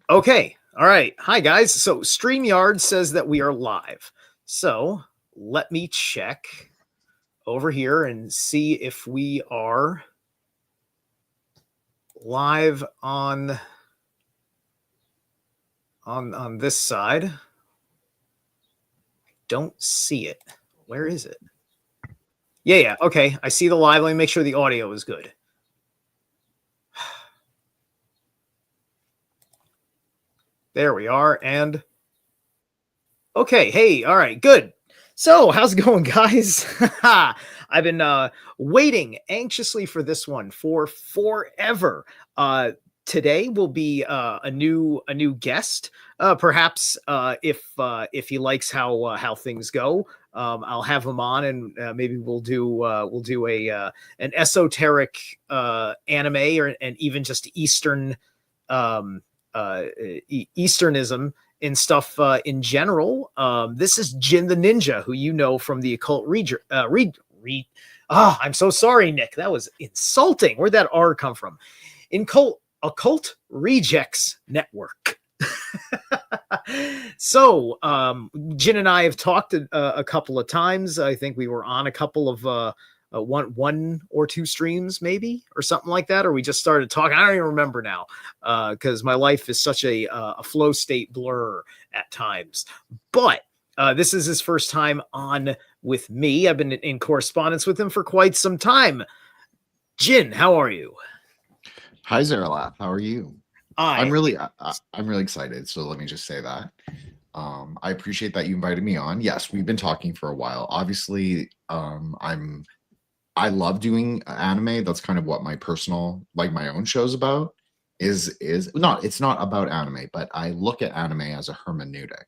Okay. All right. Hi, guys. So StreamYard says that we are live. So let me check over here and see if we are live on this side. Don't see it. Where is it? Yeah. Okay. I see the live. Let me make sure the audio is good. There we are. And okay. Hey. All right. Good. So how's it going, guys? I've been waiting anxiously for this one for forever. Today will be a new guest. Perhaps if he likes how things go, I'll have him on, and maybe we'll do a an esoteric anime and even just Eastern Easternism and stuff in general. This is Jin the Ninja, who you know from the Occult I'm so sorry, Nick. That was insulting. Where'd that R come from? Occult Rejects Network. So, Jin and I have talked a couple of times. I think we were on a couple of one or two streams, maybe, or something like that, or we just started talking. I don't even remember now, because my life is such a flow state blur at times. But this is his first time on with me. I've been in correspondence with him for quite some time. Jin, how are you? Hi, Zerilath. How are you? I'm really excited. So let me just say that. I appreciate that you invited me on. Yes, we've been talking for a while. Obviously, I love doing anime. That's kind of what my personal, like my own show's about. It's not about anime, but I look at anime as a hermeneutic.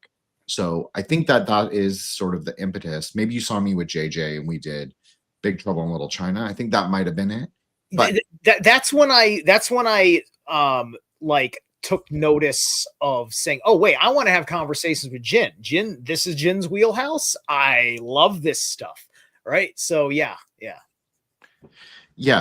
So I think that is sort of the impetus. Maybe you saw me with JJ and we did Big Trouble in Little China. I think that might have been it. But that's when I like took notice of saying, oh wait, I want to have conversations with Jin. This is Jin's wheelhouse. I love this stuff. Right. So yeah.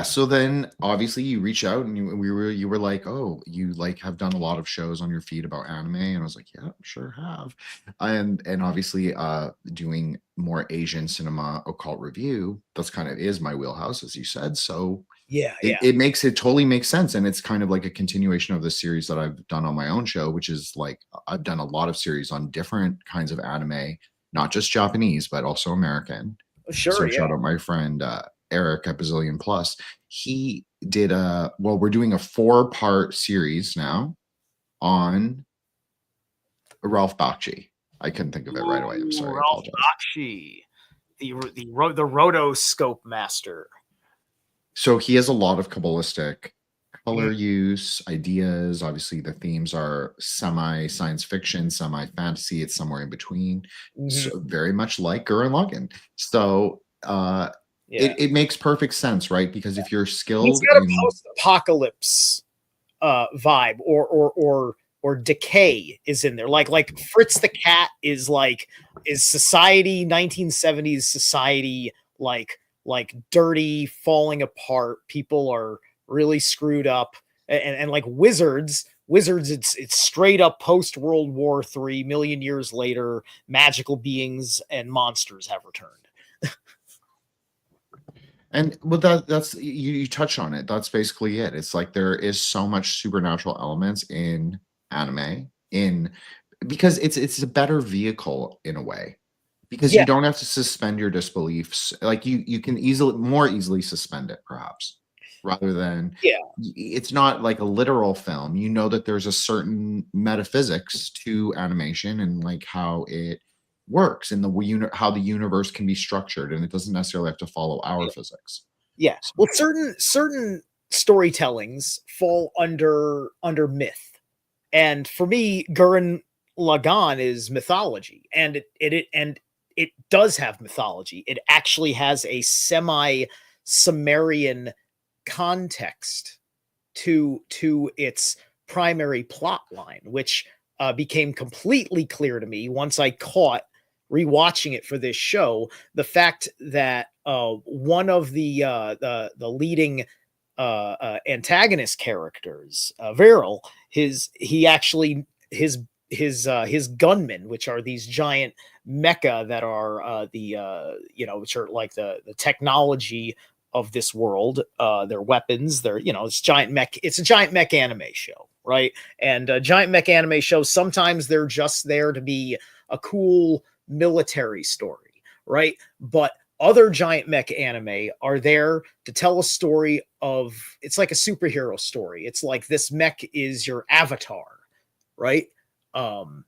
So then obviously you reach out and you were like, oh, you like have done a lot of shows on your feed about anime, and I was like, yeah, sure have. And obviously doing more Asian cinema occult review, that's kind of is my wheelhouse, as you said. So it totally makes sense, and it's kind of like a continuation of the series that I've done on my own show, which is like I've done a lot of series on different kinds of anime, not just Japanese but also American. Sure. So shout out my friend Eric at Bazillion Plus. He did we're doing a 4-part series now on Ralph Bakshi. I couldn't think of it right away. I'm sorry. Ralph Bakshi, the rotoscope master. So he has a lot of Kabbalistic color use, ideas. Obviously, the themes are semi-science fiction, semi-fantasy. It's somewhere in between. So very much like Gurren Lagann. So it makes perfect sense, right? Because if you're skilled, he's got a post-apocalypse vibe, or decay is in there. Like Fritz the Cat is society, 1970s society, like dirty, falling apart. People are really screwed up, and like wizards, it's straight up post World War III, million years later, magical beings and monsters have returned. And well, that's you touch on it. That's basically it. It's like there is so much supernatural elements in anime because it's a better vehicle in a way, because you don't have to suspend your disbeliefs. Like you can more easily suspend it, perhaps, rather than it's not like a literal film. You know that there's a certain metaphysics to animation and like how it works in how the universe can be structured, and it doesn't necessarily have to follow our physics. Well, certain storytellings fall under myth, and for me, Gurren Lagann is mythology, and it does have mythology. It actually has a semi-Sumerian context to its primary plot line, which became completely clear to me once I caught rewatching it for this show. The fact that one of the leading antagonist characters, Viral, he actually his gunmen, which are these giant mecha that are which are like the technology of this world. Their weapons, it's a giant mech anime show, right? And giant mech anime shows, sometimes they're just there to be a cool military story, right? But other giant mech anime are there to tell a story of, it's like a superhero story. It's like this mech is your avatar, right? And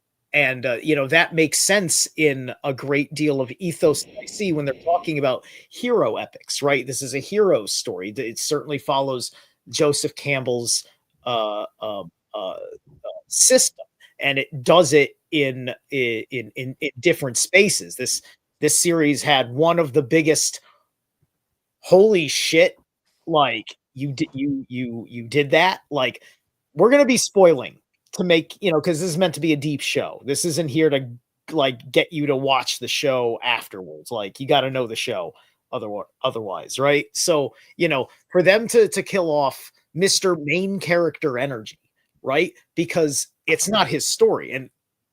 that makes sense in a great deal of ethos that I see when they're talking about hero epics, right? This is a hero story. It certainly follows Joseph Campbell's system, and it does it in different spaces. This series had one of the biggest, holy shit, like you did that, like, we're going to be spoiling to make, because this is meant to be a deep show. This isn't here to like get you to watch the show afterwards. Like, you got to know the show otherwise, right? So, for them to kill off Mr. Main Character Energy, right? Because it's not his story. And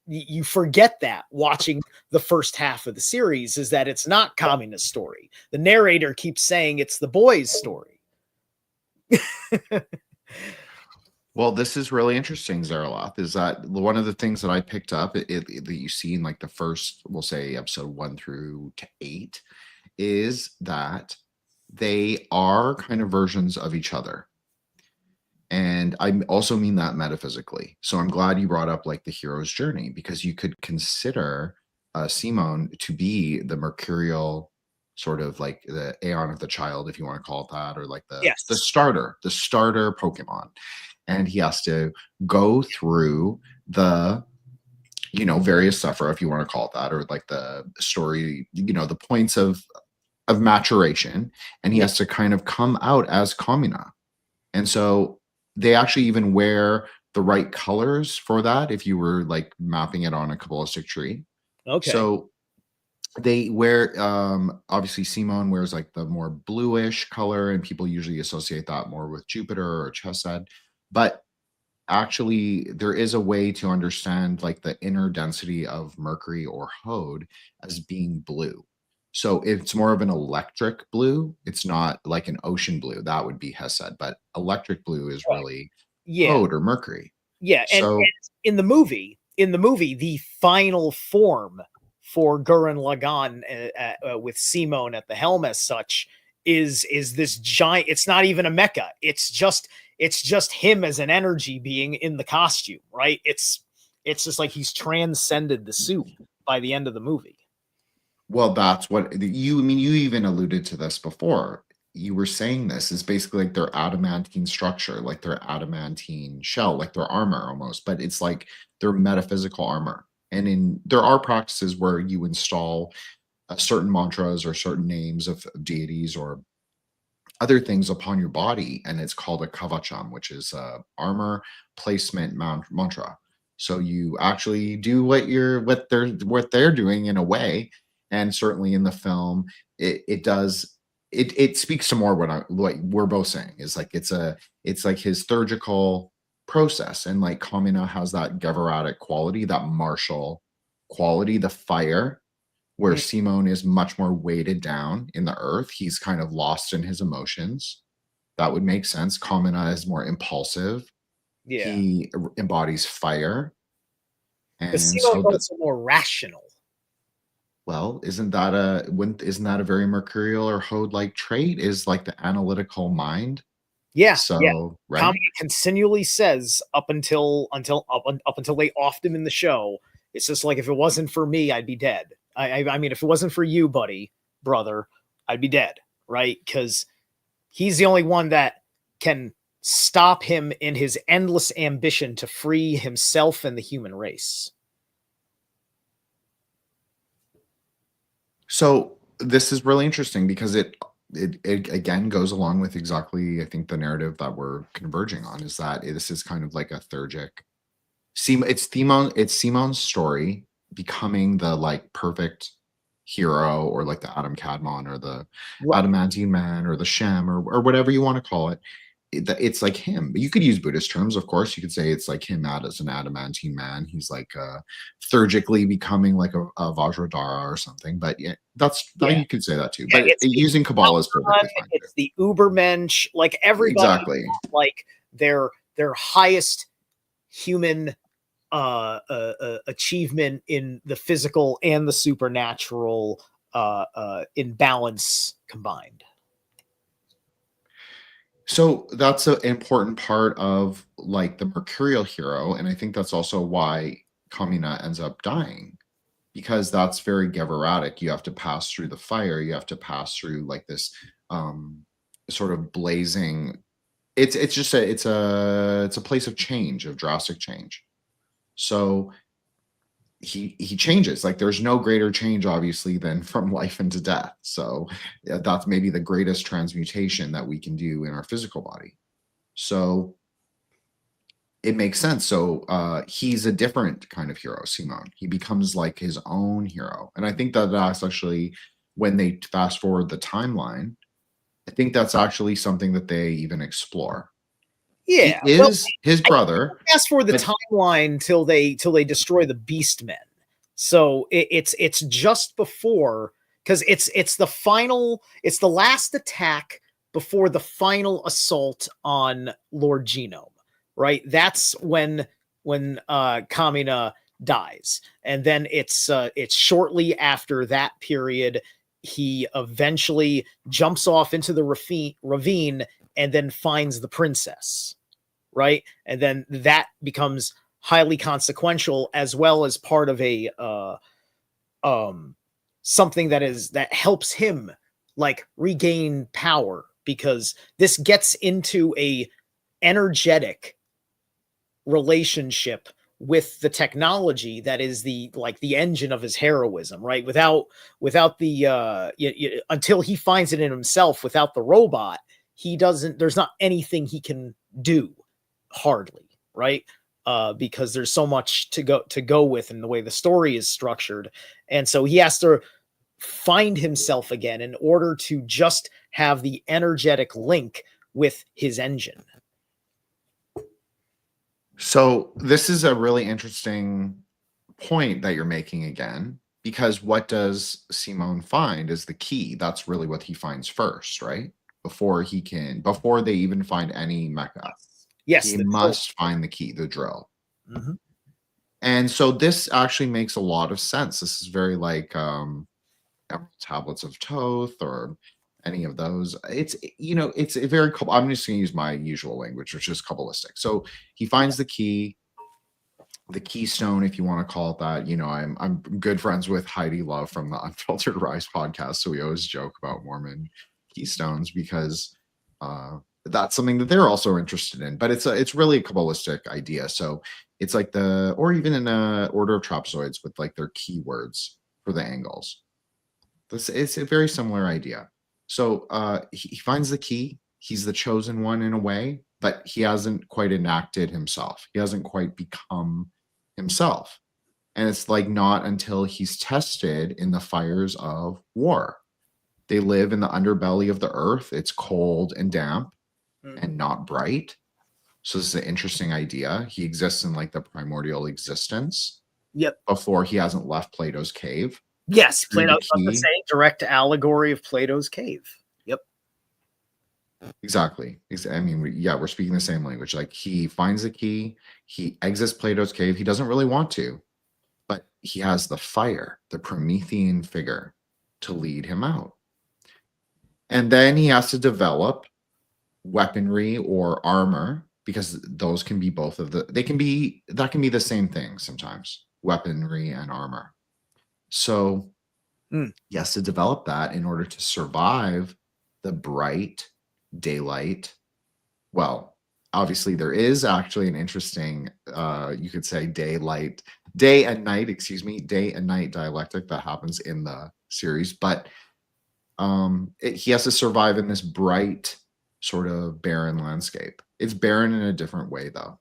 you forget that watching the first half of the series, is that it's not Kamina's story. The narrator keeps saying it's the boy's story. Well, this is really interesting, Zerilath, is that one of the things that I picked up that you see in like the first, we'll say episode 1 through to 8, is that they are kind of versions of each other. And I also mean that metaphysically. So I'm glad you brought up like the hero's journey, because you could consider Simone to be the mercurial, sort of like the Aeon of the child, if you want to call it that, or like the starter Pokemon. And he has to go through the various suffer, if you want to call it that, or like the story, the points of maturation, and he has to kind of come out as Kamina. And so they actually even wear the right colors for that, if you were like mapping it on a Kabbalistic tree. Okay. So they wear, obviously Simone wears like the more bluish color, and people usually associate that more with Jupiter or Chesed. But actually, there is a way to understand like the inner density of Mercury or Hode as being blue. So it's more of an electric blue. It's not like an ocean blue. That would be Hesed, but electric blue is really Hode or Mercury. Yeah, and in the movie, the final form for Gurren Lagann with Simone at the helm as such is this giant. It's not even a mecha. It's just him as an energy being in the costume, right? It's just like he's transcended the suit by the end of the movie. Well, that's what you mean. You even alluded to this before. You were saying this is basically like their adamantine structure, like their adamantine shell, like their armor almost, but it's like their metaphysical armor. And there are practices where you install certain mantras or certain names of deities or other things upon your body, and it's called a kavacham, which is armor placement mantra. So you actually do what they're doing in a way, and certainly in the film, it speaks to more what we're both saying is like it's like his theurgical process, and like Kamina has that Gevaratic quality, that martial quality, the fire, where Simone is much more weighted down in the earth. He's kind of lost in his emotions. That would make sense. Kamina is more impulsive. Yeah. He embodies fire. And Simone is also more rational. Well, isn't that a very mercurial or Hode-like trait? Is like the analytical mind? Yeah. So yeah. right. Kamina continually says up until they offed him in the show, it's just like, if it wasn't for me, I'd be dead. I mean, if it wasn't for you, brother, I'd be dead, right? Because he's the only one that can stop him in his endless ambition to free himself and the human race. So this is really interesting because it again goes along with exactly, I think, the narrative that we're converging on, is that this is kind of like a theurgic. It's Simone's story becoming the like perfect hero, or like the Adam Kadmon, or the Adamantine Man, or the Shem, or whatever you want to call it. it's like him. You could use Buddhist terms, of course. You could say it's like him as an adamantine man. He's like surgically becoming like a Vajradhara or something. But yeah, you could say that too. Yeah, But it's the using Kabbalah is Lagann, perfectly fine too. it's the Ubermensch, like everybody, Exactly. like their highest human achievement in the physical and the supernatural in balance combined. So that's an important part of like the mercurial hero, and I think that's also why Kamina ends up dying, because that's very Gevuratic. You have to pass through the fire. You have to pass through like this sort of blazing. It's just it's a place of change, of drastic change. So he changes. Like there's no greater change, obviously, than from life into death. So yeah, that's maybe the greatest transmutation that we can do in our physical body. So it makes sense. So he's a different kind of hero, Simon. He becomes like his own hero. And I think that that's actually, when they fast forward the timeline, I think that's actually something that they even explore. Yeah, he is his brother. Fast forward the timeline till they destroy the Beastmen. So it's just before, because it's the last attack before the final assault on Lord Genome, right? That's when Kamina dies, and then it's shortly after that period he eventually jumps off into the ravine and then finds the princess, right? And then that becomes highly consequential, as well as part of a something that helps him like regain power, because this gets into a energetic relationship with the technology that is the engine of his heroism, right? Without the until he finds it in himself, without the robot, there's not anything he can do, hardly, right? Because there's so much to go with in the way the story is structured, and so he has to find himself again in order to just have the energetic link with his engine. So this is a really interesting point that you're making again, because what does Simone find is the key. That's really what he finds first, right? Before they even find any mecha. Yes, he must find the key, the drill. Mm-hmm. And so this actually makes a lot of sense. This is very like Tablets of Thoth or any of those. It's a very I'm just going to use my usual language, which is Kabbalistic. So he finds the key, the keystone, if you want to call it that. I'm good friends with Heidi Love from the Unfiltered Rise podcast, so we always joke about Mormon keystones, because that's something that they're also interested in. But it's really a Kabbalistic idea. So it's like or even in a order of trapezoids with like their keywords for the angles. It's a very similar idea. So he finds the key. He's the chosen one in a way, but he hasn't quite enacted himself. He hasn't quite become himself. And it's like not until he's tested in the fires of war. They live in the underbelly of the earth. It's cold and damp and not bright. So this is an interesting idea. He exists in like the primordial existence. Yep. Before he hasn't left Plato's cave. Yes, Plato, direct allegory of Plato's cave. Yep. Exactly. I mean, we're speaking the same language. Like he finds the key, he exits Plato's cave. He doesn't really want to, but he has the fire, the Promethean figure, to lead him out. And then he has to develop weaponry or armor, because those can be that can be the same thing sometimes, weaponry and armor. So he has to develop that in order to survive the bright daylight. Well, obviously there is actually an interesting, you could say day and night dialectic that happens in the series, but he has to survive in this bright sort of barren landscape. It's barren in a different way though,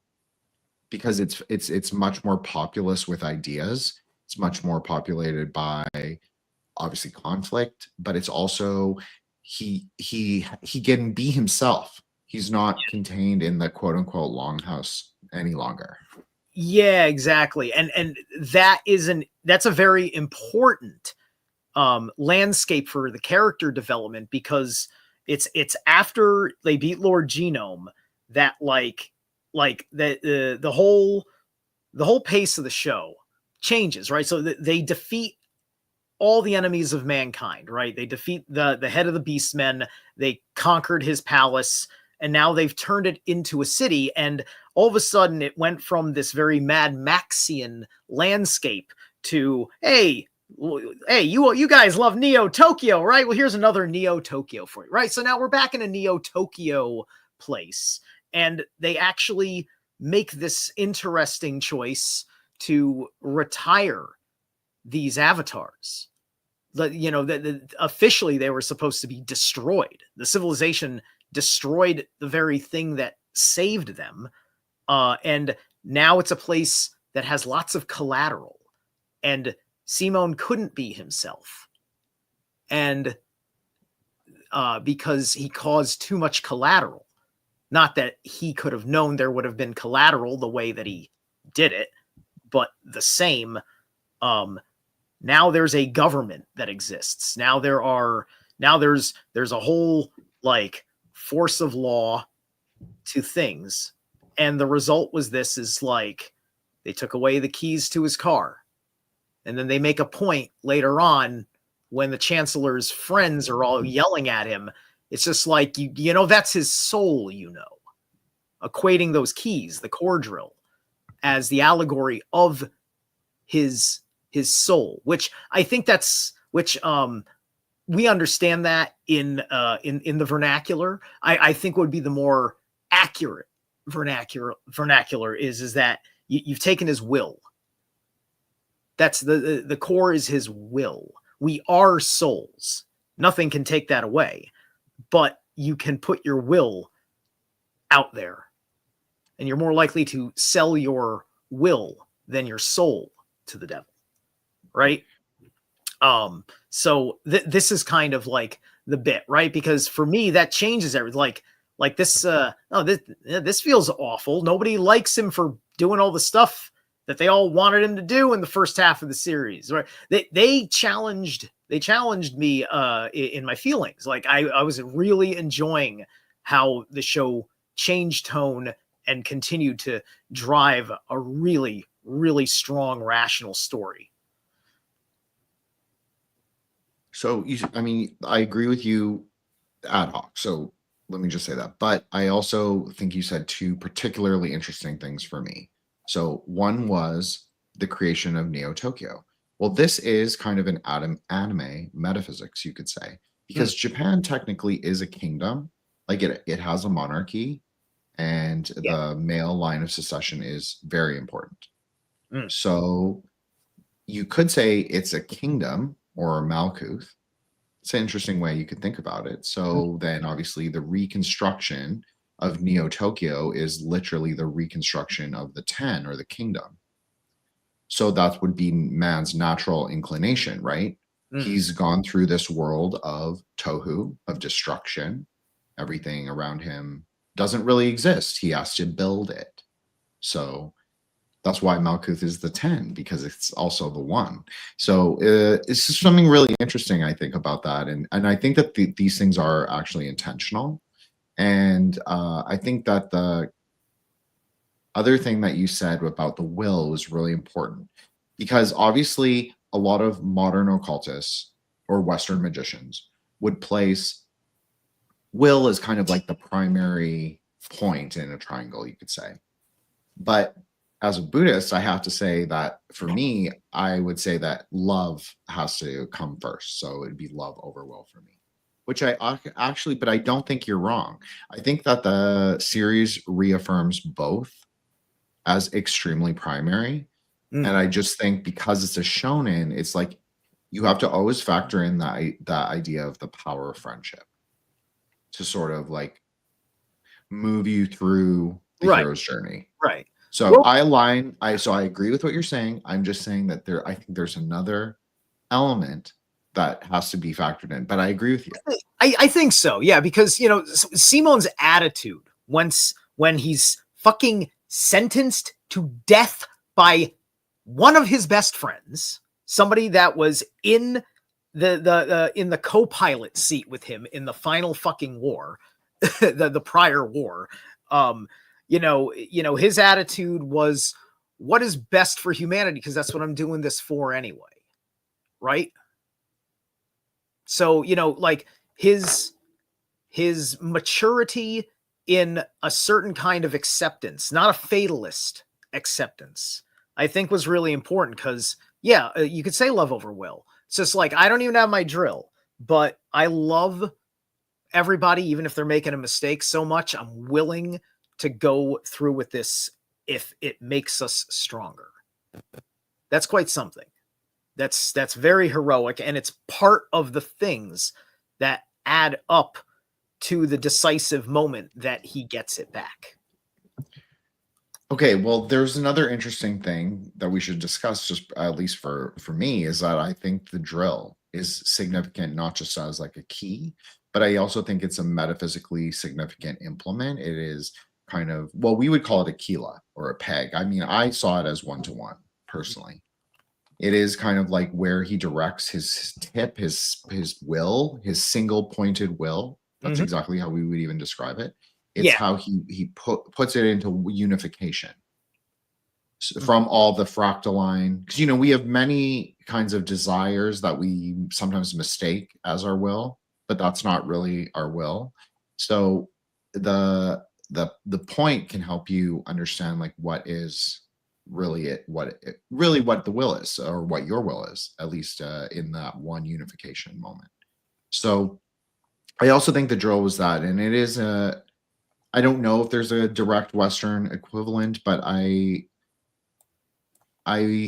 because it's much more populous with ideas. It's much more populated by obviously conflict, but it's also he can be himself. He's not contained in the quote unquote longhouse any longer. Yeah, exactly. And that's a very important landscape for the character development, because it's after they beat Lord Genome that the whole pace of the show changes, right? So they defeat all the enemies of mankind, right? They defeat the head of the Beastmen, they conquered his palace, and now they've turned it into a city. And all of a sudden, it went from this very Mad Maxian landscape to, hey, you guys love Neo Tokyo, right? Well, here's another Neo Tokyo for you, right? So now we're back in a Neo Tokyo place, and they actually make this interesting choice to retire these avatars. Officially they were supposed to be destroyed. The civilization destroyed the very thing that saved them, and now it's a place that has lots of collateral, and Simone couldn't be himself, and because he caused too much collateral. Not that he could have known there would have been collateral the way that he did it, but the same. Now there's a government that exists. Now there's a whole like force of law to things. And the result was this is like they took away the keys to his car. And then they make a point later on when the chancellor's friends are all yelling at him. It's just like, that's his soul, equating those keys, the core drill, as the allegory of his soul, which I think we understand that in the vernacular. I think would be the more accurate vernacular is that you've taken his will. That's the core is his will. We are souls. Nothing can take that away, but you can put your will out there, and you're more likely to sell your will than your soul to the devil, right? So this is kind of like the bit, right? Because for me, that changes everything. Like this, this feels awful. Nobody likes him for doing all the stuff that they all wanted him to do in the first half of the series, right? They challenged me in my feelings. Like I was really enjoying how the show changed tone and continued to drive a really, really strong, rational story. So I agree with you ad hoc. So let me just say that. But I also think you said two particularly interesting things for me. So one was the creation of Neo Tokyo. Well, this is kind of an anime metaphysics, you could say, because Japan technically is a kingdom. Like it has a monarchy, and the male line of succession is very important. So you could say it's a kingdom or a Malkuth. It's an interesting way you could think about it. So then obviously the reconstruction of Neo Tokyo is literally the reconstruction of the 10 or the kingdom. So that would be man's natural inclination, right? He's gone through this world of tohu, of destruction. Everything around him doesn't really exist. He has to build it. So that's why Malkuth is the 10, because it's also the 1. So it's just something really interesting, I think, about that. And I think that these things are actually intentional. And I think that the other thing that you said about the will was really important, because obviously a lot of modern occultists or Western magicians would place will as kind of like the primary point in a triangle, you could say. But as a Buddhist, I have to say that for me, I would say that love has to come first. So it'd be love over will for me, which I actually, but I don't think you're wrong. I think that the series reaffirms both as extremely primary. And I just think because it's a shonen, it's like you have to always factor in that idea of the power of friendship to sort of like move you through the hero's journey. Right. So I agree with what you're saying. I'm just saying that I think there's another element that has to be factored in. But I agree with you. I think so, yeah, because Simon's attitude when he's fucking sentenced to death by one of his best friends, somebody that was in the co-pilot seat with him in the final fucking war, the prior war. His attitude was, what is best for humanity, because that's what I'm doing this for anyway, right? So like his maturity in a certain kind of acceptance, not a fatalist acceptance, I think was really important, because you could say love over will. It's just like, I don't even have my drill, but I love everybody, even if they're making a mistake so much, I'm willing to go through with this if it makes us stronger. That's quite something. That's very heroic, and it's part of the things that add up to the decisive moment that he gets it back. Okay, well, there's another interesting thing that we should discuss, just at least for me, is that I think the drill is significant, not just as like a key, but I also think it's a metaphysically significant implement. It is kind of, well, we would call it a kila or a peg. I mean, I saw it as one-to-one personally. It is kind of like where he directs his tip, his will, his single pointed will. That's exactly how we would even describe it. It's how he puts it into unification from all the fractaline. Because we have many kinds of desires that we sometimes mistake as our will, but that's not really our will. So the point can help you understand like what is really what the will is, or what your will is, at least in that one unification moment. So I also think the drill was that, and it is I don't know if there's a direct Western equivalent, but I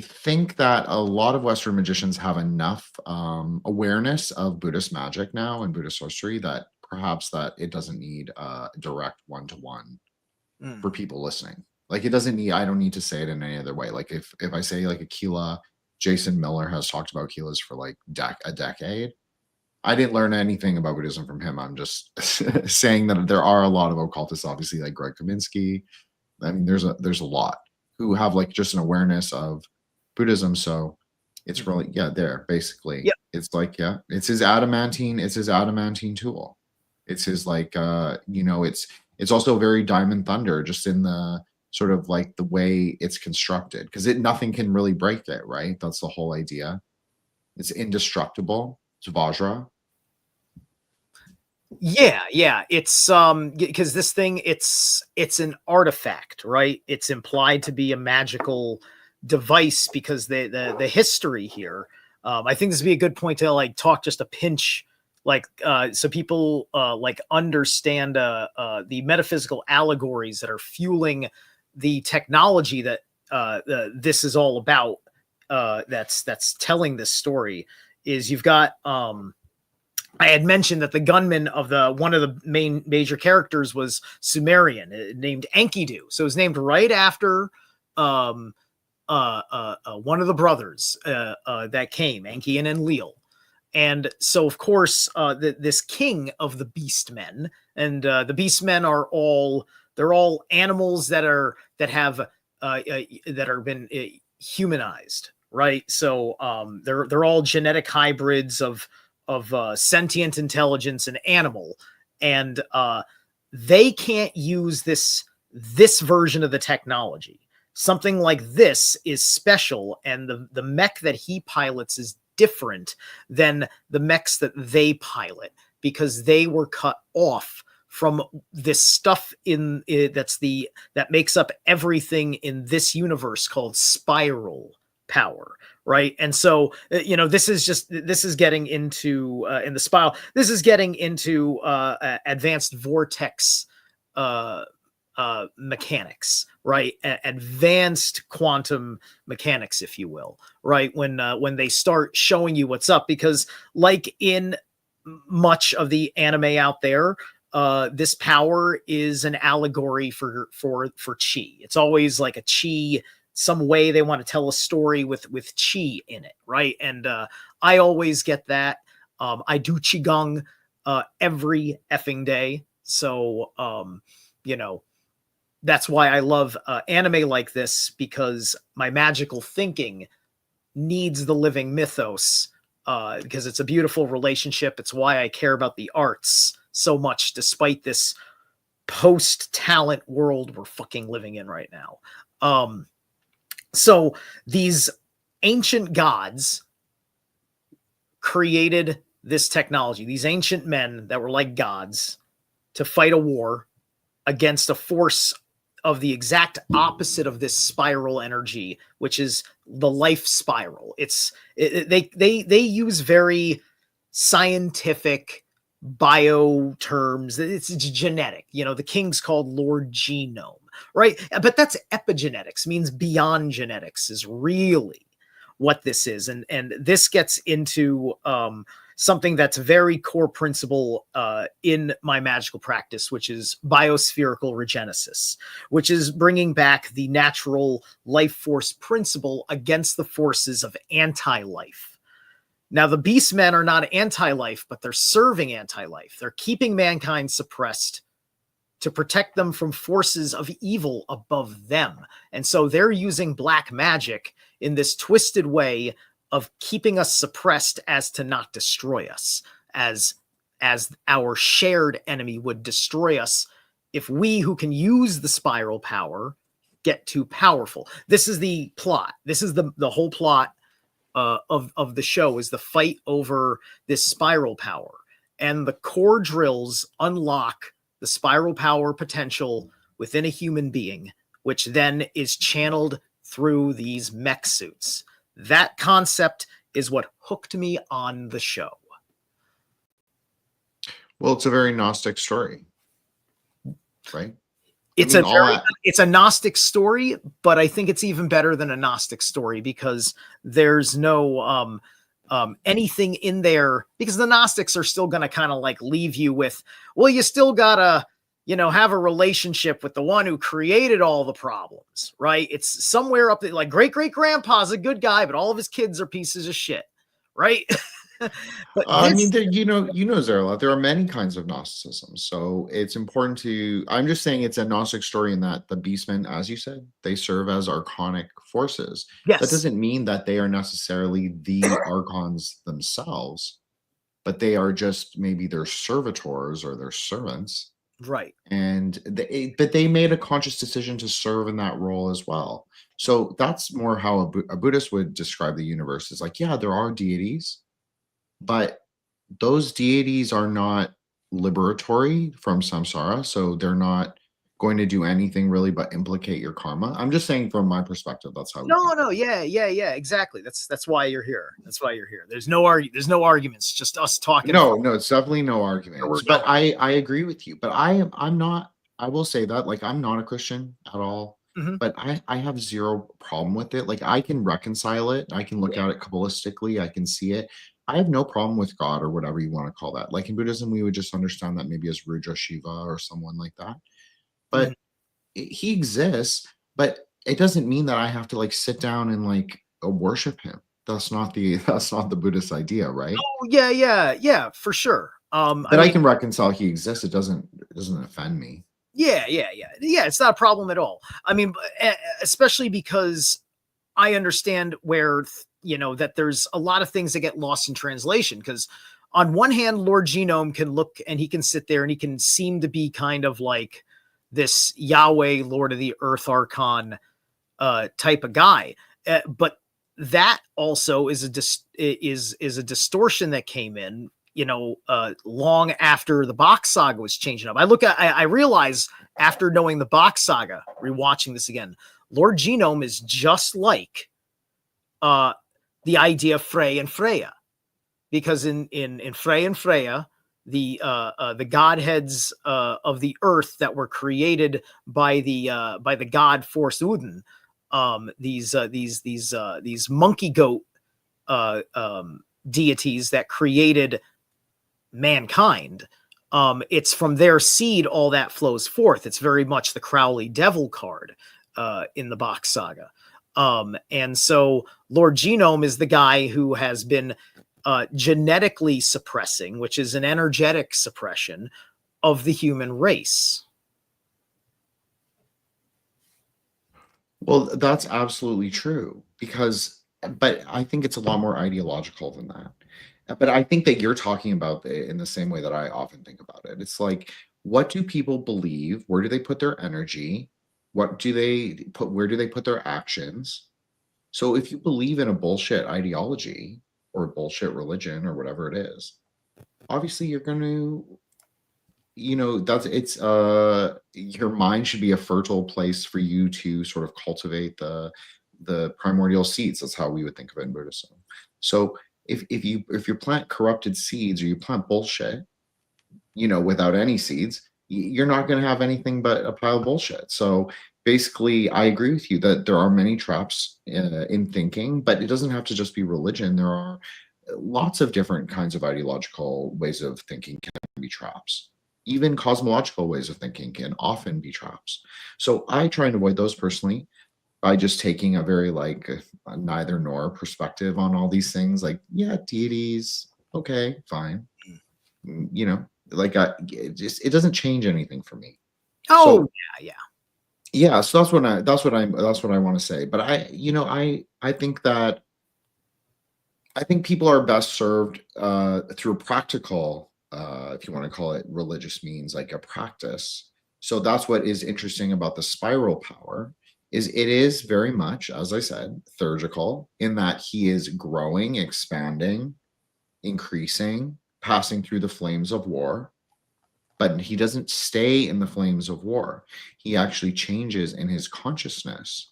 think that a lot of Western magicians have enough awareness of Buddhist magic now and Buddhist sorcery that perhaps that it doesn't need a direct one-to-one for people listening. Like it doesn't need, I don't need to say it in any other way. Like if I say like a Kila, Jason Miller has talked about Kilas for like a decade. I didn't learn anything about Buddhism from him. I'm just saying that there are a lot of occultists, obviously, like Greg Kaminsky. I mean, there's a lot who have like just an awareness of Buddhism. So it's really, there basically. It's like, it's his adamantine tool. It's his like, it's also very Diamond Thunder, just in the sort of like the way it's constructed, because nothing can really break it, right? That's the whole idea. It's indestructible. It's Vajra. Yeah. It's because this thing, it's an artifact, right? It's implied to be a magical device because the history here. I think this would be a good point to like talk just a pinch, like so people like understand the metaphysical allegories that are fueling the technology that this is all about. That's telling this story. Is you've got I had mentioned that the gunman of one of the main major characters was Sumerian, named Enkidu. So it was named right after one of the brothers that came, Enki and Enlil. And so, of course, this king of the Beastmen, and the Beastmen are all animals that have been humanized, right? So they're all genetic hybrids of sentient intelligence and animal, and they can't use this version of the technology. Something like this is special, and the mech that he pilots is different than the mechs that they pilot, because they were cut off from this stuff that makes up everything in this universe called spiral power, right? And so this is getting into in the spiral, this is getting into advanced vortex mechanics, right? Advanced quantum mechanics, if you will, right? When they start showing you what's up, because like in much of the anime out there, this power is an allegory for chi. It's always like a chi some way they want to tell a story with chi in it, right? And I always get that. I do qigong every effing day, so you know, that's why I love anime like this, because my magical thinking needs the living mythos, because it's a beautiful relationship. It's why I care about the arts so much, despite this post-talent world we're fucking living in right now. So these ancient gods created this technology, these ancient men that were like gods, to fight a war against a force of the exact opposite of this spiral energy, which is the life spiral. They use very scientific bio terms. It's genetic. You know, the king's called Lord Genome, right? But that's epigenetics, means beyond genetics is really what this is. And this gets into something that's very core principle in my magical practice, which is biospherical regenesis, which is bringing back the natural life force principle against the forces of anti-life. Now, the beastmen are not anti-life, but they're serving anti-life. They're keeping mankind suppressed to protect them from forces of evil above them. And so they're using black magic in this twisted way of keeping us suppressed as to not destroy us, as our shared enemy would destroy us if we, who can use the spiral power, get too powerful. This is the plot. This is the whole plot of the show, is the fight over this spiral power. And the core drills unlock the spiral power potential within a human being, which then is channeled through these mech suits. That concept is what hooked me on the show. Well, it's a very Gnostic story, right? It's it's a Gnostic story, but I think it's even better than a Gnostic story, because there's no anything in there, because the Gnostics are still going to kind of like leave you with, well, you still gotta, you know, have a relationship with the one who created all the problems, right? It's somewhere up there, like great-great-grandpa's a good guy, but all of his kids are pieces of shit, right? But I mean, Zerilath, there are many kinds of Gnosticism. So it's important to, I'm just saying it's a Gnostic story in that the beastmen, as you said, they serve as archonic forces. yes, That doesn't mean that they are necessarily the archons themselves, but they are just maybe their servitors or their servants. right. And but they made a conscious decision to serve in that role as well. So that's more how a Buddhist would describe the universe. Is like, yeah, there are deities, but those deities are not liberatory from samsara, so they're not going to do anything really but implicate your karma. I'm just saying from my perspective, that's how we think. No, yeah, exactly. That's why you're here. That's why you're here. There's no arguments, just us talking. No, it's definitely no arguments. But going. I agree with you. But I'm not, I will say that, like, I'm not a Christian at all. Mhm. But I have zero problem with it. Like, I can reconcile it. I can look at it kabbalistically. I can see it. I have no problem with God or whatever you want to call that. Like in Buddhism, we would just understand that maybe as Rudra Shiva or someone like that. But he exists, but it doesn't mean that I have to like sit down and like worship him. That's not the Buddhist idea, right? Oh, yeah, for sure. But I can reconcile he exists. It doesn't offend me. Yeah. It's not a problem at all. I mean, especially because I understand where, you know, that there's a lot of things that get lost in translation. Because on one hand, Lord Genome can look and he can sit there and he can seem to be kind of like this Yahweh, Lord of the Earth Archon type of guy. But that also is a distortion that came in, you know, long after the Box Saga was changing up. I realize after knowing the Box Saga, rewatching this again, Lord Genome is just like the idea of Frey and Freya, because in Frey and Freya, the godheads of the earth that were created by the god force Udin, these monkey goat deities that created mankind. It's from their seed all that flows forth. It's very much the Crowley Devil card in the Box Saga. And so Lord Genome is the guy who has been genetically suppressing, which is an energetic suppression of the human race. Well, that's absolutely true because, but I think it's a lot more ideological than that. But I think that you're talking about it in the same way that I often think about it. It's like, what do people believe? Where do they put their energy? What do they put? Where do they put their actions? So if you believe in a bullshit ideology or bullshit religion or whatever it is, obviously you're going to, that's your mind should be a fertile place for you to sort of cultivate the primordial seeds. That's how we would think of it in Buddhism. So if you plant corrupted seeds or you plant bullshit, without any seeds, you're not going to have anything but a pile of bullshit. So basically, I agree with you that there are many traps in thinking, but it doesn't have to just be religion. There are lots of different kinds of ideological ways of thinking can be traps. Even cosmological ways of thinking can often be traps. So I try and avoid those personally by just taking a very a neither nor perspective on all these things. Like, yeah, deities, okay, fine. It doesn't change anything for me. Oh, So yeah. yeah, so that's what I want to say. But I think that I think people are best served through practical, if you want to call it religious means, like a practice. So that's what is interesting about the spiral power is it is very much, as I said, theurgical in that he is growing, expanding, increasing, passing through the flames of war. But he doesn't stay in the flames of war. He actually changes in his consciousness.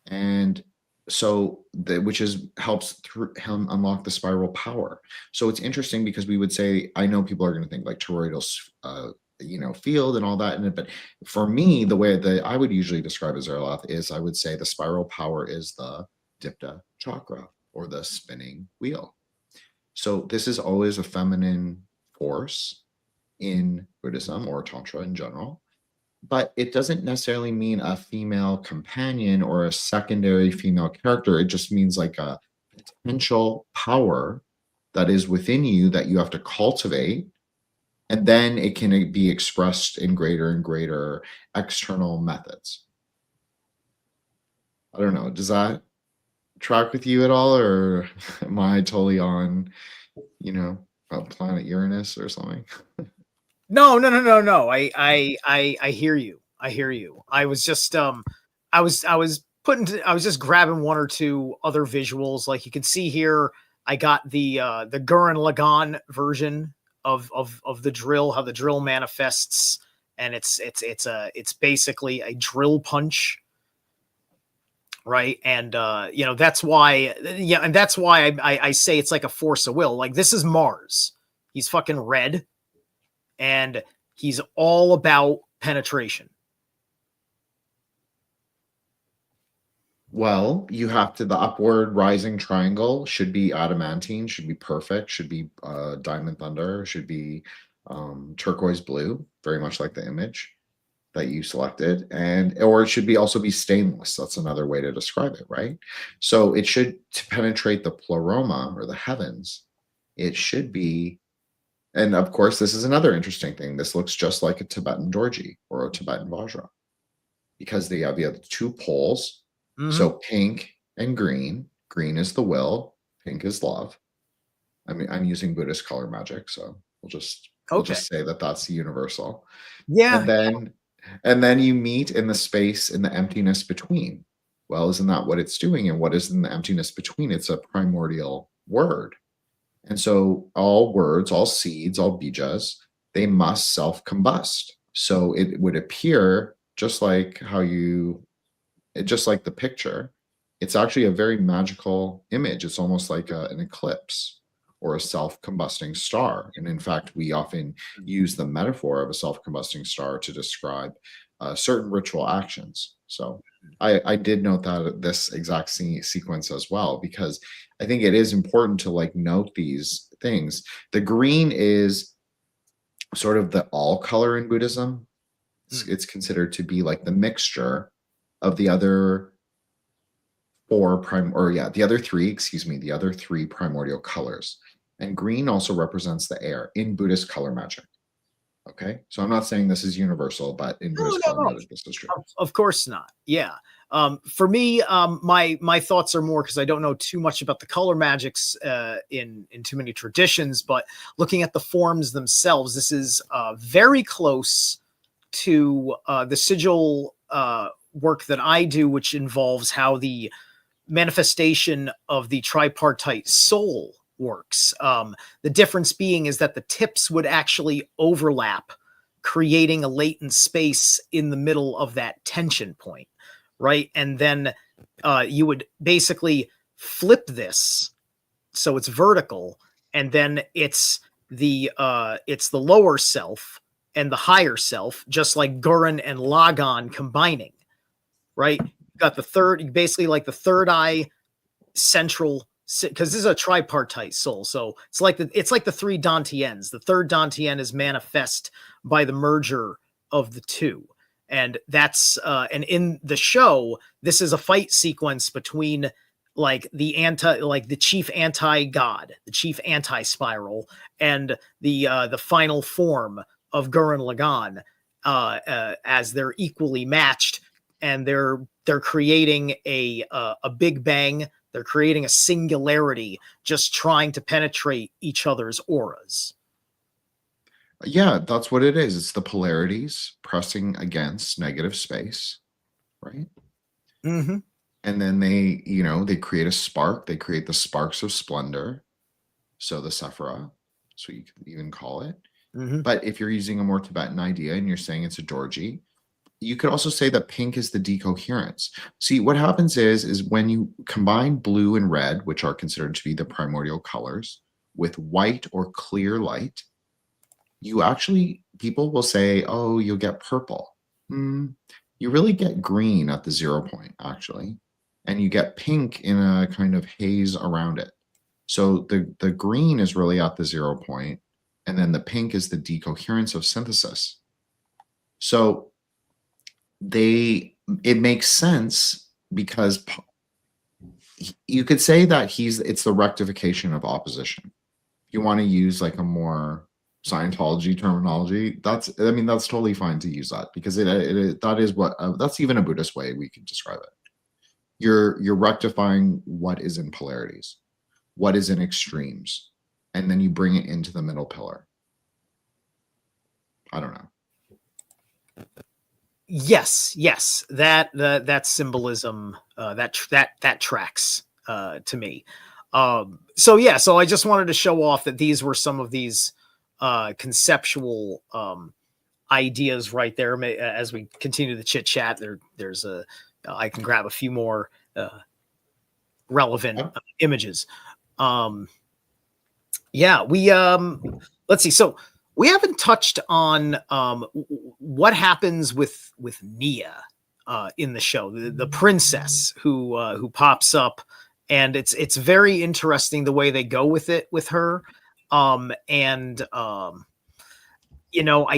And so which is helps through him unlock the spiral power. So it's interesting because we would say, I know people are going to think like toroidal field and all that, but for me, the way that I would usually describe Zerilath is I would say the spiral power is the dipta chakra or the spinning wheel. So this is always a feminine force in Buddhism or Tantra in general, but it doesn't necessarily mean a female companion or a secondary female character. It just means like a potential power that is within you that you have to cultivate. And then it can be expressed in greater and greater external methods. I don't know. Does that track with you at all? Or am I totally on, planet Uranus or something? No. I hear you. I hear you. I was just I was just grabbing one or two other visuals. Like you can see here, I got the Gurren Lagann version of the drill, how the drill manifests, and it's basically a drill punch, right? And that's why I say it's like a force of will. Like this is Mars. He's fucking red and he's all about penetration. Well, you have to, the upward rising triangle should be adamantine, should be perfect, should be diamond thunder, should be turquoise blue, very much like the image that you selected, or it should be also be stainless. That's another way to describe it, right? So it should, to penetrate the pleroma or the heavens, it should be, and of course, this is another interesting thing. This looks just like a Tibetan Dorji or a Tibetan Vajra because they have the other two poles. So pink and green. Green is the will, pink is love. I mean, I'm using Buddhist color magic, so we'll just say that that's universal. Yeah. And then you meet in the space in the emptiness between. Well, isn't that what it's doing? And what is in the emptiness between? It's a primordial word. And so all words, all seeds, all bijas, they must self-combust. So it would appear just like just like the picture, it's actually a very magical image. It's almost like an eclipse or a self-combusting star. And in fact, we often use the metaphor of a self-combusting star to describe certain ritual actions. So I did note that this exact sequence as well, because I think it is important to note these things. The green is sort of the all color in Buddhism. It's considered to be like the mixture of the other the other three, excuse me, the other three primordial colors. And green also represents the air in Buddhist color magic. Okay, so I'm not saying this is universal, but in No, Buddhist no, color no. magic, this is true. Of course not. Yeah. For me, my thoughts are more because I don't know too much about the color magics in too many traditions, but looking at the forms themselves, this is very close to the sigil work that I do, which involves how the manifestation of the tripartite soul works. The difference being is that the tips would actually overlap, creating a latent space in the middle of that tension point, right? And then you would basically flip this so it's vertical, and then it's the lower self and the higher self, just like Gurren and Lagann combining, right? Got the third, basically like the third eye central, because this is a tripartite soul, so it's like the three Dantians. The third Dantien is manifest by the merger of the two, and that's and in the show, this is a fight sequence between like the chief anti-god, the chief anti-spiral, and the final form of Gurren Lagann, as they're equally matched, and they're creating a big bang. They're creating a singularity, just trying to penetrate each other's auras. Yeah, that's what it is. It's the polarities pressing against negative space, right? Mm-hmm. And then they create a spark. They create the sparks of splendor. So the Sephira, so you could even call it. Mm-hmm. But if you're using a more Tibetan idea and you're saying it's a Dorji, you could also say that pink is the decoherence. See, what happens is when you combine blue and red, which are considered to be the primordial colors, with white or clear light, people will say, oh, you'll get purple. You really get green at the 0 point, actually. And you get pink in a kind of haze around it. So the green is really at the 0 point, and then the pink is the decoherence of synthesis. So it makes sense because you could say that it's the rectification of opposition. If you want to use like a more Scientology terminology, that's totally fine to use that, because that is what that's even a Buddhist way we could describe it. You're rectifying what is in polarities, what is in extremes, and then you bring it into the middle pillar. I don't know. Yes, that symbolism that tracks to me. So I just wanted to show off that these were some of these conceptual ideas right there. As we continue the chit chat, there's I can grab a few more relevant images. We let's see. So we haven't touched on what happens with Nia in the show, the princess who pops up, and it's very interesting the way they go with it with her. I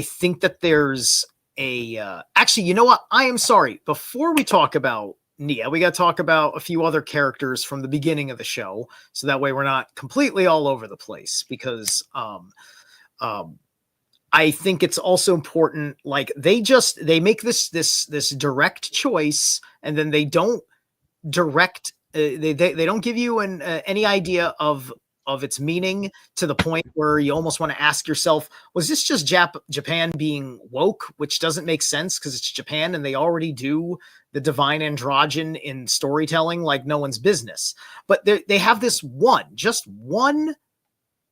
think that there's actually, you know what? I am sorry. Before we talk about Nia, we got to talk about a few other characters from the beginning of the show, so that way we're not completely all over the place. Because I think it's also important. Like they make this direct choice, and then they don't direct. They don't give you any idea of its meaning, to the point where you almost want to ask yourself, was this just Japan being woke, which doesn't make sense because it's Japan and they already do the divine androgen in storytelling like no one's business. But they have this just one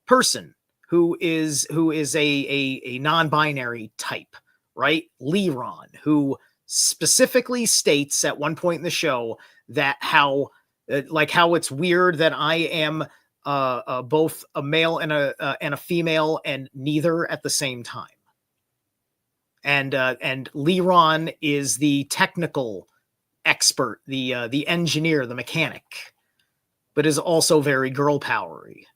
person who is a non-binary type, right? Liron, who specifically states at one point in the show that how it's weird that I am both a male and a female, and neither at the same time. And Liron is the technical expert, the engineer, the mechanic, but is also very girl powery.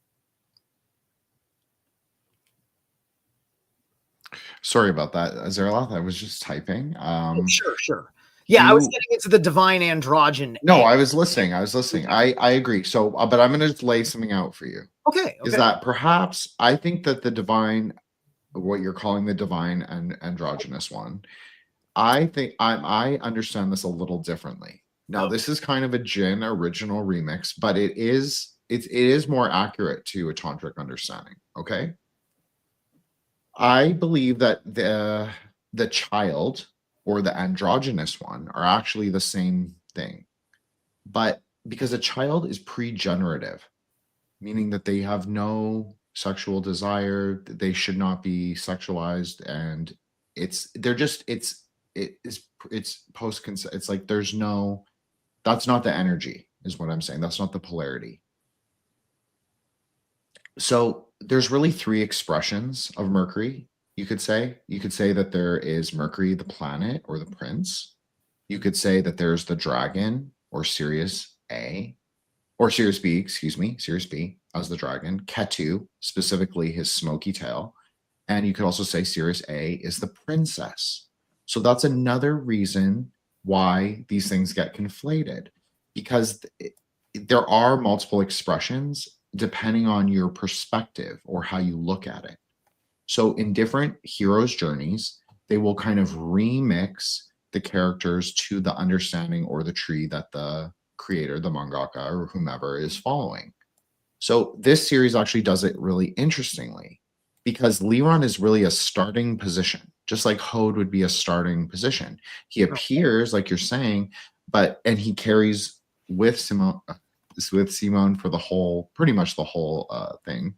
Sorry about that, Zerilath. I was just typing. Sure. Yeah, I was getting into the divine androgen. No, I was listening. I agree. So, but I'm going to lay something out for you. Okay. Is that perhaps I think that the divine, what you're calling the divine and androgynous one, I think I understand this a little differently. Now, this is kind of a Jin original remix, but it is more accurate to a tantric understanding. Okay. I believe that the child or the androgynous one are actually the same thing. But because a child is pre-generative, meaning that they have no sexual desire, they should not be sexualized, and it's post consent. It's like there's no, that's not the energy, is what I'm saying. That's not the polarity. So there's really three expressions of Mercury. You could say that there is Mercury, the planet or the prince. You could say that there's the dragon or Sirius A, or Sirius B, Sirius B as the dragon, Ketu, specifically his smoky tail. And you could also say Sirius A is the princess. So that's another reason why these things get conflated, because there are multiple expressions depending on your perspective or how you look at it. So in different heroes' journeys, they will kind of remix the characters to the understanding or the tree that the creator, the mangaka, or whomever is following. So this series actually does it really interestingly, because Liron is really a starting position, just like Hode would be a starting position. He appears, like you're saying, and he carries with Simone for the whole, pretty much the whole thing.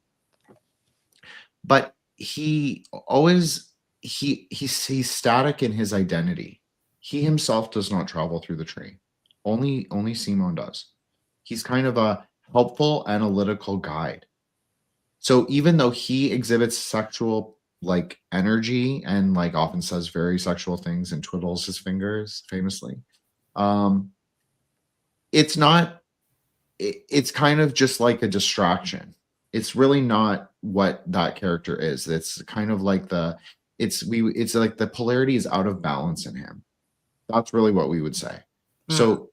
But he always he's static in his identity. He himself does not travel through the tree. Only Simone does. He's kind of a helpful analytical guide. So even though he exhibits sexual like energy and like often says very sexual things and twiddles his fingers famously, it's not, it's kind of just like a distraction. It's really not what that character is. It's kind of like it's like the polarity is out of balance in him. That's really what we would say. So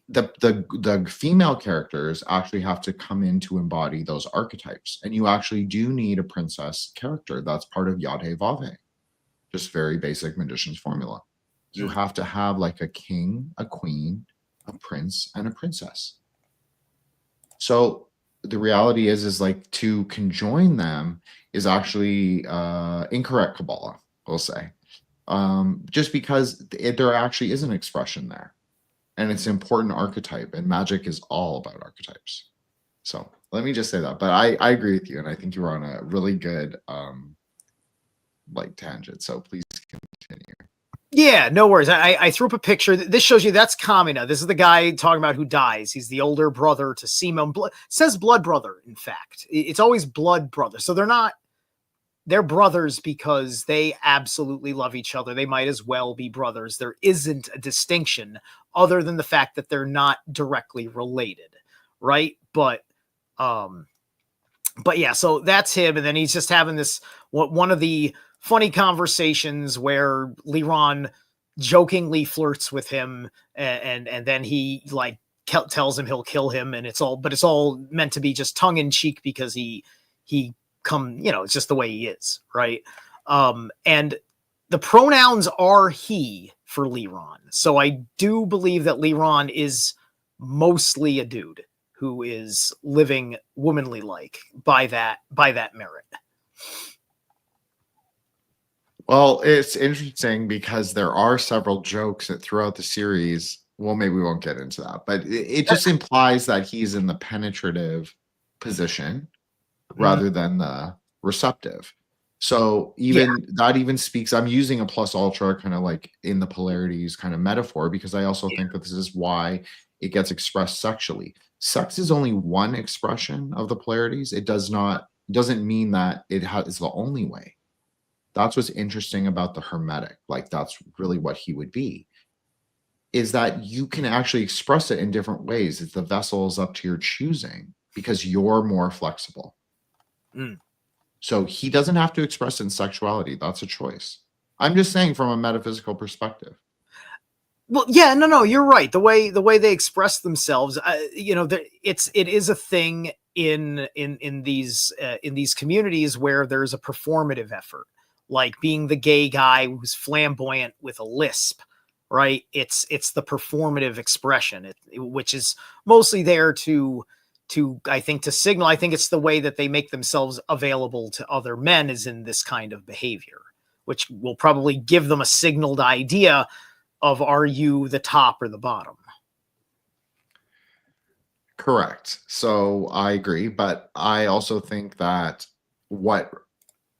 the female characters actually have to come in to embody those archetypes, and you actually do need a princess character. That's part of Yadhe Vave, just very basic magician's formula. You have to have like a king, a queen, a prince, and a princess. So the reality is like to conjoin them is actually incorrect Kabbalah, we'll say, just because there actually is an expression there. And it's an important archetype, and magic is all about archetypes. So let me just say that. But I agree with you, and I think you were on a really good like tangent. So please continue. Yeah, no worries. I threw up a picture. This shows you that's Kamina. This is the guy talking about who dies. He's the older brother to Simon. Says blood brother, in fact. It's always blood brother. So they're brothers because they absolutely love each other. They might as well be brothers. There isn't a distinction other than the fact that they're not directly related, right? But yeah, so that's him, and then he's just having this one of the funny conversations where Liron jokingly flirts with him, and then he like tells him he'll kill him, and it's all meant to be just tongue in cheek because he it's just the way he is, right? And the pronouns are he for Liron. So I do believe that Liron is mostly a dude who is living womanly like by that merit. Well, it's interesting because there are several jokes that throughout the series. Well, maybe we won't get into that, but it just implies that he's in the penetrative position rather than the receptive. So that even speaks, I'm using a plus ultra kind of like in the polarities kind of metaphor, because I also think that this is why it gets expressed sexually. Sex is only one expression of the polarities. It doesn't mean that it's the only way. That's what's interesting about the Hermetic. Like that's really what he would be, is that you can actually express it in different ways. If the vessel is up to your choosing because you're more flexible. So he doesn't have to express in sexuality. That's a choice. I'm just saying from a metaphysical perspective. Well, yeah, no, you're right. The way they express themselves, it is a thing in these communities where there's a performative effort, like being the gay guy who's flamboyant with a lisp, right? It's the performative expression, which is mostly there to I think to signal. I think it's the way that they make themselves available to other men is in this kind of behavior, which will probably give them a signaled idea of are you the top or the bottom. Correct. So I agree, but I also think that what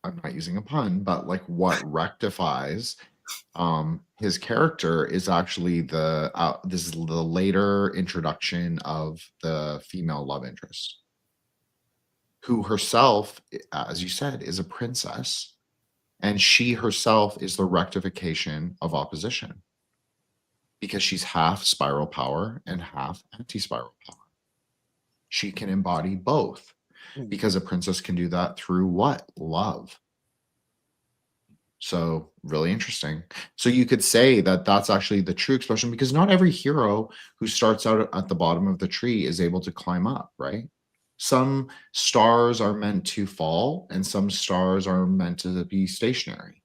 I'm not using a pun, but like what rectifies his character is actually this is the later introduction of the female love interest, who herself, as you said, is a princess, and she herself is the rectification of opposition because she's half spiral power and half anti-spiral power. She can embody both because a princess can do that through what? Love. So, really interesting. So, you could say that that's actually the true expression because not every hero who starts out at the bottom of the tree is able to climb up, right? Some stars are meant to fall and some stars are meant to be stationary.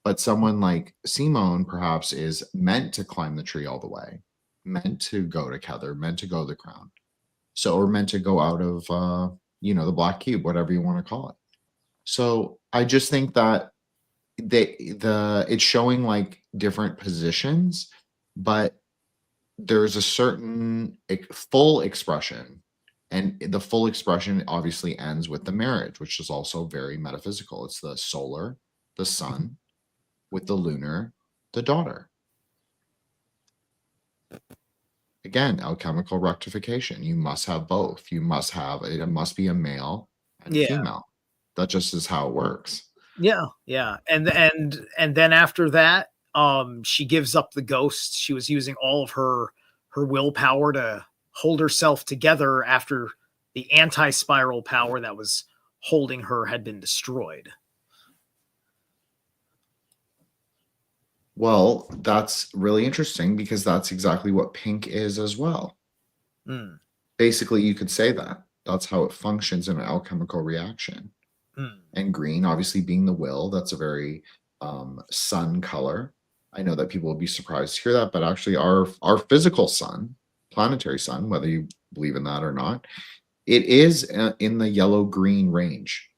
But someone like Simone perhaps is meant to climb the tree all the way, meant to go to Kether, meant to go to the crown. So, or meant to go out of, the black cube, whatever you want to call it. So, I just think that it's showing like different positions, but there's a certain full expression, and the full expression obviously ends with the marriage, which is also very metaphysical. It's the solar, the sun, with the lunar, the daughter. Again, alchemical rectification. You must have both. You must have it must be a male and a Yeah, female. That just is how it works. yeah, and then after that, she gives up the ghost. She was using all of her willpower to hold herself together after the anti-spiral power that was holding her had been destroyed. Well, that's really interesting because that's exactly what pink is as well. Mm, Basically, you could say that. That's how it functions in an alchemical reaction. mm. And green, obviously, being the will, that's a very sun color. I know that people will be surprised to hear that, but actually, our physical sun, planetary sun, whether you believe in that or not, it is in the yellow green range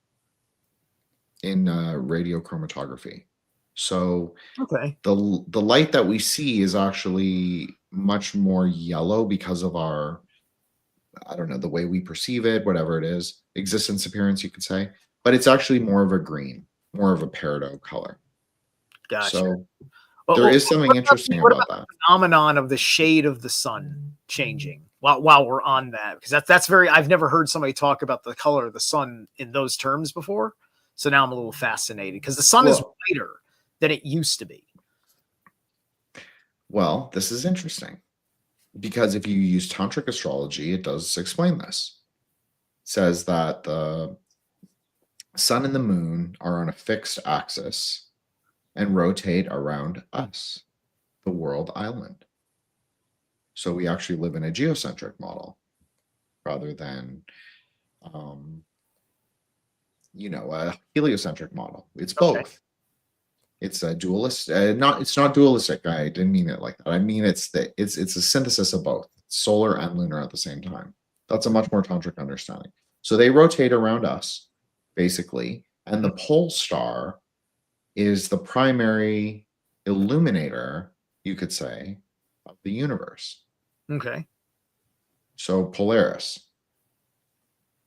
in radiochromatography. So Okay. the light that we see is actually much more yellow because of our, I don't know, the way we perceive it, whatever it is, existence appearance, you could say, but it's actually more of a green, more of a peridot color. Gotcha. So Well, there well, is something interesting what about about that. the phenomenon of the shade of the sun changing? While we're on that, because that's very. I've never heard somebody talk about the color of the sun in those terms before. So now I'm a little fascinated because the sun is Well, whiter than it used to be. well, this is interesting because if you use tantric astrology, it does explain this. It says that the sun and the moon are on a fixed axis and rotate around us, the world island. So we actually live in a geocentric model rather than, um, a heliocentric model. It's Okay. both. It's a dualist. Not. It's not dualistic. I didn't mean it like that. I mean it's a synthesis of both solar and lunar at the same time. That's a much more tantric understanding. So they rotate around us, basically, and the pole star is the primary illuminator, you could say, of the universe. Okay. So Polaris.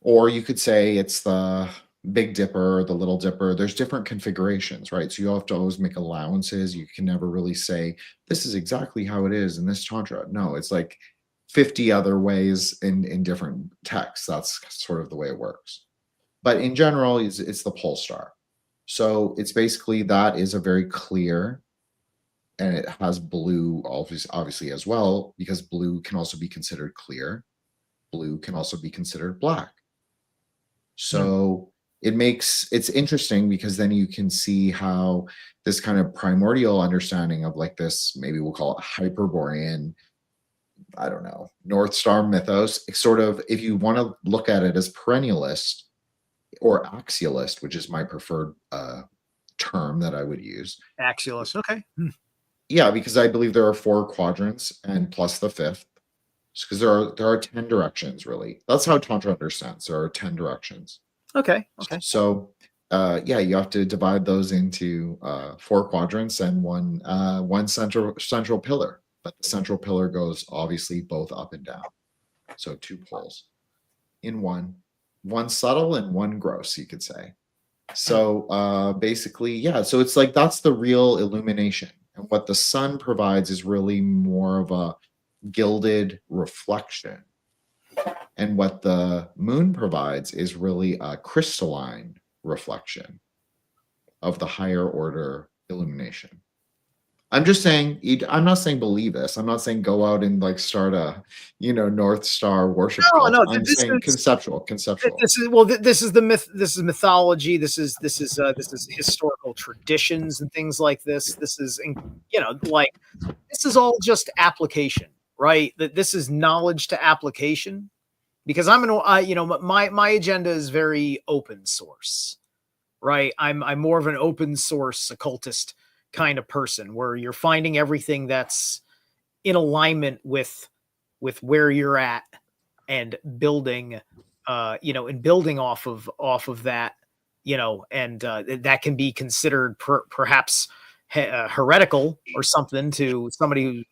Or you could say it's the Big Dipper, the Little Dipper. There's different configurations, right? So you have to always make allowances. You can never really say, this is exactly how it is in this Tantra. No, it's like 50 other ways in different texts. That's sort of the way it works. But in general, it's the pole star. So it's basically that is a very clear, and it has blue obviously as well, because blue can also be considered clear. Blue can also be considered black. Hmm. So it's interesting because then you can see how this kind of primordial understanding of like this, maybe we'll call it Hyperborean, I don't know, North Star mythos, sort of, if you want to look at it as perennialist or axialist, which is my preferred term that I would use. Axialist. Okay. Yeah, because I believe there are 4 quadrants and plus the 5th, because there are 10 directions really. That's how Tantra understands. There are 10 directions. Okay. Okay. So yeah, you have to divide those into 4 quadrants and one central pillar. But the central pillar goes obviously both up and down. So 2 poles in one subtle and one gross, you could say. So basically, yeah, so it's like that's the real illumination. And what the sun provides is really more of a gilded reflection. And what the moon provides is really a crystalline reflection of the higher order illumination. I'm just saying, I'm not saying believe this. I'm not saying go out and like start a, North Star worship No, cult. no. I'm saying conceptual. This is well. This is the myth. This is mythology. This is historical traditions and things like this. This is like this is all just application, right? That this is knowledge to application. Because my agenda is very open source, right? I'm more of an open source occultist kind of person, where you're finding everything that's in alignment with where you're at and building and building off of that, and that can be considered perhaps heretical or something to somebody who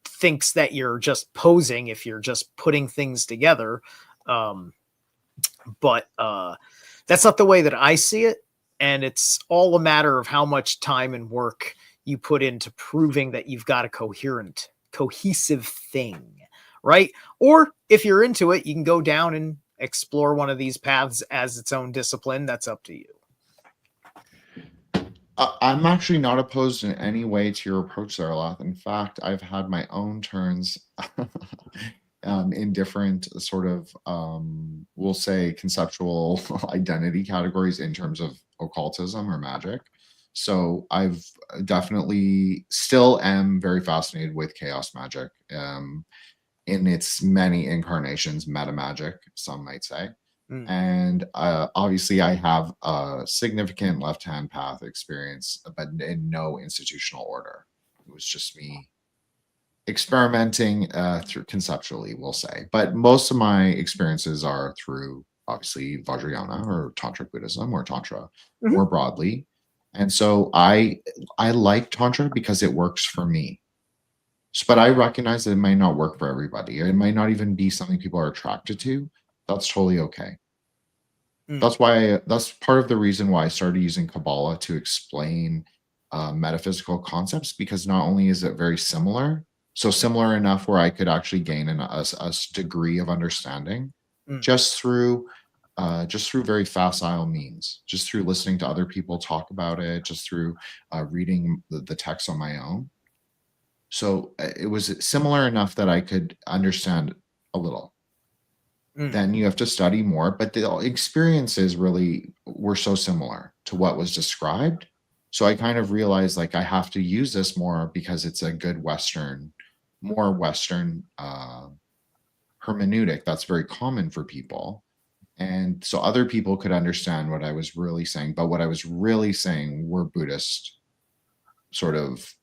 thinks that you're just posing if you're just putting things together. But that's not the way that I see it. And it's all a matter of how much time and work you put into proving that you've got a cohesive thing, right? Or if you're into it, you can go down and explore one of these paths as its own discipline. That's up to you. I'm actually not opposed in any way to your approach, Zerilath. In fact, I've had my own turns in different sort of, we'll say, conceptual identity categories in terms of occultism or magic. So I've definitely still am very fascinated with chaos magic in its many incarnations, meta magic, some might say. And obviously, I have a significant left-hand path experience, but in no institutional order. It was just me experimenting through conceptually, we'll say. But most of my experiences are through, obviously, Vajrayana or Tantric Buddhism or Tantra more broadly. And so I like Tantra because it works for me. But I recognize that it might not work for everybody. It might not even be something people are attracted to. That's totally okay. That's part of the reason why I started using Kabbalah to explain metaphysical concepts, because not only is it very similar, so similar enough where I could actually gain a degree of understanding just through very facile means, just through listening to other people talk about it, just through reading the text on my own. So it was similar enough that I could understand a little. Then you have to study more, but the experiences really were so similar to what was described. So I kind of realized like I have to use this more because it's a good more Western hermeneutic that's very common for people. And so other people could understand what I was really saying, but what I was really saying were Buddhist sort of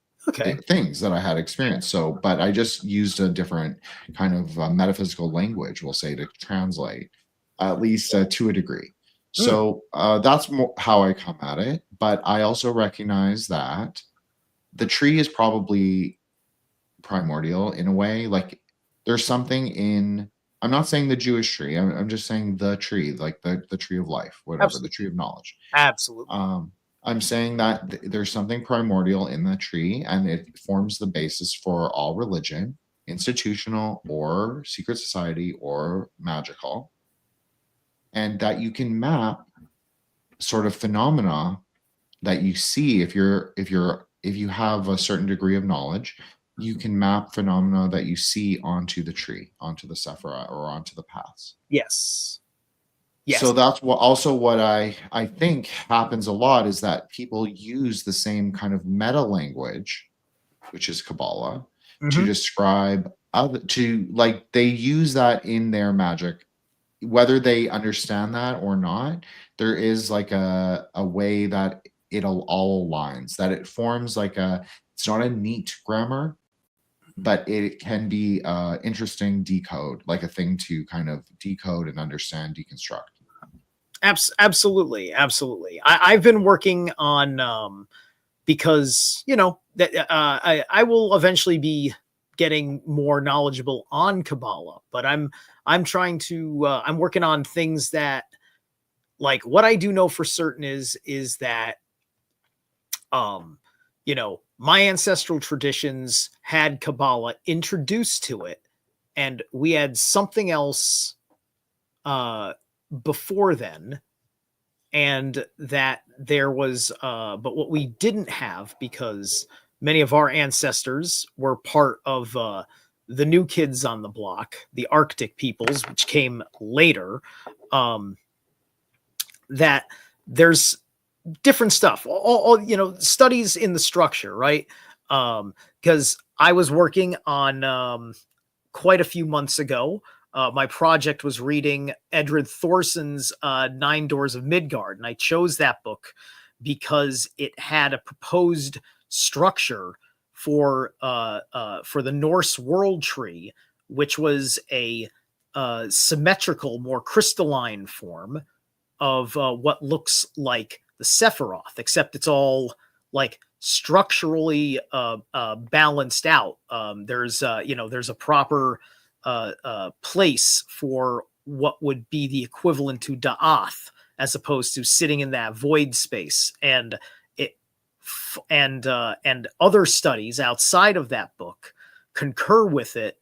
things that I had experienced. So, but I just used a different kind of metaphysical language, we'll say, to translate, at least to a degree. So that's how I come at it. But I also recognize that the tree is probably primordial in a way. Like there's something in, I'm not saying the Jewish tree, I'm just saying the tree, like the tree of life, whatever, absolutely, the tree of knowledge. Absolutely. I'm saying that there's something primordial in the tree, and it forms the basis for all religion, institutional or secret society or magical, and that you can map sort of phenomena that you see if you have a certain degree of knowledge. You can map phenomena that you see onto the tree, onto the sephira, or onto the paths. Yes. So Yes. that's what I think happens a lot is that people use the same kind of meta language, which is Kabbalah, to Hmm. describe other to like they use that in their magic, whether they understand that or not. There is like a way that it all aligns, that it forms like a it's not a neat grammar, but it can be interesting decode, like a thing to kind of decode and understand, deconstruct. Absolutely, absolutely. I've been working on because that I will eventually be getting more knowledgeable on Kabbalah, but I'm trying to I'm working on things that, like, what I do know for certain is that um my ancestral traditions had Kabbalah introduced to it, and we had something else uh before then, and that there was but what we didn't have, because many of our ancestors were part of the new kids on the block, the Arctic peoples, which came later, um that there's different stuff, all studies in the structure, right? Because I was working on quite a few months ago. My project was reading Edred Thorson's Nine Doors of Midgard, and I chose that book because it had a proposed structure for the Norse world tree, which was a symmetrical, more crystalline form of what looks like the Sephiroth, except it's all like structurally balanced out. There's a proper place for what would be the equivalent to Da'ath, as opposed to sitting in that void space. And it and other studies outside of that book concur with it,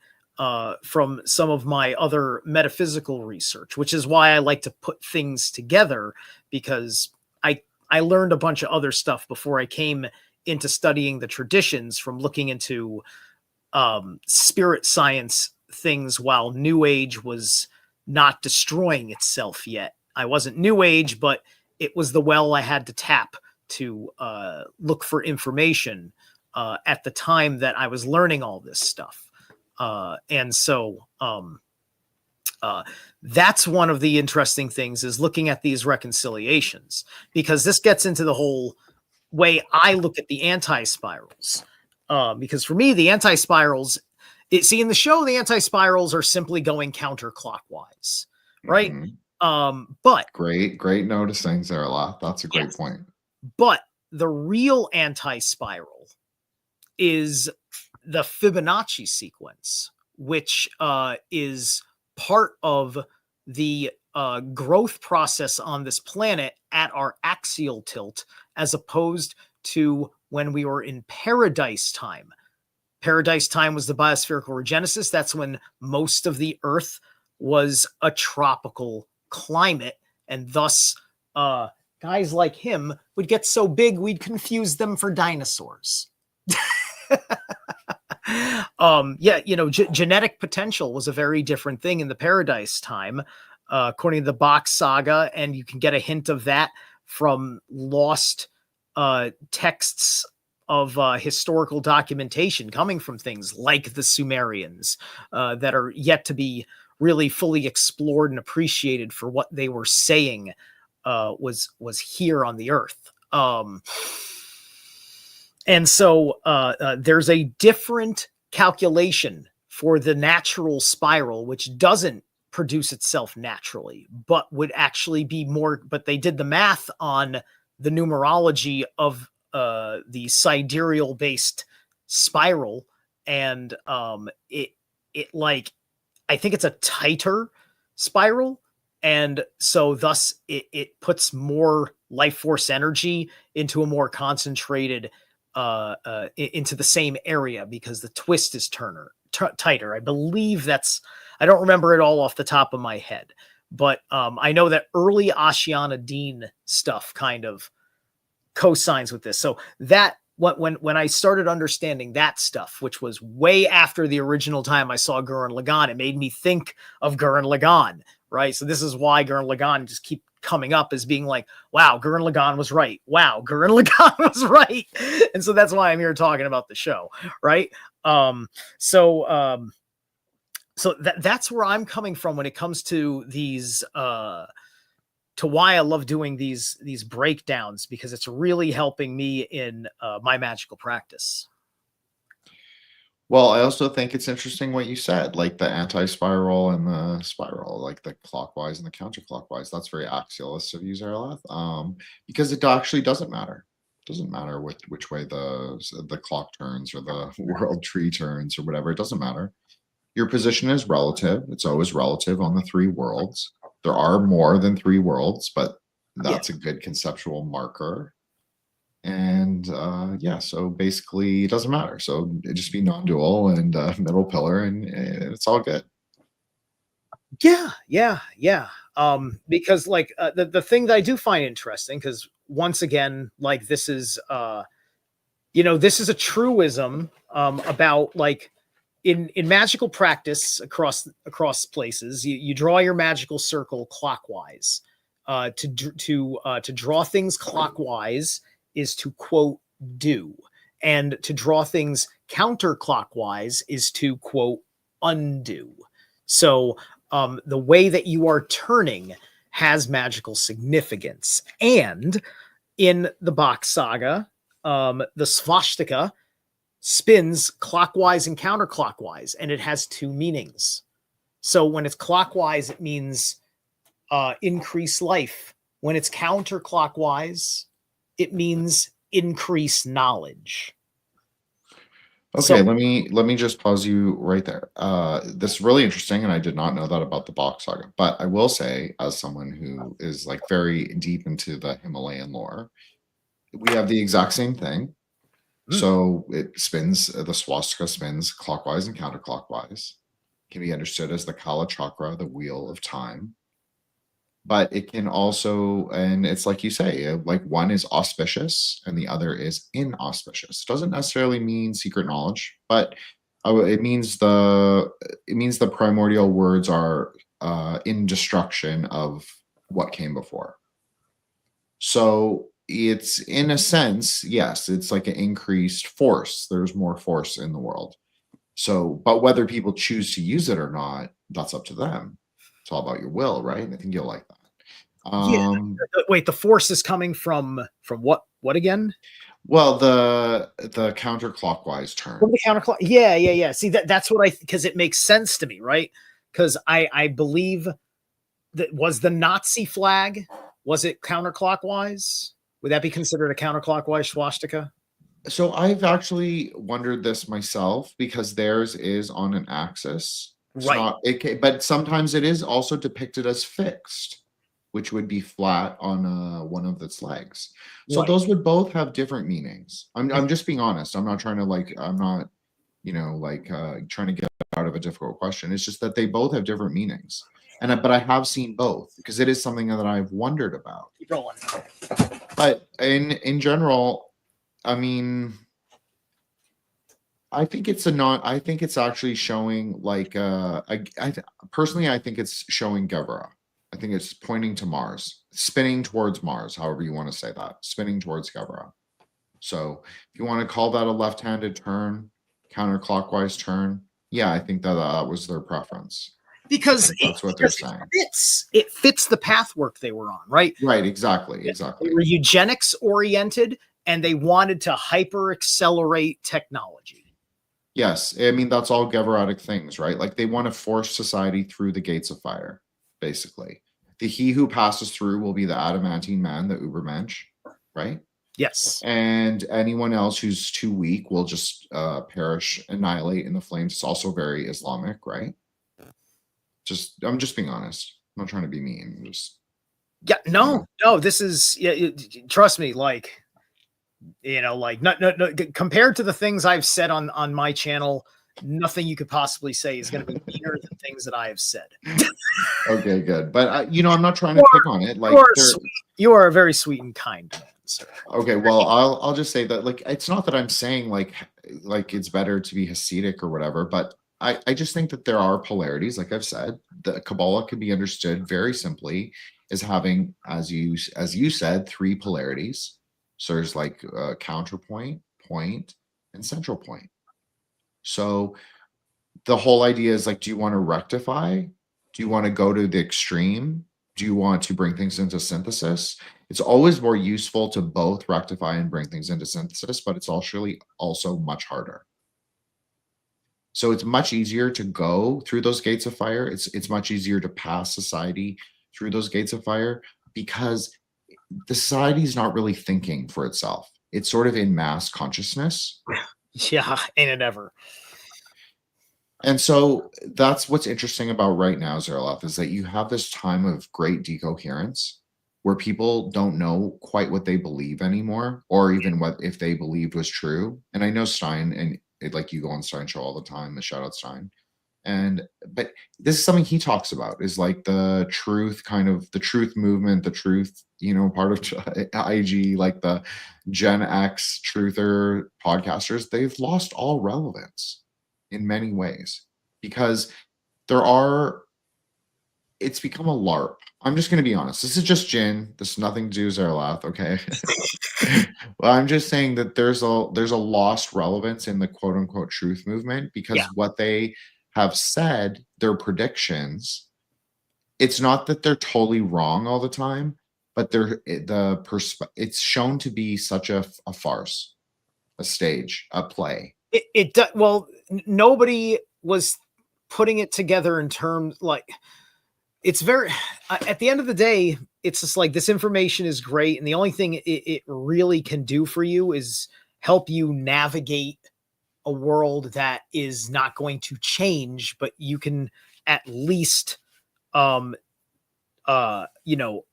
from some of my other metaphysical research, which is why I like to put things together, because I learned a bunch of other stuff before I came into studying the traditions, from looking into spirit science things while New Age was not destroying itself yet. I wasn't New Age, but it was the well I had to tap to look for information at the time that I was learning all this stuff. And so uh, that's one of the interesting things, is looking at these reconciliations, because this gets into the whole way I look at the anti-spirals. Because for me, the anti-spirals, in the show, the anti-spirals are simply going counterclockwise, right? Mhm. But Great noticing, Zerilath. That's a great yes, point. but the real anti-spiral is the Fibonacci sequence, which is part of the growth process on this planet at our axial tilt, as opposed to when we were in paradise time. Paradise time was the biospherical regenesis. That's when most of the Earth was a tropical climate, and thus guys like him would get so big we'd confuse them for dinosaurs. Yeah, genetic potential was a very different thing in the paradise time, according to the Box saga, and you can get a hint of that from lost texts of historical documentation coming from things like the Sumerians, that are yet to be really fully explored and appreciated for what they were saying was here on the earth. And so there's a different calculation for the natural spiral, which doesn't produce itself naturally, but would actually be more. But they did the math on the numerology of the sidereal based spiral, and it like, I think it's a tighter spiral, and so thus it puts more life force energy into a more concentrated into the same area, because the twist is tighter. I believe that's, I don't remember it all off the top of my head, but I know that early Ashiana Dean stuff kind of cosigns with this. So that when I started understanding that stuff, which was way after the original time I saw Gurren Lagann, it made me think of Gurren Lagann, right? So this is why Gurren Lagann just keep coming up as being like, wow, Gurren Lagann was right. Wow, Gurren Lagann was right. And so that's why I'm here talking about the show, right? So that's where I'm coming from when it comes to these to why I love doing these breakdowns, because it's really helping me in my magical practice. Well, I also think it's interesting what you said, like the anti-spiral and the spiral, like the clockwise and the counterclockwise. That's very axialist of you, Zerilath, because it actually doesn't matter. It doesn't matter which way the clock turns or the world tree turns or whatever. It doesn't matter. Your position is relative. It's always relative on the three worlds. There are more than three worlds, but that's a good conceptual marker. And yeah, so basically it doesn't matter. So it just be non-dual and middle pillar, and it's all good. Yeah. Because like the thing that I do find interesting, because once again, like this is this is a truism about like in magical practice across places, you draw your magical circle clockwise. To draw things clockwise is to quote do, and to draw things counterclockwise is to quote undo. So the way that you are turning has magical significance. And in the Bach saga, the swastika spins clockwise and counterclockwise, and it has two meanings. So when it's clockwise, it means increase life. When it's counterclockwise, it means increase knowledge. Okay, let me just pause you right there. This is really interesting, and I did not know that about the Bach saga. But I will say, as someone who is like very deep into the Himalayan lore, we have the exact same thing. So it spins, the swastika spins clockwise and counterclockwise. Can be understood as the Kala chakra, the wheel of time. But it can also, and it's like you say, like one is auspicious and the other is inauspicious. It doesn't necessarily mean secret knowledge, but it means the primordial words are in destruction of what came before. So it's, in a sense, yes, it's like an increased force. There's more force in the world. So, but whether people choose to use it or not, that's up to them. It's all about your will, right? I think you'll like that. Wait, the force is coming from what? What again? Well, the counterclockwise turn. From the counterclock. Yeah. See, that's what because it makes sense to me, right? Because I believe that was the Nazi flag. Was it counterclockwise? Would that be considered a counterclockwise swastika? So I've actually wondered this myself, because theirs is on an axis. It's right. But sometimes it is also depicted as fixed, which would be flat on one of its legs. So those would both have different meanings. I'm just being honest. I'm not trying to I'm not, trying to get out of a difficult question. It's just that they both have different meanings. But I have seen both, because it is something that I've wondered about. Keep rolling. But in general, I mean, I think it's actually showing personally, I think it's showing Gevra. I think it's pointing to Mars, spinning towards Mars, however you want to say that, spinning towards Gevra. So if you want to call that a left-handed turn, counterclockwise turn, yeah, I think that was their preference. Because that's what they're saying. It fits the pathwork they were on, right? Right, exactly. They were eugenics oriented, and they wanted to hyper accelerate technology. Yes, I mean, that's all Gevratic things, right? Like they want to force society through the gates of fire, basically. He who passes through will be the adamantine man, the Ubermensch, right? Yes. And anyone else who's too weak will just perish, annihilate in the flames. It's also very Islamic, right? I'm just being honest. I'm not trying to be mean. No. This is, trust me, like, no, compared to the things I've said on my channel, nothing you could possibly say is going to be meaner than things that I have said. Okay, good. But I'm not trying to pick on it. Like, you are a very sweet and kind man, sir. Okay, well, I'll just say that, like, it's not that I'm saying like it's better to be Hasidic or whatever, but I just think that there are polarities. Like I've said, the Kabbalah can be understood very simply as having, as you said, three polarities. So there's like counterpoint, point, and central point. So the whole idea is like, do you want to rectify? Do you want to go to the extreme? Do you want to bring things into synthesis? It's always more useful to both rectify and bring things into synthesis, but it's also much harder. So it's much easier to go through those gates of fire. It's much easier to pass society through those gates of fire because the society is not really thinking for itself. It's sort of in mass consciousness. Yeah, ain't it ever? And so that's what's interesting about right now, Zerilath, is that you have this time of great decoherence where people don't know quite what they believe anymore, or even what if they believed was true. And I know Stein, and like you go on Stein show all the time, the shout out Stein. But this is something he talks about, is like the truth, kind of the truth movement, the truth, part of IG, like the Gen X truther podcasters, they've lost all relevance in many ways because it's become a LARP. I'm just going to be honest. This is just Jin. This is nothing to do with Zerilath, okay? Well, I'm just saying that there's a lost relevance in the quote unquote truth movement because what they have said, their predictions, it's not that they're totally wrong all the time, but it's shown to be such a farce, a stage, a play. Well, nobody was putting it together in terms like it's very at the end of the day, it's just like this information is great, and the only thing it really can do for you is help you navigate a world that is not going to change, but you can at least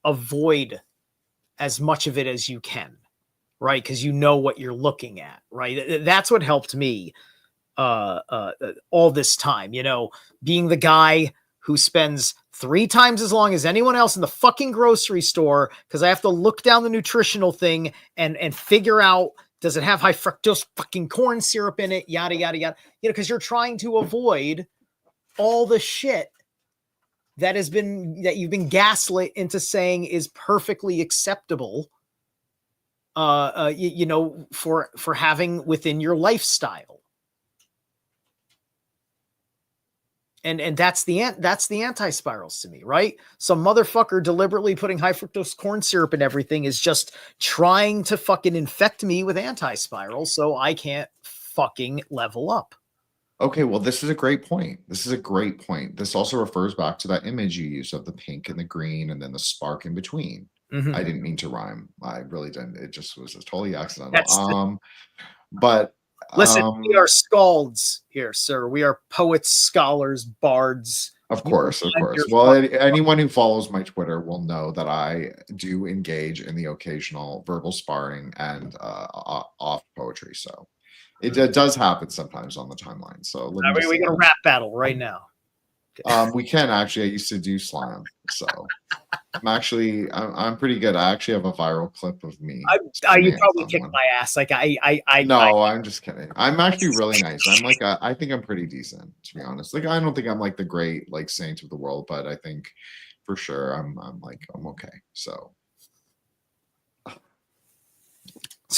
avoid as much of it as you can, right? Because you know what you're looking at, right? That's what helped me all this time, being the guy who spends 3 times as long as anyone else in the fucking grocery store because I have to look down the nutritional thing and figure out, does it have high fructose fucking corn syrup in it, yada yada yada, because you're trying to avoid all the shit that you've been gaslit into saying is perfectly acceptable for having within your lifestyle. And that's the anti-spirals to me, right? Some motherfucker deliberately putting high fructose corn syrup in everything is just trying to fucking infect me with anti-spirals so I can't fucking level up. Okay, well, this is a great point. This also refers back to that image you used of the pink and the green and then the spark in between. Mm-hmm. I didn't mean to rhyme. I really didn't. It just was totally accidental. But listen, we are scalds here, sir. We are poets, scholars, bards. Of course. Well, anyone who follows my Twitter will know that I do engage in the occasional verbal sparring and off poetry. So it does happen sometimes on the timeline. So we got a rap battle right now. We can actually. I used to do slam, so I'm pretty good. I actually have a viral clip of me. You probably kicked my ass. Like I'm just kidding. I'm actually really nice. I'm like I think I'm pretty decent, to be honest. Like I don't think I'm like the great like saint of the world, but I think for sure I'm okay. So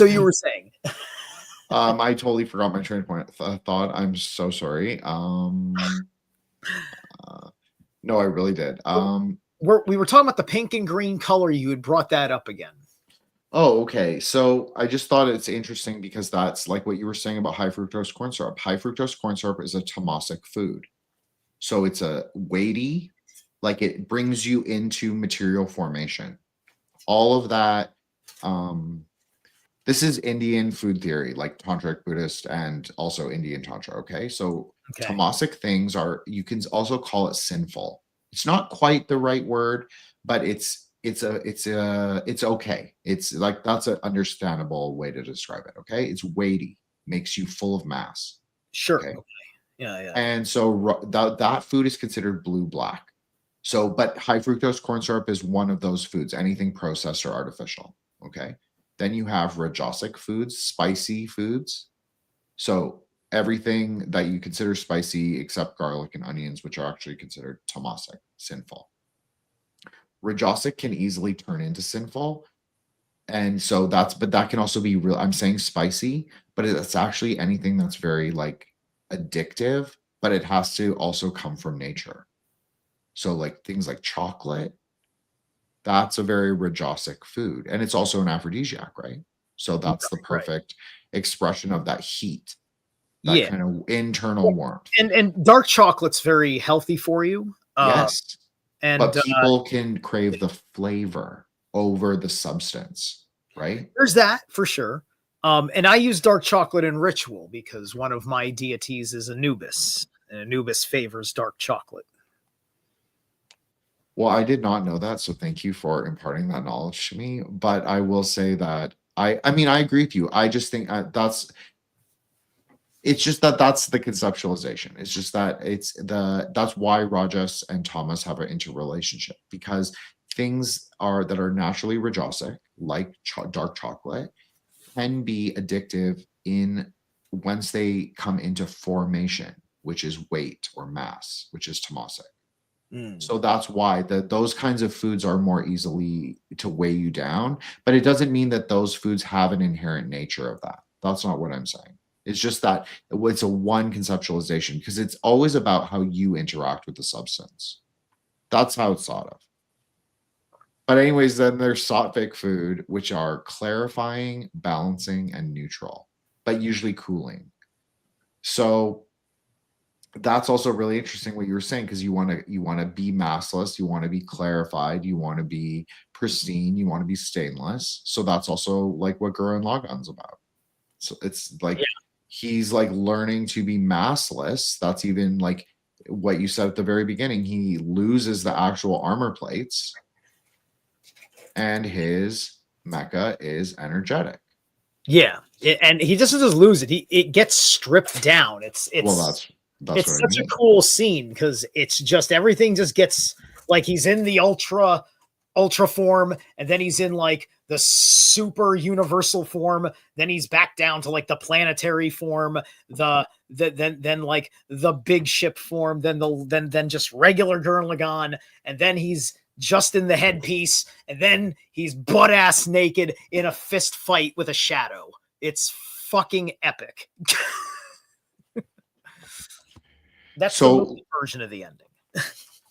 you were saying? I totally forgot my train of thought. I'm so sorry. No, I really did. We were talking about the pink and green color. You had brought that up again. Oh, okay. So I just thought it's interesting because that's like what you were saying about high fructose corn syrup. High fructose corn syrup is a tamasic food. So it's a weighty, like it brings you into material formation. All of that. This is Indian food theory, like Tantric Buddhist and also Indian Tantra. Okay. So tamasic things you can also call it sinful. It's not quite the right word, but it's okay. It's like, that's an understandable way to describe it. Okay. It's weighty, makes you full of mass. Sure. Okay. Yeah. And so that food is considered blue-black. So, but high fructose corn syrup is one of those foods, anything processed or artificial. Okay. Then you have rajasic foods, spicy foods. So everything that you consider spicy except garlic and onions, which are actually considered tamasic, sinful. Rajasic can easily turn into sinful. And so but that can also be real. I'm saying spicy, but it's actually anything that's very like addictive, but it has to also come from nature. So like things like chocolate, that's a very Rajasic food. And it's also an aphrodisiac, right? So that's the Right. perfect expression of that heat, that Yeah. kind of internal warmth. And dark chocolate's very healthy for you. Yes. And But people can crave the flavor over the substance, right? there's that for sure. And I use dark chocolate in ritual because one of my deities is Anubis, and Anubis favors dark chocolate. Well, I did not know that, so thank you for imparting that knowledge to me. But I will say that I mean, I agree with you. I just think it's just that that's the conceptualization. It's just that that's why Rajas and Thomas have an interrelationship, because things that are naturally Rajasic, like dark chocolate, can be addictive in once they come into formation, which is weight or mass, which is tamasic. So that's why those kinds of foods are more easily to weigh you down. But it doesn't mean that those foods have an inherent nature of that. That's not what I'm saying. It's just that it's a one conceptualization, because it's always about how you interact with the substance. That's how it's thought of. But anyways, then there's sattvic food, which are clarifying, balancing, and neutral, but usually cooling. So that's also really interesting what you were saying, because you want to be massless, you want to be clarified, you want to be pristine, you want to be stainless. So that's also like what Gurren Lagann's about. So it's like he's like learning to be massless. That's even like what you said at the very beginning. He loses the actual armor plates, and his mecha is energetic. Yeah, and he doesn't just lose it; it gets stripped down. It's That's such a cool scene, because it's just everything just gets like he's in the ultra form, and then he's in like the super universal form, then he's back down to like the planetary form, then like the big ship form, then just regular Gurren Lagann, and then he's just in the headpiece, and then he's butt ass naked in a fist fight with a shadow. It's fucking epic. That's the movie version of the ending.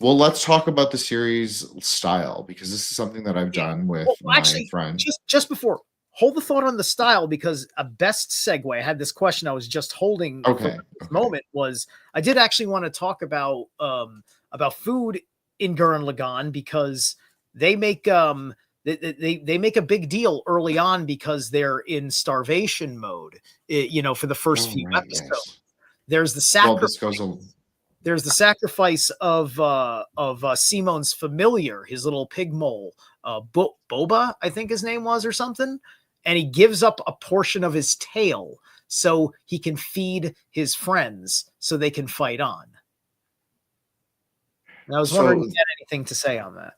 Well, let's talk about the series style, because this is something that I've done with my friend. Just before, hold the thought on the style, because a best segue. I had this question I was just holding for this moment. Was I did actually want to talk about food in Gurren Lagann, because they make they make a big deal early on, because they're in starvation mode. For the first few episodes. Yes. There's the sacrifice. There's the sacrifice of Simon's familiar, his little pig mole, Boba, I think his name was, or something. And he gives up a portion of his tail so he can feed his friends so they can fight on. And I was wondering if you had anything to say on that.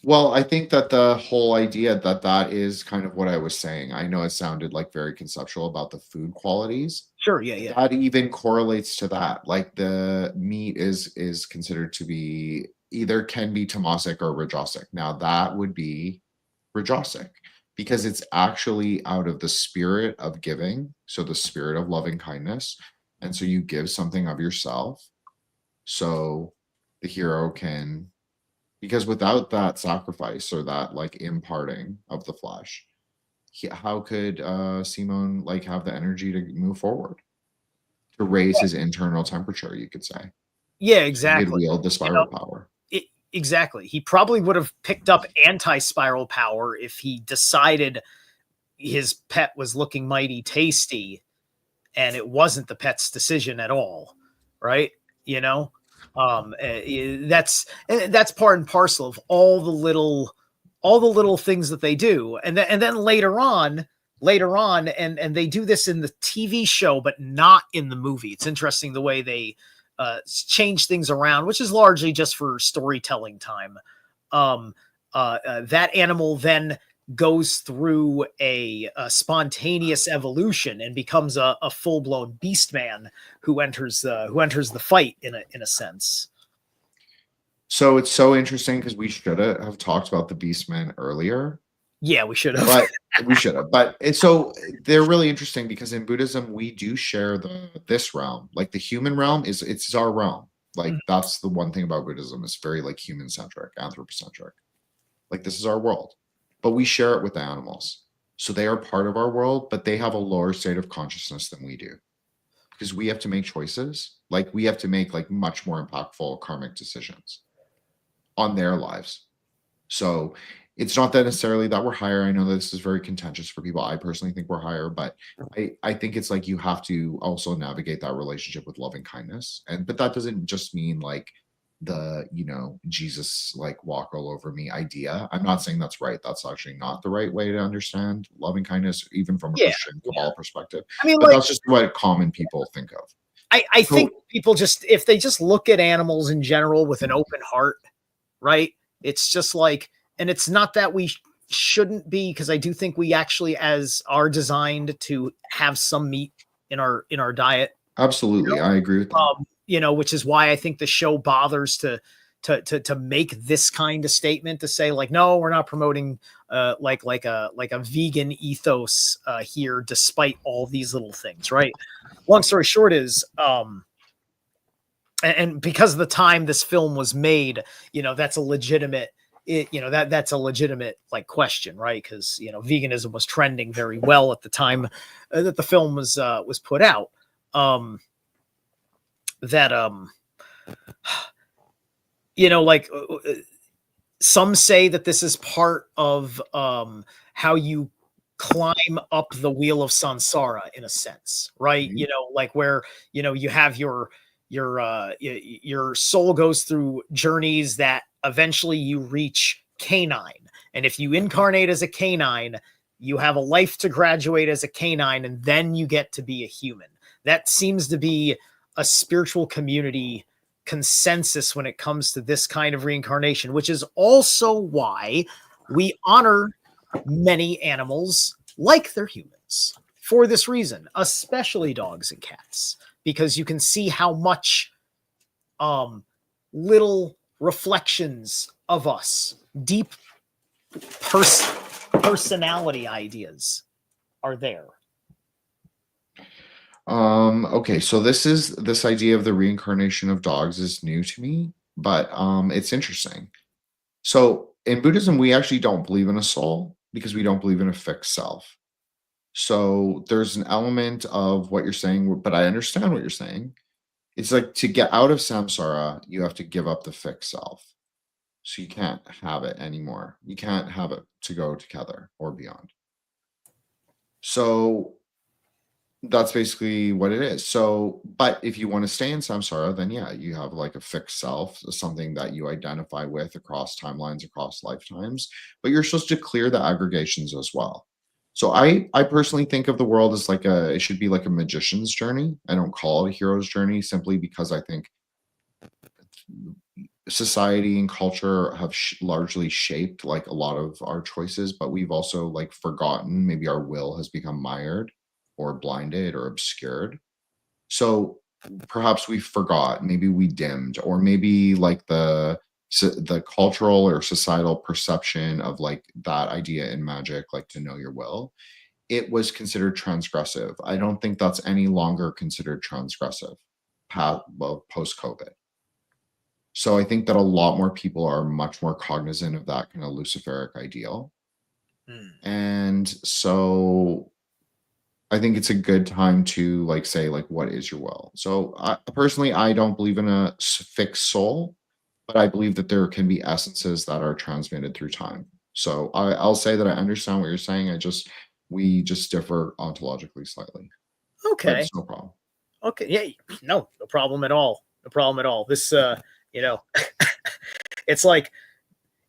Well, I think that the whole idea that is kind of what I was saying. I know it sounded like very conceptual about the food qualities. Sure, yeah. That even correlates to that. Like the meat is considered to be can be tamasic or rajasic. Now that would be rajasic, because it's actually out of the spirit of giving, so the spirit of loving kindness, and so you give something of yourself, so the hero can. Because without that sacrifice, or that like imparting of the flesh, how could Simon like have the energy to move forward, to raise his internal temperature, you could say? Yeah, exactly. He could wield the spiral power. Exactly. He probably would have picked up anti-spiral power if he decided his pet was looking mighty tasty, and it wasn't the pet's decision at all, right? That's part and parcel of all the little things that they do, and then later on, and they do this in the TV show, but not in the movie. It's interesting the way they change things around, which is largely just for storytelling time. That animal then goes through a spontaneous evolution and becomes a full-blown beast man who enters the fight in a sense. So it's so interesting because we should have talked about the Beastmen earlier. Yeah, we should have. But we should have. But it's so they're really interesting because in Buddhism we do share this realm. Like the human realm it's our realm. Like that's the one thing about Buddhism. It's very like human centric, anthropocentric. Like this is our world. But we share it with animals. So they are part of our world, but they have a lower state of consciousness than we do. Because we have to make choices. Like we have to make like much more impactful karmic decisions on their lives. So it's not that necessarily that we're higher. I know that this is very contentious for people. I personally think we're higher, but I think it's like you have to also navigate that relationship with loving kindness. But that doesn't just mean like the, Jesus like walk all over me idea. I'm not saying that's right. That's actually not the right way to understand loving kindness, even from a Christian Kabbalah perspective. I mean, but like, that's just what common people think of. I think people if they just look at animals in general with an open heart, right? It's just like, and it's not that we shouldn't be, because I do think we actually are designed to have some meat in our diet. Absolutely. I agree with that. Which is why I think the show bothers to make this kind of statement, to say like, no, we're not promoting like a vegan ethos here, despite all these little things, right? Long story short is, and because of the time this film was made, that's a legitimate, that's a legitimate like question, right? Because veganism was trending very well at the time that the film was put out. Some say that this is part of how you climb up the wheel of samsara, in a sense, right? Like where you have your soul goes through journeys that eventually you reach canine, and if you incarnate as a canine, you have a life to graduate as a canine, and then you get to be a human. That seems to be a spiritual community consensus when it comes to this kind of reincarnation, which is also why we honor many animals like they're humans for this reason, especially dogs and cats, because you can see how much little reflections of us, deep personality ideas are there. Okay, so this idea of the reincarnation of dogs is new to me, but it's interesting. So in Buddhism, we actually don't believe in a soul because we don't believe in a fixed self. So there's an element of what you're saying, but I understand what you're saying. It's like to get out of samsara, you have to give up the fixed self. So you can't have it anymore. You can't have it to go together or beyond. So that's basically what it is. So, but if you want to stay in samsara, then yeah, you have like a fixed self, something that you identify with across timelines, across lifetimes, but you're supposed to clear the aggregations as well. So I personally think of the world as like it should be like a magician's journey. I don't call it a hero's journey simply because I think society and culture have largely shaped like a lot of our choices, but we've also like forgotten, maybe our will has become mired or blinded or obscured. So perhaps we forgot, maybe we dimmed, or maybe like the cultural or societal perception of like that idea in magic, like to know your will, it was considered transgressive. I don't think that's any longer considered transgressive post COVID. So I think that a lot more people are much more cognizant of that kind of Luciferic ideal. And so I think it's a good time to like say like, what is your will? So personally, I don't believe in a fixed soul, but I believe that there can be essences that are transmitted through time. So I'll say that I understand what you're saying. We just differ ontologically slightly. Okay. It's no problem. Okay. Yeah. No problem at all. No problem at all. This, it's like,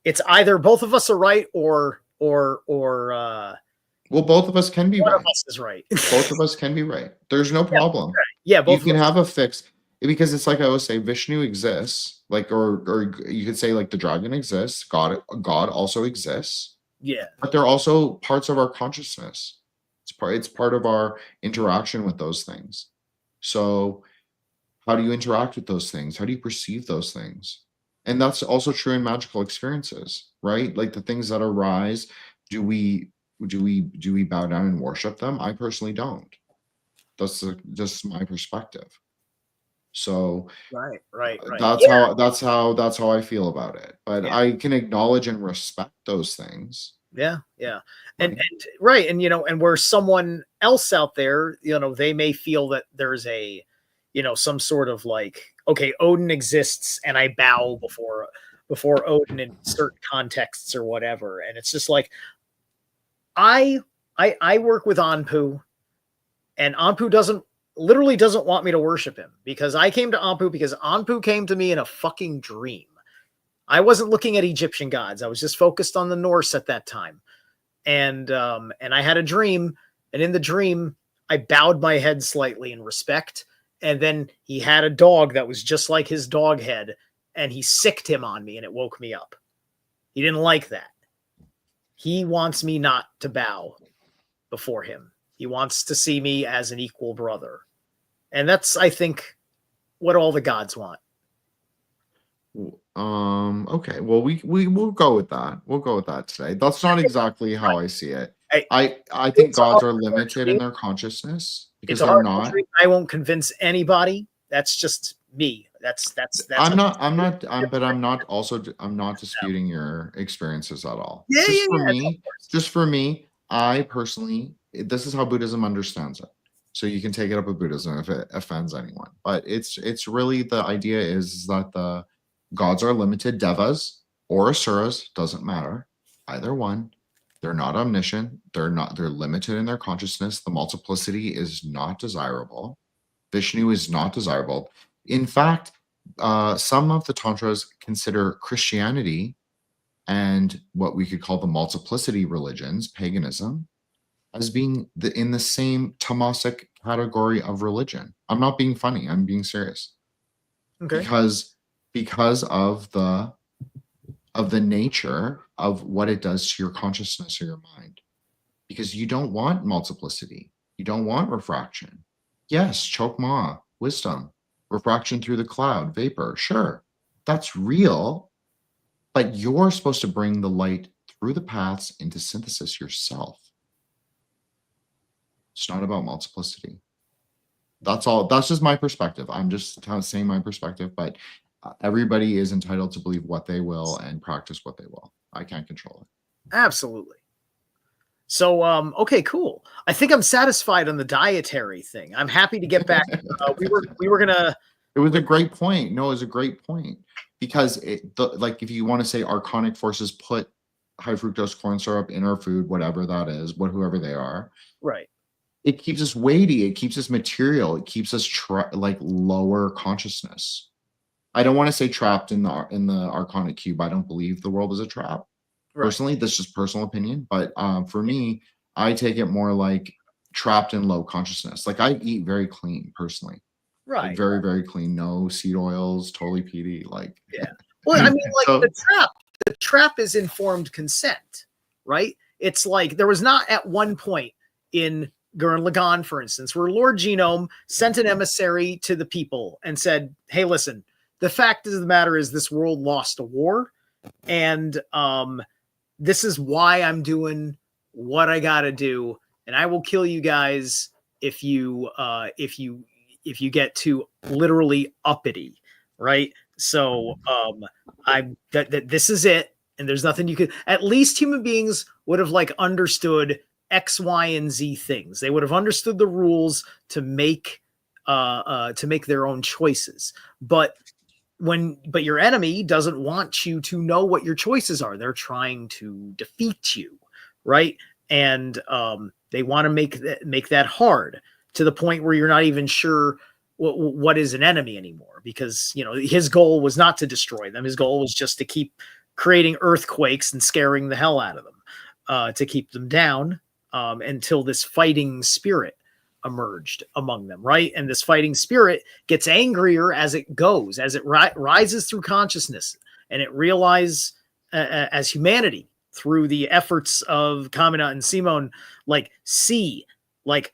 it's either both of us are right or well, both of us can be one right. of us is right. Both of us can be right. There's no problem. Yeah, both you can have a fix, because it's like I always say, Vishnu exists, like or you could say like the dragon exists, God also exists. Yeah. but they're also parts of our consciousness. It's part of our interaction with those things. So how do you interact with those things? How do you perceive those things? And that's also true in magical experiences, right? Like the things that arise, do we bow down and worship them? I personally don't. Just my perspective. So Right. Right. Right. that's Yeah. how I feel about it. But Yeah. I can acknowledge and respect those things. Yeah. Yeah. And, Right. and right. And, and where someone else out there, they may feel that there's a, some sort of like, okay, Odin exists and I bow before Odin in certain contexts or whatever. And it's just like, I work with Anpu, and Anpu literally doesn't want me to worship him, because I came to Anpu because Anpu came to me in a fucking dream. I wasn't looking at Egyptian gods. I was just focused on the Norse at that time. And I had a dream, and in the dream, I bowed my head slightly in respect. And then he had a dog that was just like his dog head, and he sicked him on me, and it woke me up. He didn't like that. He wants me not to bow before him. He wants to see me as an equal brother. And that's, I think, what all the gods want. Okay. Well, we'll go with that. We'll go with that today. That's not exactly how I see it. I think gods are limited in their consciousness because they're not. I won't convince anybody. That's just me. That's I'm not disputing your experiences at all. Yeah, Just for me, I personally, this is how Buddhism understands it. So you can take it up with Buddhism if it offends anyone. But it's really, the idea is that the gods are limited. Devas or asuras, doesn't matter. Either one. They're not omniscient. They're limited in their consciousness. The multiplicity is not desirable. Vishnu is not desirable. In fact, some of the tantras consider Christianity and what we could call the multiplicity religions, paganism, as being in the same tamasic category of religion. I'm not being funny. I'm being serious. Okay. Because of the nature of what it does to your consciousness or your mind. Because you don't want multiplicity. You don't want refraction. Yes, chokma, wisdom, refraction through the cloud, vapor, sure, that's real, but you're supposed to bring the light through the paths into synthesis yourself. It's not about multiplicity. That's all. That's just my perspective. I'm just saying my perspective, but everybody is entitled to believe what they will and practice what they will. I can't control it. Absolutely. So, okay, cool. I think I'm satisfied on the dietary thing. I'm happy to get back. We were gonna. It was a great point. No, it was a great point, because like if you want to say archonic forces put high fructose corn syrup in our food, whatever that is, whoever they are, right? It keeps us weighty. It keeps us material. It keeps us like lower consciousness. I don't want to say trapped in the archonic cube. I don't believe the world is a trap. Right. Personally, that's just personal opinion. But for me, I take it more like trapped in low consciousness. Like I eat very clean personally. Right. Like very, very clean. No seed oils, totally peaty. Like, yeah. Well, I mean, like the trap is informed consent, right? It's like there was not at one point in Gurren Lagann, for instance, where Lord Genome sent an emissary to the people and said, hey, listen, the fact of the matter is this world lost a war, and this is why I'm doing what I got to do, and I will kill you guys if you get too literally uppity, right? So this is it, and there's nothing you could. At least human beings would have like understood X, Y, and Z things. They would have understood the rules to make their own choices. But your enemy doesn't want you to know what your choices are. They're trying to defeat you, right? And they want to make that hard to the point where you're not even sure what is an enemy anymore, because his goal was not to destroy them. His goal was just to keep creating earthquakes and scaring the hell out of them, to keep them down. Until this fighting spirit emerged among them, right? And this fighting spirit gets angrier as it goes, as it rises through consciousness, and it realizes as humanity through the efforts of Kamina and Simon, like see like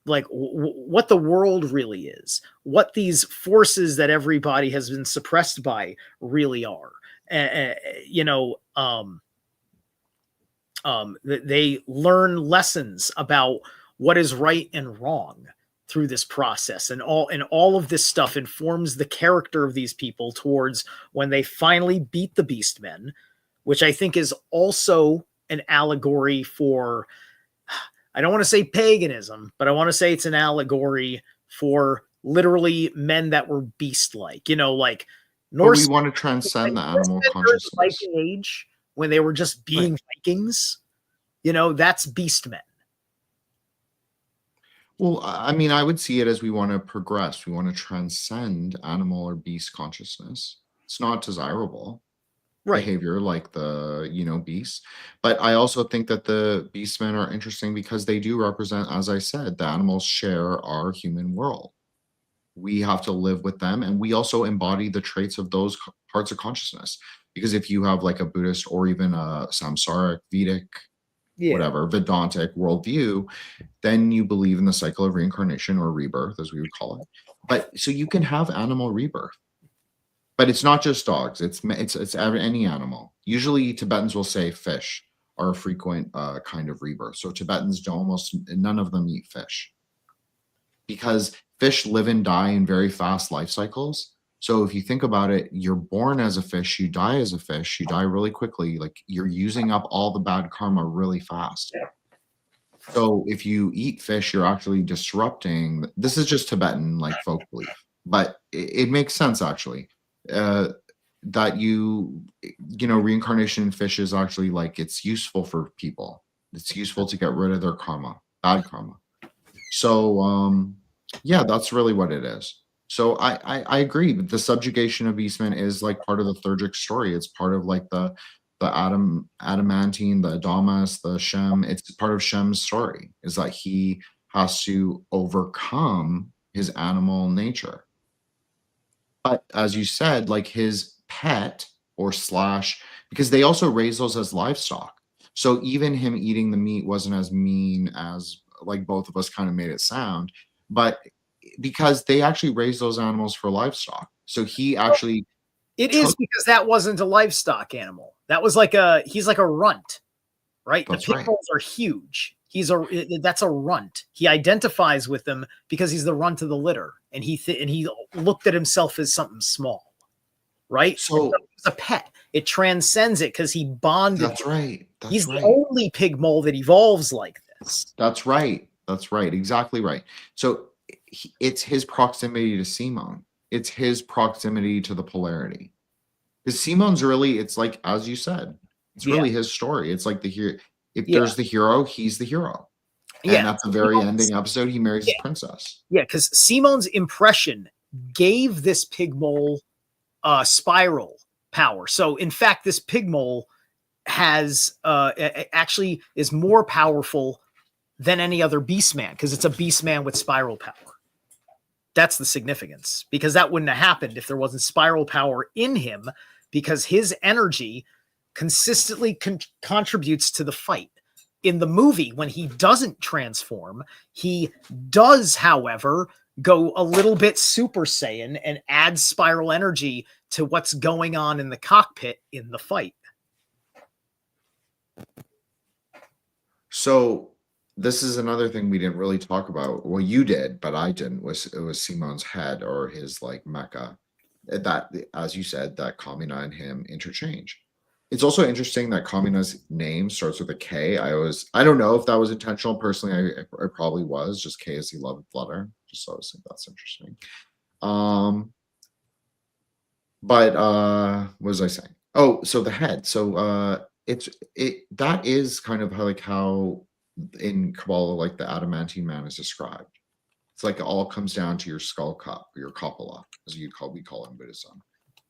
what the world really is, what these forces that everybody has been suppressed by really are. You know, they learn lessons about what is right and wrong through this process, and all of this stuff informs the character of these people towards when they finally beat the Beastmen, which I think is also an allegory for, I don't want to say paganism, but I want to say it's an allegory for literally men that were beast-like. You know, like Norse. Norse. We want to transcend the animal The consciousness. Viking age, when they were just being Vikings, you know, that's beastmen. Well, I mean, I would see it as we want to progress. We want to transcend animal or beast consciousness. It's not desirable behavior like the, beasts. But I also think that the beastmen are interesting because they do represent, as I said, the animals share our human world. We have to live with them, and we also embody the traits of those parts of consciousness. Because if you have like a Buddhist or even a samsaric, Vedic, whatever, Vedantic worldview, then you believe in the cycle of reincarnation or rebirth, as we would call it. But so you can have animal rebirth, but it's not just dogs. It's any animal. Usually Tibetans will say fish are a frequent kind of rebirth. So Tibetans none of them eat fish because fish live and die in very fast life cycles. So if you think about it, you're born as a fish, you die as a fish, you die really quickly. Like you're using up all the bad karma really fast. So if you eat fish, you're actually disrupting. This is just Tibetan like folk belief, but it makes sense actually. That reincarnation in fish is actually like it's useful for people. It's useful to get rid of their karma, bad karma. So yeah, that's really what it is. So I agree. But the subjugation of Beastmen is like part of the Thurgic story. It's part of like the adamantine, the Adamas, the Shem. It's part of Shem's story. Is that he has to overcome his animal nature. But as you said, like his pet or slash, because they also raise those as livestock. So even him eating the meat wasn't as mean as like both of us kind of made it sound, but because they actually raise those animals for livestock. So he actually is because that wasn't a livestock animal. That was like he's like a runt, right? The pit bulls are huge. That's a runt. He identifies with them because he's the runt of the litter, and he looked at himself as something small, right? So it's a pet. It transcends it because he bonded. That's right. He's the only pig mole that evolves like this. That's right. That's right. Exactly right. So it's his proximity to Simon. It's his proximity to the polarity. Because Simon's really, it's like, as you said, it's really his story. It's like the hero. If there's the hero, he's the hero. And at the very ending episode, he marries his princess. Yeah, because Simon's impression gave this pig mole spiral power. So in fact, this pig mole has actually is more powerful than any other beast man because it's a beast man with spiral power. That's the significance, because that wouldn't have happened if there wasn't spiral power in him, because his energy consistently contributes to the fight. In the movie, when he doesn't transform, he does, however, go a little bit Super Saiyan and add spiral energy to what's going on in the cockpit in the fight. So this is another thing we didn't really talk about. Well, you did, but I didn't. It was Simon's head, or his like mecha. That, as you said, that Kamina and him interchange. It's also interesting that Kamina's name starts with a K. I don't know if that was intentional. Personally, I probably was. Just K as the 11th letter. Just so I was think that's interesting. But what was I saying? Oh, so the head. So that is kind of how in Kabbalah, like the adamantine man is described. It's like it all comes down to your skull cup, or your Kapala, as we call it in Buddhism.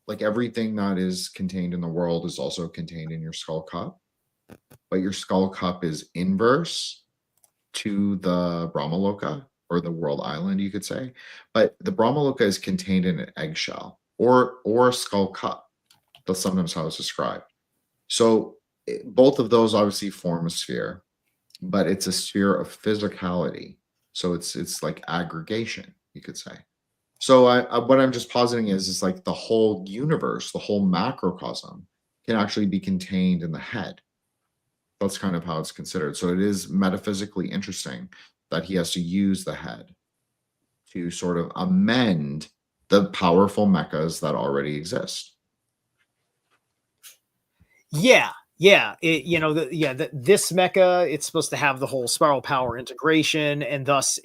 Like everything that is contained in the world is also contained in your skull cup, but your skull cup is inverse to the Brahmaloka, or the world island, you could say. But the Brahmaloka is contained in an eggshell or a skull cup. That's sometimes how it's described. So both of those obviously form a sphere, but it's a sphere of physicality. So it's like aggregation, you could say. So what I'm just positing is like the whole universe, the whole macrocosm can actually be contained in the head. That's kind of how it's considered. So it is metaphysically interesting that he has to use the head to sort of amend the powerful mechas that already exist. Yeah, yeah. This mecha, it's supposed to have the whole spiral power integration, and thus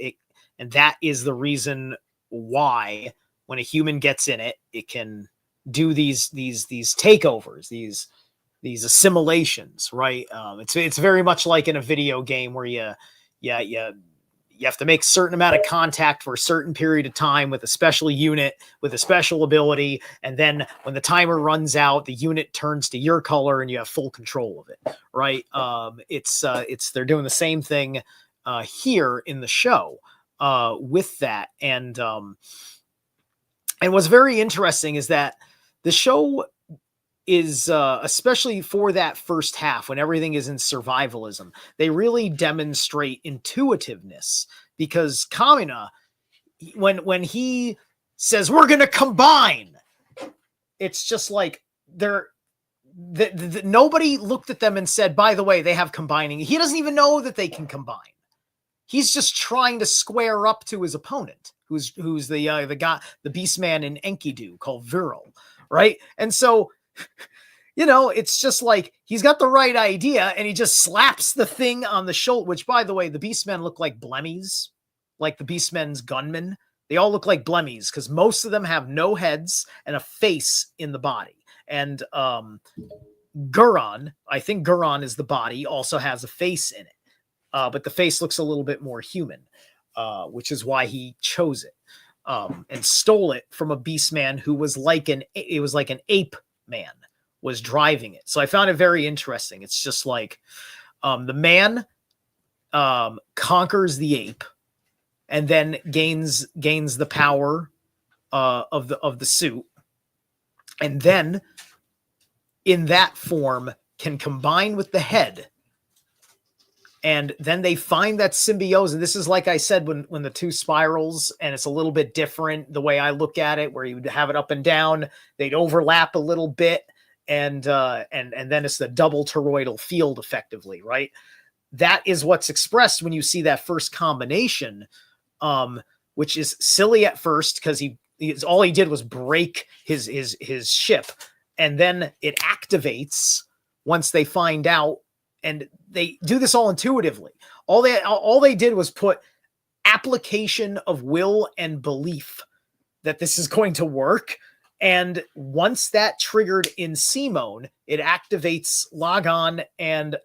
that is the reason why when a human gets in it, it can do these takeovers, these assimilations, right? It's very much like in a video game where you have to make a certain amount of contact for a certain period of time with a special unit with a special ability, and then when the timer runs out, the unit turns to your color and you have full control of it, right? It's they're doing the same thing here in the show with that, and what's very interesting is that the show is especially for that first half when everything is in survivalism, they really demonstrate intuitiveness, because Kamina, when he says we're going to combine, it's just like nobody looked at them and said, by the way, they have combining. He doesn't even know that they can combine. He's just trying to square up to his opponent, who's the guy, the beast man in Enkidu called Viral, right? And so it's just like he's got the right idea and he just slaps the thing on the shoulder, which, by the way, the Beastmen look like blemmies, like the Beastmen's gunmen. They all look like blemmies because most of them have no heads and a face in the body. And Gurren, I think Gurren is the body, also has a face in it. But the face looks a little bit more human, which is why he chose it and stole it from a Beastman who was like an ape man was driving it. So I found it very interesting. It's just like the man conquers the ape and then gains the power of the suit, and then in that form can combine with the head. And then they find that symbiosis. And this is, like I said, when the two spirals, and it's a little bit different the way I look at it, where you would have it up and down, they'd overlap a little bit, and then it's the double toroidal field, effectively, right? That is what's expressed when you see that first combination, which is silly at first because all he did was break his ship, and then it activates once they find out. And they do this all intuitively. All they did was put application of will and belief that this is going to work. And once that triggered in Simone, it activates Lagann and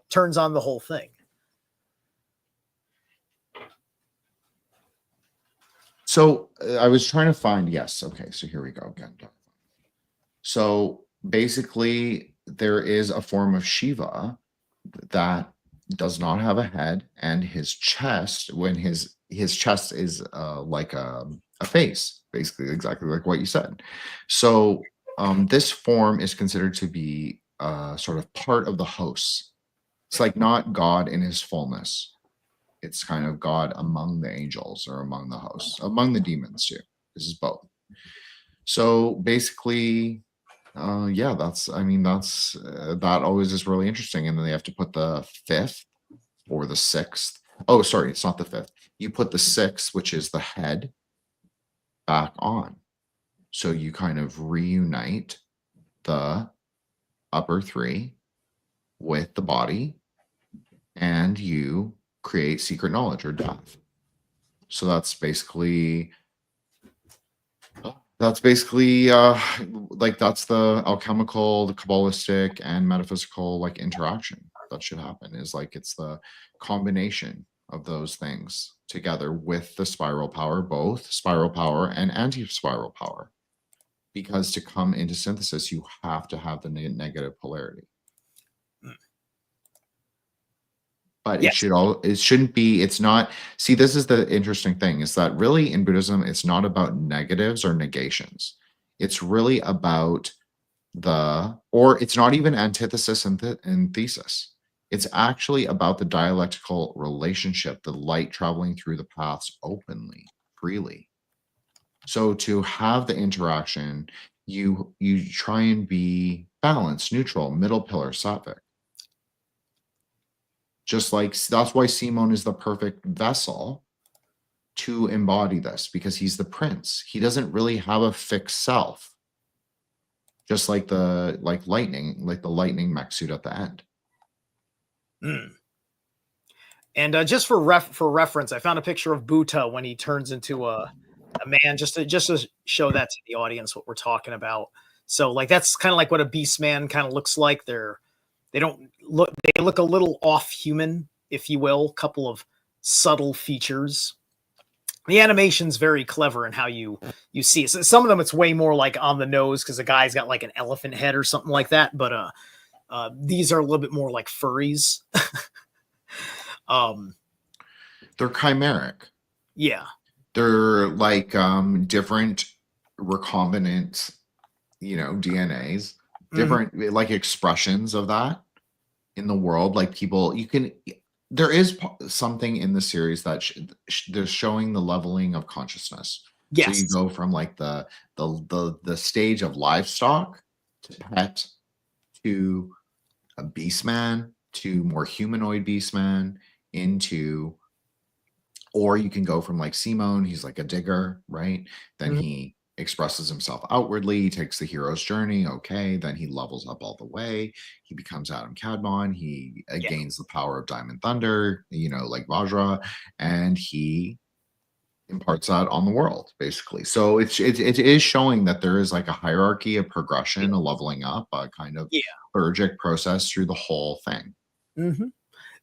turns on the whole thing. So I was trying to find, yes. Okay. So here we go again. So basically there is a form of Shiva that does not have a head, and his chest, when his chest is like a face, basically exactly like what you said. So this form is considered to be sort of part of the hosts. It's like not God in his fullness. It's kind of God among the angels or among the hosts, among the demons too. This is both. So basically, that always is really interesting. And then they have to put the fifth or the sixth. Oh, sorry, it's not the fifth. You put the sixth, which is the head, back on. So you kind of reunite the upper three with the body, and you create secret knowledge or death. So that's basically that's the alchemical, the kabbalistic, and metaphysical like interaction that should happen. Is like it's the combination of those things together with the spiral power, both spiral power and anti-spiral power, because to come into synthesis you have to have the negative polarity. But yes. It's not, see, this is the interesting thing, is that really in Buddhism, it's not about negatives or negations. It's really about or it's not even antithesis and thesis. It's actually about the dialectical relationship, the light traveling through the paths openly, freely. So to have the interaction, you try and be balanced, neutral, middle pillar, sattvic. Just like that's why Simon is the perfect vessel to embody this, because he's the prince. He doesn't really have a fixed self. Just like the lightning mech suit at the end. And just for reference, I found a picture of Buta when he turns into a man, just to show that to the audience what we're talking about. So like that's kind of like what a beast man kind of looks like. They look a little off human, if you will, a couple of subtle features. The animation's very clever in how you see it. So some of them it's way more like on the nose because the guy's got like an elephant head or something like that. But these are a little bit more like furries. They're chimeric. Yeah. They're like different recombinant, DNAs, different like expressions of that in the world. Like people, there is something in the series that they're showing the leveling of consciousness. Yes. So you go from like the stage of livestock to pet to a beast man to more humanoid beast man into, or you can go from like Simon, he's like a digger, right? Then he expresses himself outwardly, he takes the hero's journey, okay, then he levels up all the way, he becomes Adam Kadmon, he gains the power of Diamond Thunder, like Vajra, and he imparts that on the world, basically. So it is showing that there is like a hierarchy, a progression, a leveling up, a kind of liturgic process through the whole thing.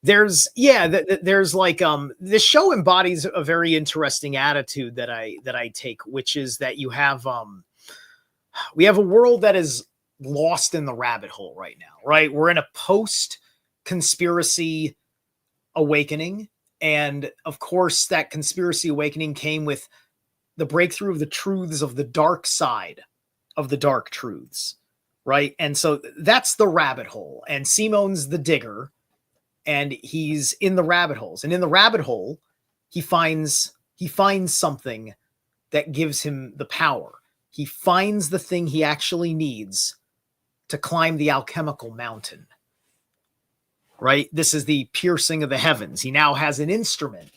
There's like this show embodies a very interesting attitude that I take, which is that we have a world that is lost in the rabbit hole right now, right? We're in a post conspiracy awakening, and of course that conspiracy awakening came with the breakthrough of the truths of the dark side of the dark truths, right? And so that's the rabbit hole, and Simon's the digger. And he's in the rabbit holes. And in the rabbit hole, he finds something that gives him the power. He finds the thing he actually needs to climb the alchemical mountain. Right? This is the piercing of the heavens. He now has an instrument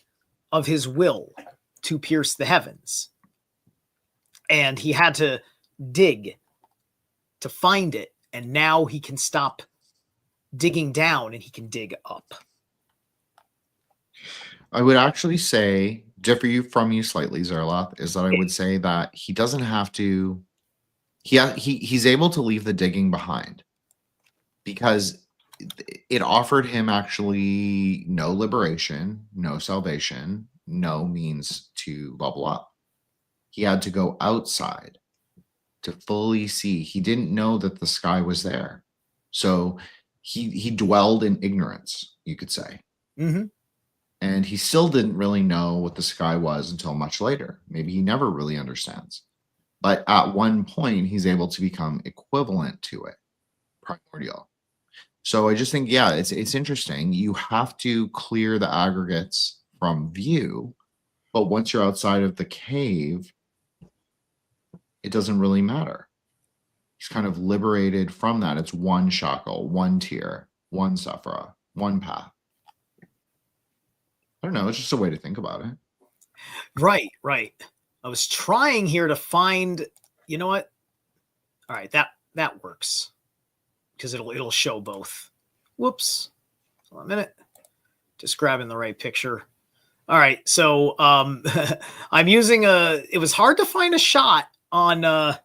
of his will to pierce the heavens. And he had to dig to find it. And now he can stop digging down and he can dig up. I would actually say, differ from you slightly, Zerilath, is that I would say that he doesn't have to, he's able to leave the digging behind because it offered him actually no liberation, no salvation, no means to level up. He had to go outside to fully see. He didn't know that the sky was there. So he dwelled in ignorance, you could say. And he still didn't really know what the sky was until much later. Maybe he never really understands. But at one point, he's able to become equivalent to it, primordial. So I just think, it's interesting. You have to clear the aggregates from view. But once you're outside of the cave, it doesn't really matter. He's kind of liberated from that. It's one shackle, one tier, one Sephira, one path. I don't know. It's just a way to think about it. Right. I was trying here to find, you know what? All right, that works because it'll show both. Whoops. Hold on a minute. Just grabbing the right picture. All right. So I'm using it was hard to find a shot on my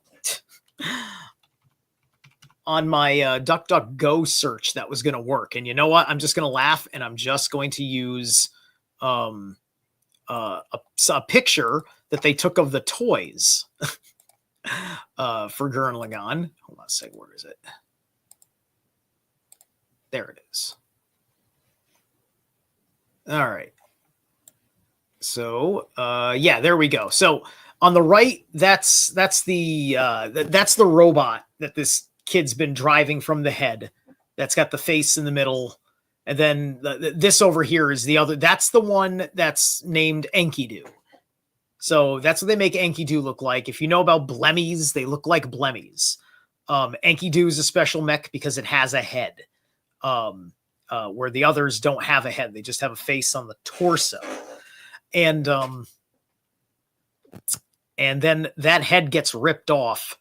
DuckDuckGo search that was going to work. And you know what? I'm just going to laugh and I'm just going to use a picture that they took of the toys for Gurren Lagann. Hold on a second. Where is it? There it is. All right. So, there we go. So on the right, that's the robot that this kid's been driving from the head. That's got the face in the middle. And then this over here is the other. That's the one that's named Enkidu. So that's what they make Enkidu look like. If you know about Blemmies, they look like Blemmies. Enkidu is a special mech because it has a head, where the others don't have a head. They just have a face on the torso. And then that head gets ripped off,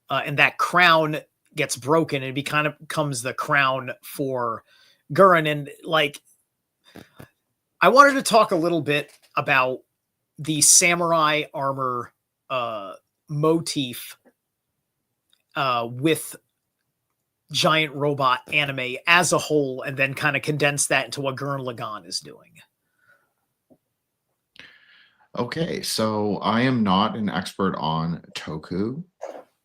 and that crown gets broken, and it becomes the crown for Gurren. And like, I wanted to talk a little bit about the samurai armor motif with giant robot anime as a whole, and then kind of condense that into what Gurren Lagann is doing. Okay, so I am not an expert on Toku,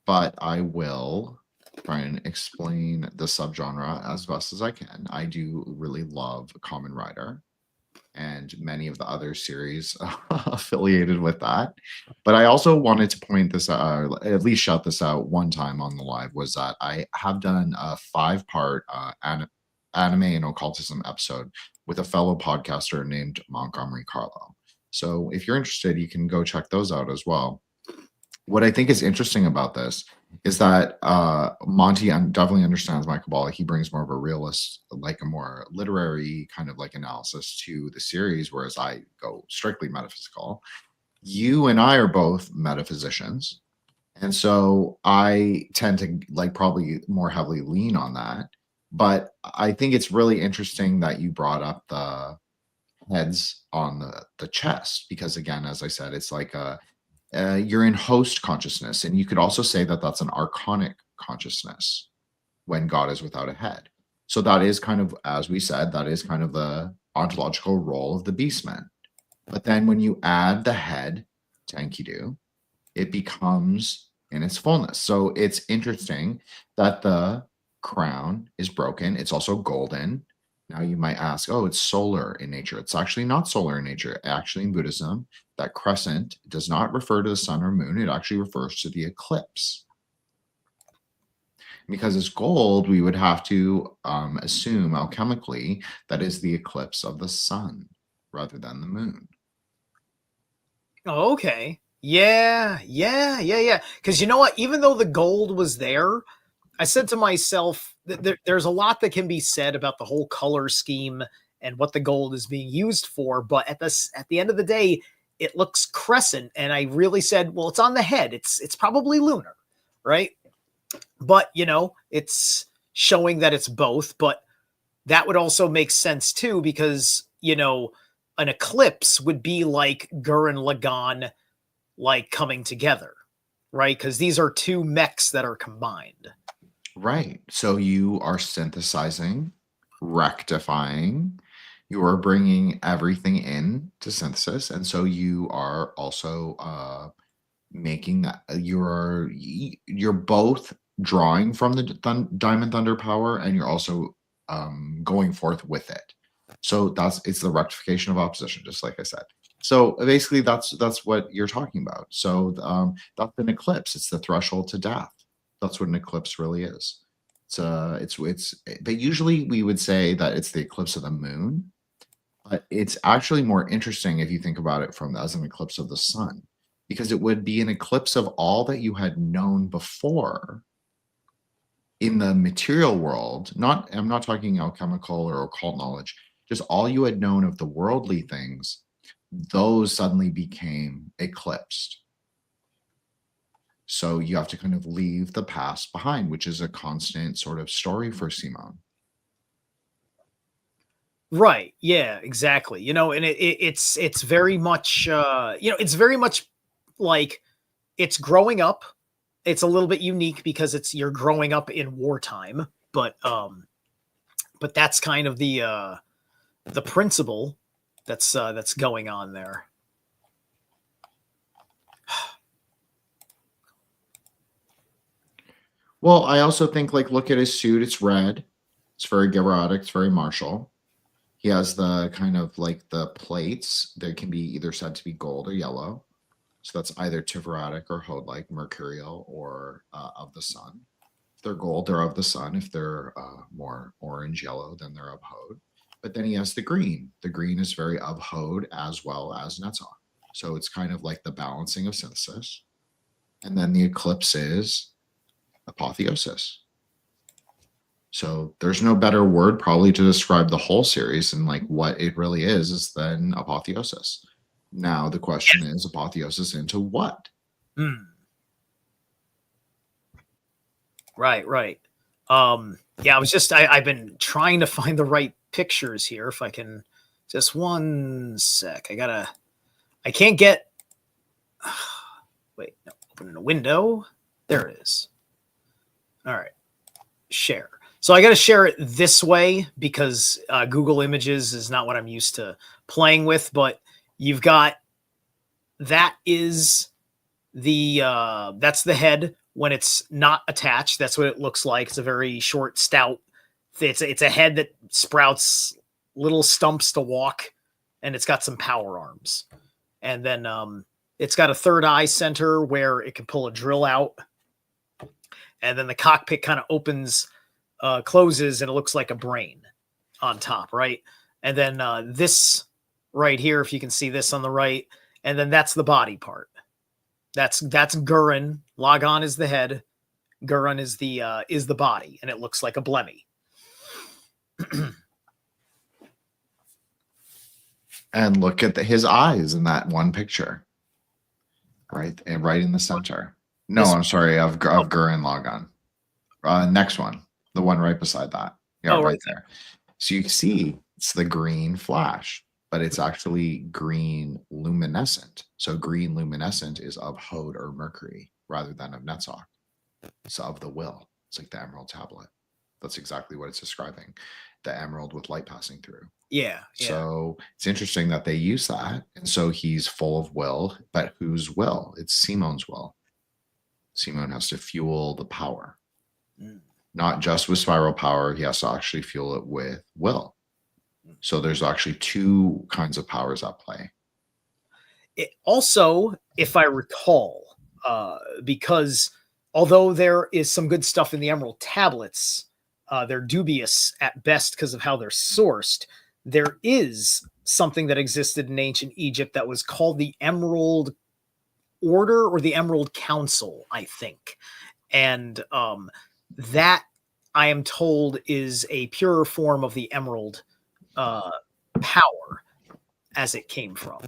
but I will try and explain the subgenre as best as I can. I do really love Kamen Rider and many of the other series affiliated with that. But I also wanted to point this out, at least shout this out one time on the live, was that I have done a 5-part anime and occultism episode with a fellow podcaster named Montgomery Carlo. So if you're interested, you can go check those out as well. What I think is interesting about this is that Monty definitely understands my Kabbalah. He brings more of a realist, like a more literary kind of like analysis to the series, whereas I go strictly metaphysical. You and I are both metaphysicians. And so I tend to like probably more heavily lean on that. But I think it's really interesting that you brought up the heads on the chest, because again, as I said, it's like you're in host consciousness, and you could also say that that's an archonic consciousness when God is without a head. So that is kind of, as we said, that is kind of the ontological role of the beastman. But then when you add the head to Enkidu, it becomes in its fullness. So it's interesting that the crown is broken. It's also golden. Now you might ask, oh, it's solar in nature. It's actually not solar in nature. Actually, in Buddhism, that crescent does not refer to the sun or moon. It actually refers to the eclipse. Because it's gold, we would have to assume alchemically that is the eclipse of the sun rather than the moon. Oh, okay. Yeah. Because you know what? Even though the gold was there, I said to myself that there's a lot that can be said about the whole color scheme and what the gold is being used for. But at the end of the day, it looks crescent. And I really said, well, it's on the head. It's probably lunar, right? But, you know, it's showing that it's both. But that would also make sense, too, because, you know, an eclipse would be like Gurren Lagann, like coming together, right? Because these are two mechs that are combined. Right. So you are synthesizing, rectifying, you are bringing everything in to synthesis. And so you are also making that you're both drawing from the Diamond Thunder power, and you're also going forth with it. So it's the rectification of opposition, just like I said. So basically that's what you're talking about. So that's an eclipse. It's the threshold to death. That's what an eclipse really is. But usually we would say that it's the eclipse of the moon, but it's actually more interesting if you think about it as an eclipse of the sun, because it would be an eclipse of all that you had known before in the material world. I'm not talking alchemical or occult knowledge, just all you had known of the worldly things, those suddenly became eclipsed. So you have to kind of leave the past behind, which is a constant sort of story for Simon. Right. Yeah, exactly. You know, and it's very much, it's very much like it's growing up. It's a little bit unique because you're growing up in wartime, but that's kind of the principle that's going on there. Well, I also think, like, look at his suit. It's red. It's very Gerotic. It's very martial. He has the kind of like the plates that can be either said to be gold or yellow. So that's either Tiveratic or Hode-like, mercurial, or of the sun. they're gold, they're of the sun. If they're more orange yellow, then they're of Hod. But then he has the green. The green is very of Hod as well as Netzach. So it's kind of like the balancing of synthesis. And then the eclipse is apotheosis. So there's no better word probably to describe the whole series and like what it really is than apotheosis. Now the question is apotheosis into what? Right. Yeah, I've been trying to find the right pictures here. If I can, just one sec. I can't get, wait, no, open a window. There it is. All right, share. So I got to share it this way because Google Images is not what I'm used to playing with, but you've got, that's the head when it's not attached. That's what it looks like. It's a very short, stout. It's a head that sprouts little stumps to walk, and it's got some power arms. And then it's got a third eye center where it can pull a drill out. And then the cockpit kind of opens, closes, and it looks like a brain on top, right? And then this right here, if you can see this on the right, and then that's the body part. That's Gurren. Lagann is the head. Gurren is the body, and it looks like a blemmy. And look at his eyes in that one picture, right? And right in the center. No, I'm sorry, of Gurren Lagann. Next one, the one right beside that. Yeah, right there. So you see it's the green flash, but it's actually green luminescent. So green luminescent is of Hod or Mercury rather than of Netzach. It's of the will. It's like the emerald tablet. That's exactly what it's describing. The emerald with light passing through. Yeah. So it's interesting that they use that. And so he's full of will, but whose will? It's Simon's will. Simon has to fuel the power. Not just with spiral power, he has to actually fuel it with will. So there's actually two kinds of powers at play. It also, if I recall, because although there is some good stuff in the emerald tablets, they're dubious at best because of how they're sourced. There is something that existed in ancient Egypt that was called the Emerald Order or the Emerald Council, I think. And that, I am told, is a purer form of the emerald power as it came from.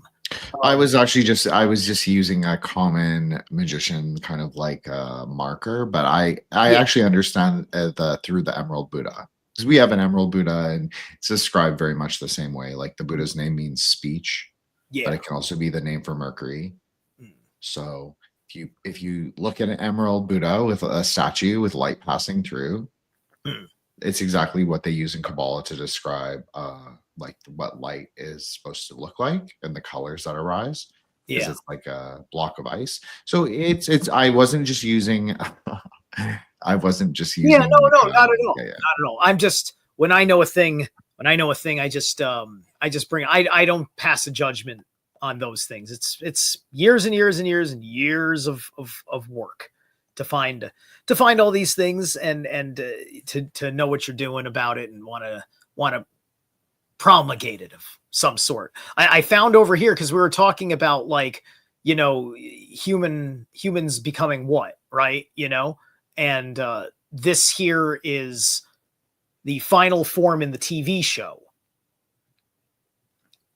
I was just using a common magician kind of like a marker, but I actually understand through the Emerald Buddha, because we have an Emerald Buddha and it's described very much the same way. Like the Buddha's name means speech, but it can also be the name for Mercury. So if you look at an Emerald Buddha with a statue with light passing through, it's exactly what they use in Kabbalah to describe like what light is supposed to look like and the colors that arise. Yeah, it's like a block of ice. So it's I wasn't just using I wasn't just using not at all. Not at all. I'm just, when I know a thing, I just bring, I don't pass a judgment on those things. It's years and years and years and years of work to find all these things and to know what you're doing about it and want to promulgate it of some sort. I found over here, because we were talking about, like, you know, humans becoming what, right? You know, and this here is the final form in the TV show.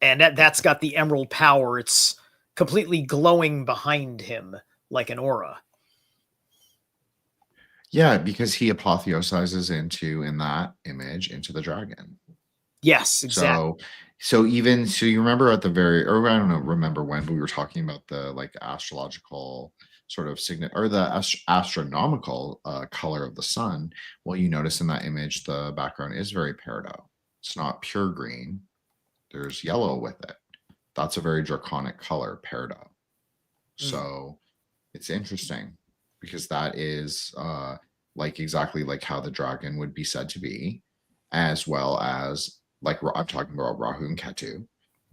And that's got the emerald power. It's completely glowing behind him like an aura. Yeah, because he apotheosizes in that image, into the dragon. Yes, exactly. So you remember at the or I don't know, remember when, but we were talking about the like astrological sort of signet or the astronomical color of the sun. Well, you notice in that image, the background is very peridot. It's not pure green. There's yellow with it. That's a very draconic color, peridot. So it's interesting because that is like exactly like how the dragon would be said to be, as well as like I'm talking about Rahu and Ketu.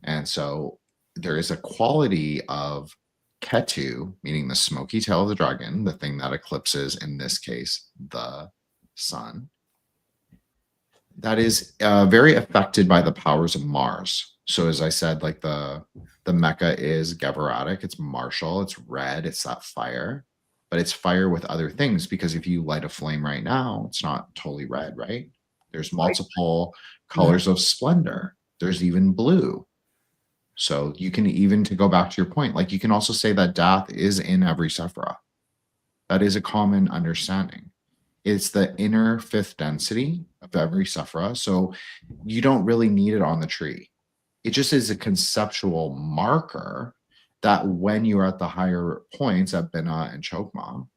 And so there is a quality of Ketu, meaning the smoky tail of the dragon, the thing that eclipses, in this case, the sun, that is very affected by the powers of Mars. So as I said, like the mecha is Geveratic, it's martial, it's red, it's that fire, but it's fire with other things, because if you light a flame right now, it's not totally red, right? There's multiple colors of splendor. There's even blue. So you can even, to go back to your point, like you can also say that Dath is in every Sephira. That is a common understanding. It's the inner fifth density of every Sephira. So you don't really need it on the tree. It just is a conceptual marker that when you are at the higher points at Binah and Chokmah,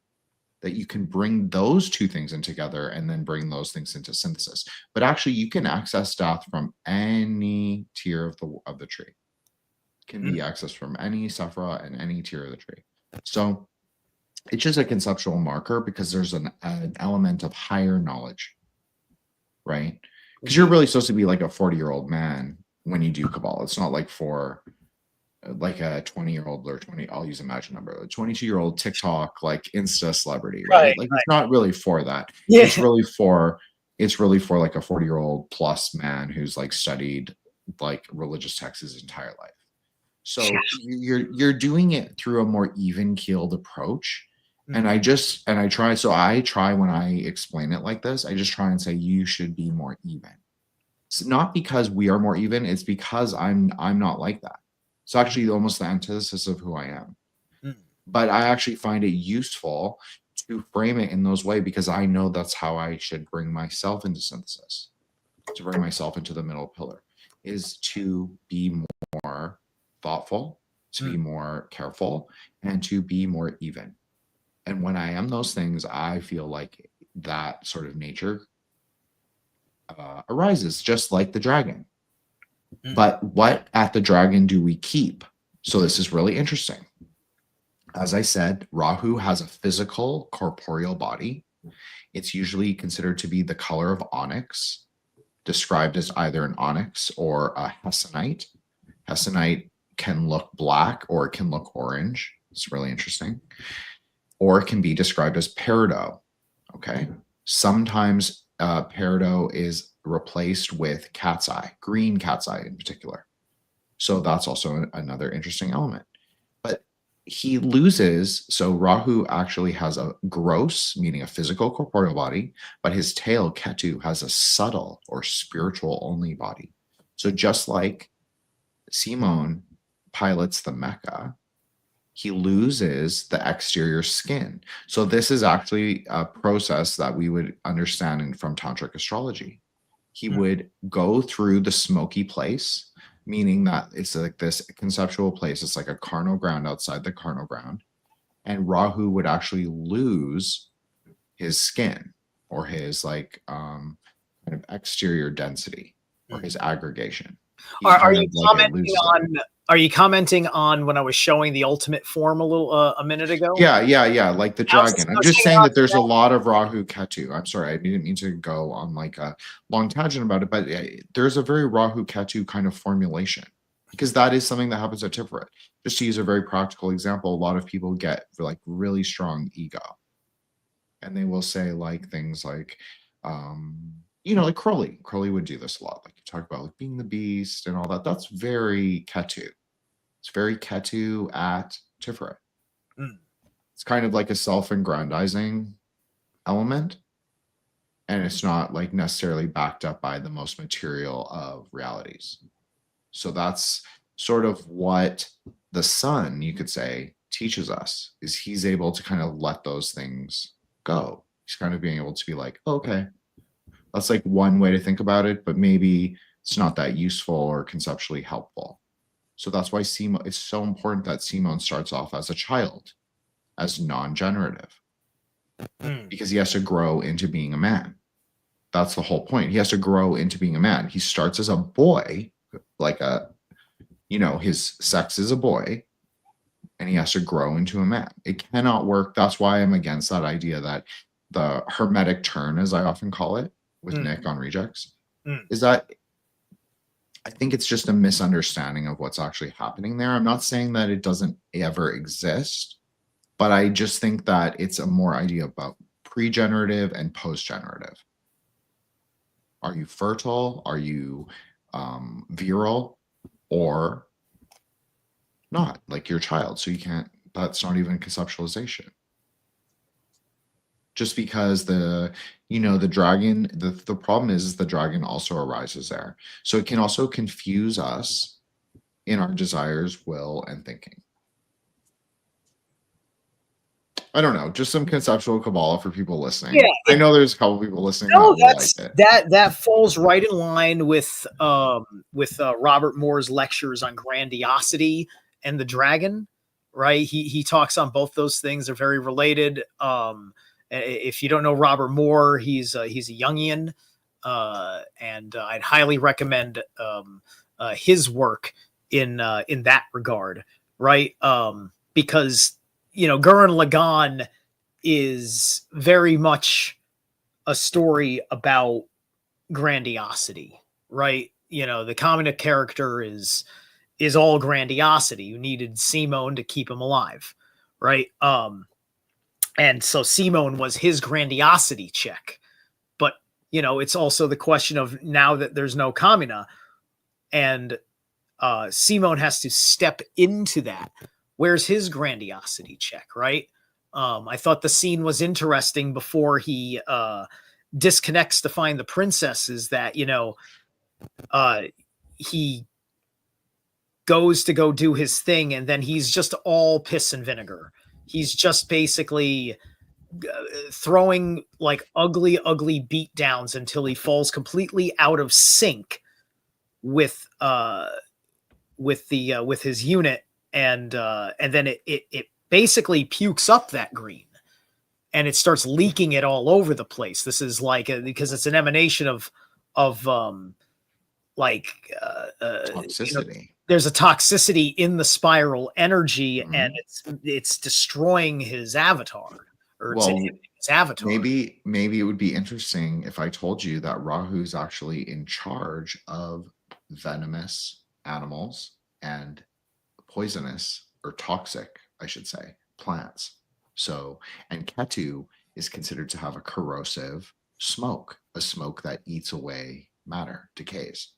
that you can bring those two things in together and then bring those things into synthesis. But actually, you can access Dath from any tier of the tree. It can be accessed from any Sephira and any tier of the tree. So it's just a conceptual marker, because there's an element of higher knowledge, right? Because you're really supposed to be like a 40-year-old man when you do Kabbalah. It's not like for like a 20-year-old or 20, I'll use a magic number, a 22-year-old TikTok, like Insta celebrity, right? Like it's not really for that. Yeah. It's really for like a 40-year-old plus man who's like studied like religious texts his entire life. So you're doing it through a more even-keeled approach. And I try when I explain it like this, I just try and say you should be more even. It's not because we are more even, it's because I'm not like that. It's actually almost the antithesis of who I am. But I actually find it useful to frame it in those ways, because I know that's how I should bring myself into synthesis, to bring myself into the middle pillar, is to be more thoughtful, to be more careful, and to be more even. And when I am those things, I feel like that sort of nature arises, just like the dragon. But what at the dragon do we keep? So this is really interesting. As I said, Rahu has a physical, corporeal body. It's usually considered to be the color of onyx, described as either an onyx or a hessonite. Hessonite can look black or it can look orange. It's really interesting. Or it can be described as peridot. Okay. Sometimes peridot is replaced with cat's eye, green cat's eye in particular. So that's also another interesting element. But he loses, so Rahu actually has a gross, meaning a physical corporeal body, but his tail, Ketu, has a subtle or spiritual only body. So just like Simon pilots the Mecha, he loses the exterior skin. So this is actually a process that we would understand from tantric astrology. He would go through the smoky place, meaning that it's like this conceptual place. It's like a carnal ground outside the carnal ground. And Rahu would actually lose his skin, or his like kind of exterior density, or his aggregation. Are you commenting on when I was showing the ultimate form a minute ago? Yeah. Like the dragon. I'm just saying that there's a lot of Rahu Ketu. I'm sorry, I didn't mean to go on like a long tangent about it, but there's a very Rahu Ketu kind of formulation, because that is something that happens at Tiferet. Just to use a very practical example, a lot of people get like really strong ego, and they will say like things like, like Crowley. Crowley would do this a lot. Like you talk about like being the beast and all that. That's very Ketu. It's very Ketu at Tiferet. It's kind of like a self-aggrandizing element, and it's not like necessarily backed up by the most material of realities. So that's sort of what the sun, you could say, teaches us, is he's able to kind of let those things go. He's kind of being able to be like, oh, okay, that's like one way to think about it, but maybe it's not that useful or conceptually helpful. So that's why it's so important that Simon starts off as a child, as non-generative, because he has to grow into being a man. That's the whole point. He has to grow into being a man. He starts as a boy, like his sex is a boy, and he has to grow into a man. It cannot work. That's why I'm against that idea that the hermetic turn, as I often call it, with Nick on Rejects, is that I think it's just a misunderstanding of what's actually happening there. I'm not saying that it doesn't ever exist, but I just think that it's a more idea about pre-generative and post-generative. Are you fertile? Are you virile? Or not, like your child? So you can't, that's not even conceptualization. Just because the dragon, the problem is the dragon also arises there. So it can also confuse us in our desires, will, and thinking. I don't know, just some conceptual Kabbalah for people listening. Yeah, I know there's a couple people listening that no, will like it. that falls right in line with Robert Moore's lectures on grandiosity and the dragon. Right, he talks on both those things. They're very related. If you don't know Robert Moore, he's a Jungian, and I'd highly recommend his work in that regard. Right, because Gurren Lagann is very much a story about grandiosity, right? The common character is all grandiosity. You needed Simone to keep him alive, right? And so Simone was his grandiosity check. But it's also the question of, now that there's no Kamina, and Simone has to step into that. Where's his grandiosity check, right? I thought the scene was interesting before he disconnects to find the princesses, that he goes to go do his thing, and then he's just all piss and vinegar. He's just basically throwing like ugly beat downs until he falls completely out of sync with his unit, and then it basically pukes up that green, and it starts leaking it all over the place. This is because it's an emanation of Toxicity. There's a toxicity in the spiral energy, Mhm. and it's destroying his avatar, or it's Well, inhibiting his avatar. maybe it would be interesting if I told you that Rahu's actually in charge of venomous animals and poisonous, or toxic, I should say, plants. So, and Ketu is considered to have a corrosive smoke, a smoke that eats away matter, decays.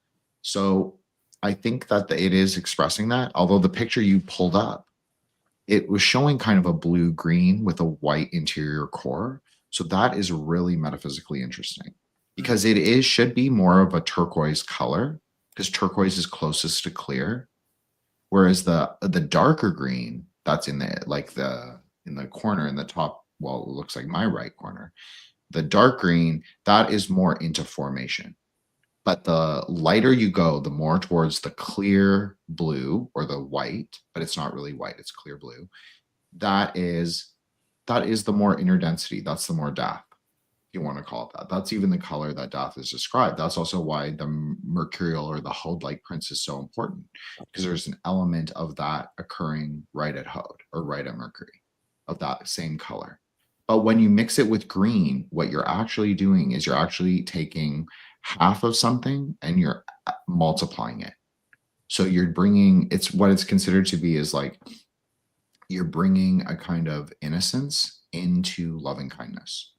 So I think that it is expressing that, although the picture you pulled up, it was showing kind of a blue-green with a white interior core. So that is really metaphysically interesting, because it should be more of a turquoise color, because turquoise is closest to clear. Whereas the darker green that's in the corner in the top, well, it looks like my right corner, the dark green, that is more into formation. But the lighter you go, the more towards the clear blue or the white, but it's not really white, it's clear blue. That is the more inner density. That's the more death, if you want to call it that. That's even the color that death is described. That's also why the mercurial or the Hode-like prince is so important, because there's an element of that occurring right at Hode or right at Mercury, of that same color. But when you mix it with green, what you're actually doing is you're actually taking half of something and you're multiplying it. So you're bringing, it's what it's considered to be is like you're bringing a kind of innocence into loving kindness.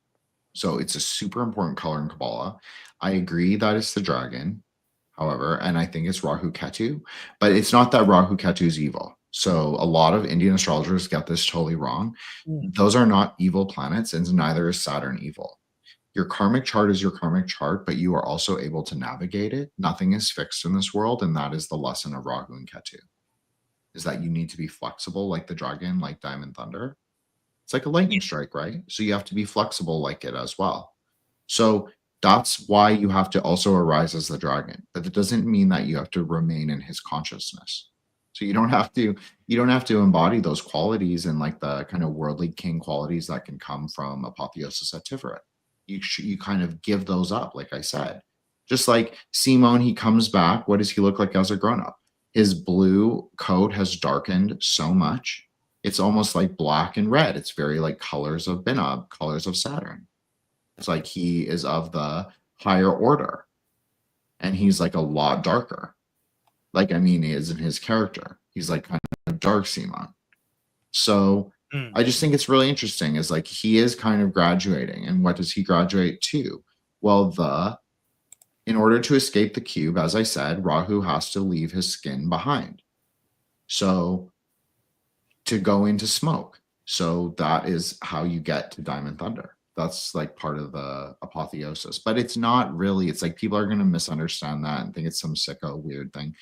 So it's a super important color in Kabbalah. I agree that it's the dragon, however, and I think it's Rahu Ketu, but it's not that Rahu Ketu is evil. So a lot of Indian astrologers get this totally wrong. Those are not evil planets, and neither is Saturn evil. Your karmic chart is your karmic chart, but you are also able to navigate it. Nothing is fixed in this world, and that is the lesson of Rahu and Ketu, is that you need to be flexible like the dragon, like Diamond Thunder. It's like a lightning strike, right? So you have to be flexible like it as well. So that's why you have to also arise as the dragon, but it doesn't mean that you have to remain in his consciousness. So you don't have to embody those qualities and like the kind of worldly king qualities that can come from apotheosis at Tiferet. You kind of give those up, like I said. Just like Simone, he comes back. What does he look like as a grown-up? His blue coat has darkened so much. It's almost like black and red. It's very like colors of Binab, colors of Saturn. It's like he is of the higher order, and he's like a lot darker. Like, I mean, he is in his character. He's like kind of dark Sema. So I just think it's really interesting. Is like he is kind of graduating, and what does he graduate to? Well, in order to escape the cube, as I said, Rahu has to leave his skin behind. So to go into smoke. So that is how you get to Diamond Thunder. That's like part of the apotheosis. But it's not really, it's like people are going to misunderstand that and think it's some sicko weird thing.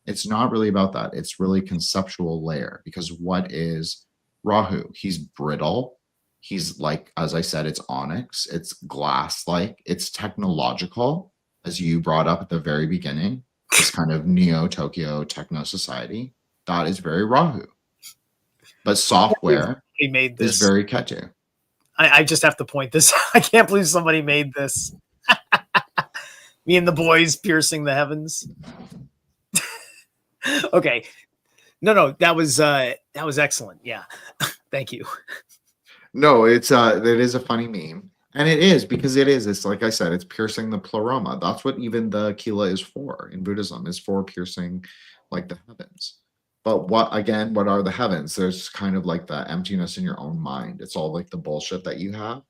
It's not really about that. It's really conceptual layer, because what is Rahu? He's brittle. He's like, as I said, it's onyx, it's glass-like, it's technological, as you brought up at the very beginning, this kind of neo-Tokyo techno society. That is very Rahu. But software he made this is very Ketu. I just have to point this. I can't believe somebody made this. Me and the boys piercing the heavens. Okay. No, that was excellent. Yeah. Thank you. No, it is a funny meme. And it is, because it is. It's like I said, it's piercing the pleroma. That's what even the Kila is for in Buddhism, is for piercing like the heavens. But what are the heavens? There's kind of like the emptiness in your own mind. It's all like the bullshit that you have.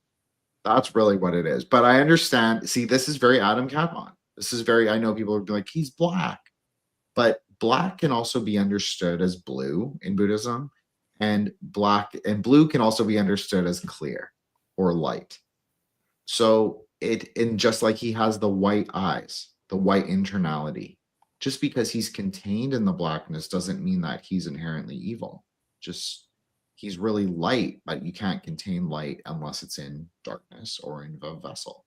That's really what it is. But I understand. See, this is very Adam Kadmon. This is very, I know people would be like, he's black. But black can also be understood as blue in Buddhism. And blue can also be understood as clear or light. So just like he has the white eyes, the white internality, just because he's contained in the blackness doesn't mean that he's inherently evil. Just he's really light, but you can't contain light unless it's in darkness or in a vessel.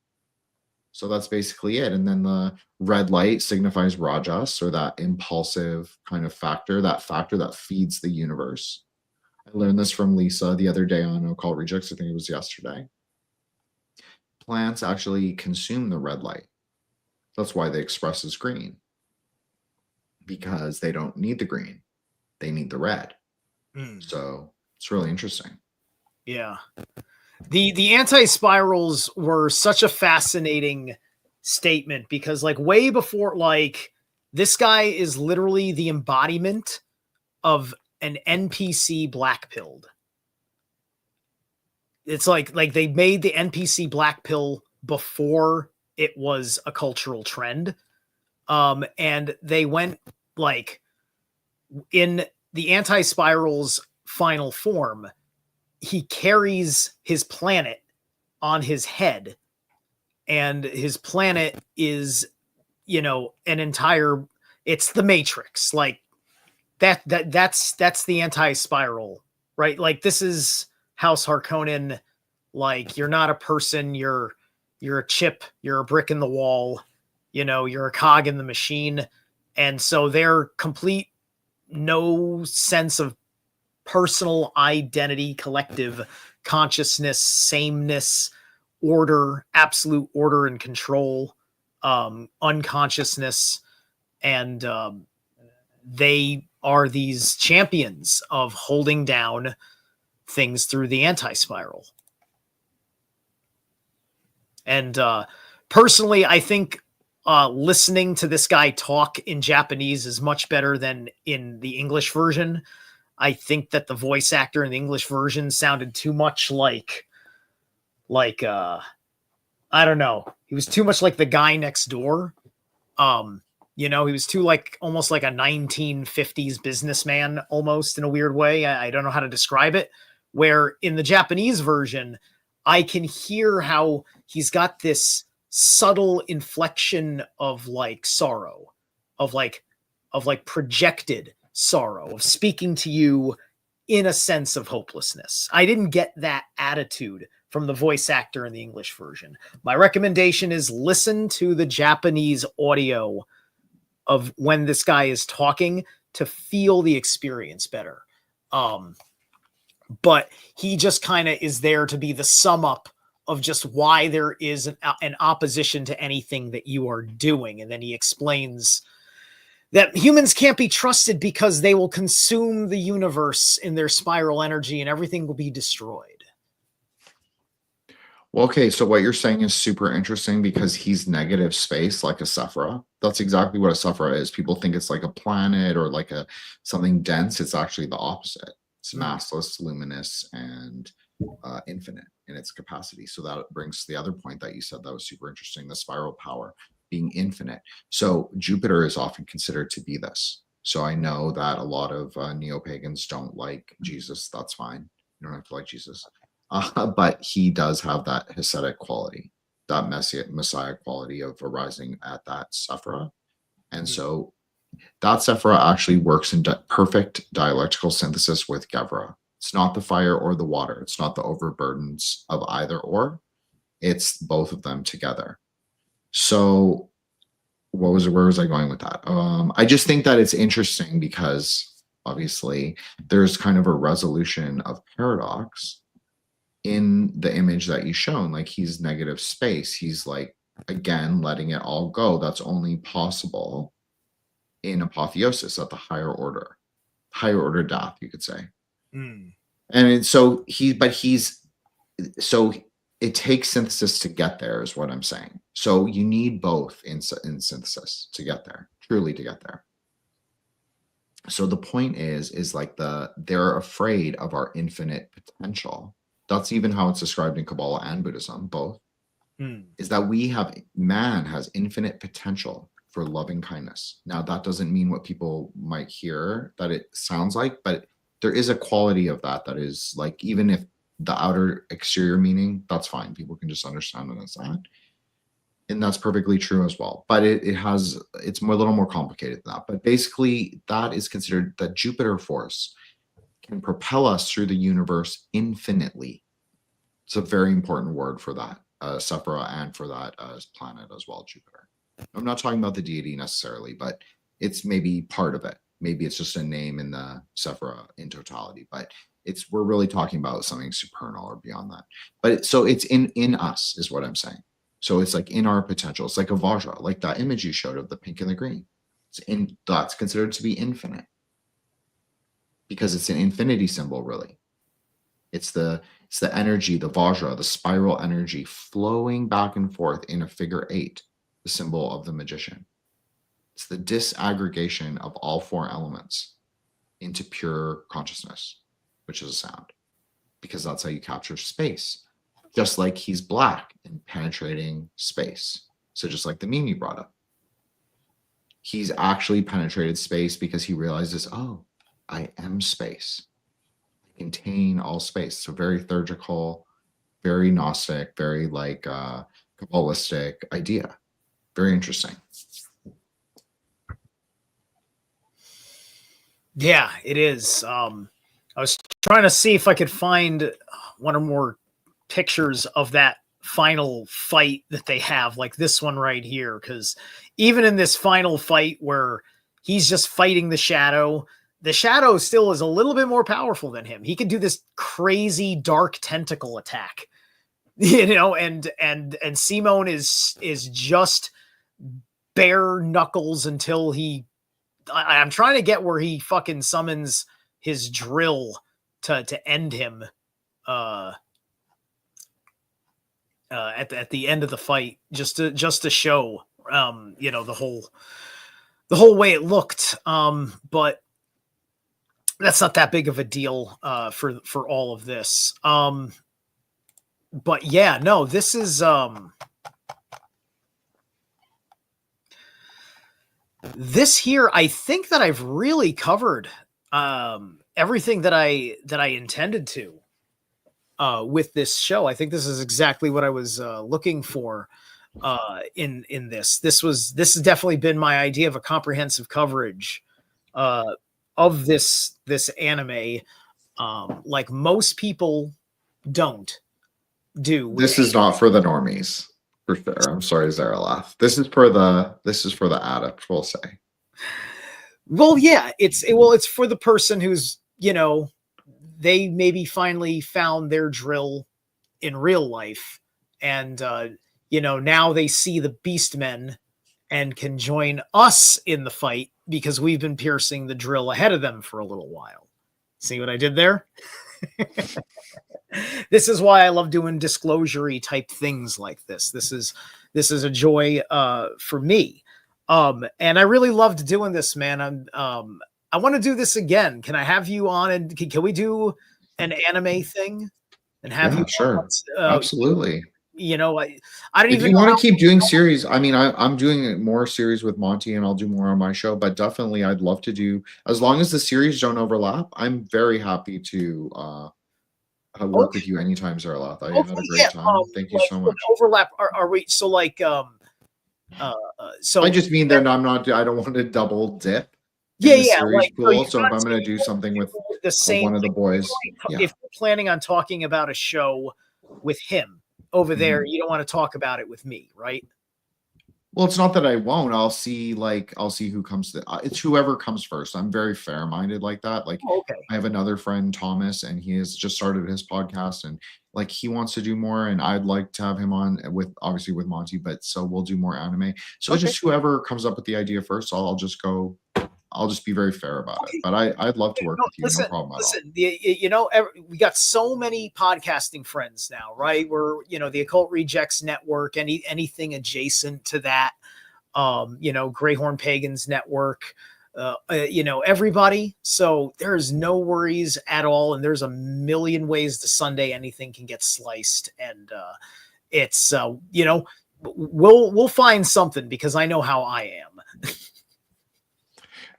So that's basically it. And then the red light signifies Rajas, or that impulsive kind of factor that feeds the universe. I learned this from Lisa the other day on Occult Rejects. I think it was yesterday. Plants actually consume the red light. That's why they express as green, because they don't need the green. They need the red. So it's really interesting. Yeah. The anti-spirals were such a fascinating statement, because like way before, like this guy is literally the embodiment of an NPC black pilled. It's like they made the NPC black pill before it was a cultural trend. And they went like in the anti-spiral's final form, he carries his planet on his head, and his planet is, an entire, it's the Matrix. Like that's the anti-spiral, right? Like this is House Harkonnen. Like you're not a person, you're a chip, you're a brick in the wall, you're a cog in the machine. And so they're complete, no sense of personal identity, collective consciousness, sameness, order, absolute order and control, unconsciousness. And they are these champions of holding down things through the anti-spiral. And personally, I think listening to this guy talk in Japanese is much better than in the English version. I think that the voice actor in the English version sounded too much like I don't know. He was too much like the guy next door. He was too almost like a 1950s businessman, almost, in a weird way. I don't know how to describe it. Where in the Japanese version, I can hear how he's got this subtle inflection of like sorrow, of like projected sorrow, of speaking to you in a sense of hopelessness. I didn't get that attitude from the voice actor in the English version. My recommendation is listen to the Japanese audio of when this guy is talking to feel the experience better. But he just kind of is there to be the sum up of just why there is an opposition to anything that you are doing. And then he explains that humans can't be trusted because they will consume the universe in their spiral energy and everything will be destroyed. Well, okay, so what you're saying is super interesting because he's negative space like a Sephira. That's exactly what a Sephira is. People think it's like a planet or like a something dense. It's actually the opposite. It's Mm. massless, luminous, and infinite in its capacity. So that brings to the other point that you said that was super interesting, the spiral power being infinite. So Jupiter is often considered to be this. So I know that a lot of neo-pagans don't like Jesus. That's fine. You don't have to like Jesus. But he does have that Hasidic quality, that Messiah quality of arising at that Sephira. And so that Sephira actually works in perfect dialectical synthesis with Gevra. It's not the fire or the water. It's not the overburdens of either or. It's both of them together. So where was I going with that? I just think that it's interesting because obviously there's kind of a resolution of paradox in the image that you've shown. Like he's negative space. He's like, again, letting it all go. That's only possible in apotheosis at the higher order death, you could say. Mm. And so so it takes synthesis to get there is what I'm saying. So you need both in synthesis to get there, truly to get there. So the point is like they're afraid of our infinite potential. That's even how it's described in Kabbalah and Buddhism, both, is that man has infinite potential for loving kindness. Now, that doesn't mean what people might hear that it sounds like, but there is a quality of that is like, even if the outer exterior meaning, that's fine. People can just understand it as that. And that's perfectly true as well. But it's a little more complicated than that. But basically, that is considered the Jupiter force can propel us through the universe infinitely. It's a very important word for that, Sephira, and for that planet as well, Jupiter. I'm not talking about the deity necessarily, but it's maybe part of it. Maybe it's just a name in the Sephira in totality, but we're really talking about something supernal or beyond that. But so it's in us is what I'm saying. So it's like in our potential. It's like a Vajra, like that image you showed of the pink and the green. That's considered to be infinite because it's an infinity symbol, really. It's the energy, the Vajra, the spiral energy flowing back and forth in a figure 8, the symbol of the magician. It's the disaggregation of all 4 elements into pure consciousness, which is a sound, because that's how you capture space. Just like he's black and penetrating space. So just like the meme you brought up, he's actually penetrated space because he realizes, oh, I am space. I contain all space. So very theurgical, very Gnostic, very like Kabbalistic idea. Very interesting. Yeah, it is. I was trying to see if I could find one or more pictures of that final fight that they have, like this one right here, because even in this final fight where he's just fighting the shadow still is a little bit more powerful than him. He can do this crazy dark tentacle attack, and Simone is just bare knuckles until I'm trying to get where he fucking summons his drill to end him at the end of the fight, just to show the whole way it looked. But that's not that big of a deal for all of this. But yeah, no, this is this here. I think that I've really covered everything that I intended to with this show. I think this is exactly what I was looking for in this. This has definitely been my idea of a comprehensive coverage of this anime, like most people don't do. This is not for the normies, for sure. I'm sorry, Zerilath. This is for the adept, we'll say. Well, yeah, it's for the person who's, they maybe finally found their drill in real life, and now they see the Beastmen and can join us in the fight because we've been piercing the drill ahead of them for a little while. See what I did there? This is why I love doing disclosure-y type things like this. This is a joy for me. And I really loved doing this, man. I want to do this again. Can I have you on and can we do an anime thing and have you Yeah, sure. on? Absolutely. I don't If even you know want how. to keep doing series, I mean, I'm doing more series with Monty and I'll do more on my show, but definitely I'd love to do, as long as the series don't overlap, I'm very happy to work with Okay, you anytime, Zerilath. I okay, had a yeah. great time. Thank you Like so with much. overlap, are we so like uh, I so just mean that I don't want to double dip yeah, in the yeah. series Like so, pool. you're So if not I'm going to saying do you want something with to do the same. one of the Like, boys, yeah. if you're planning on talking about a show with him over there, Mhm. you don't want to talk about it with me, right? Well, it's not that I won't. I'll see who comes it's whoever comes first. I'm very fair-minded like that. Like Oh, okay. I have another friend, Thomas, and he has just started his podcast and like he wants to do more and I'd like to have him on with obviously with Monty, but so we'll do more anime. So Okay. just whoever comes up with the idea first, I'll just be very fair about it. Okay. But I'd love to work No, with you, no listen, problem at all. listen. We got so many podcasting friends now, right? We're the Occult Rejects Network, anything adjacent to that. Greyhorn Pagans Network. Everybody. So there's no worries at all, and there's a million ways to Sunday anything can get sliced, and it's we'll find something because I know how I am.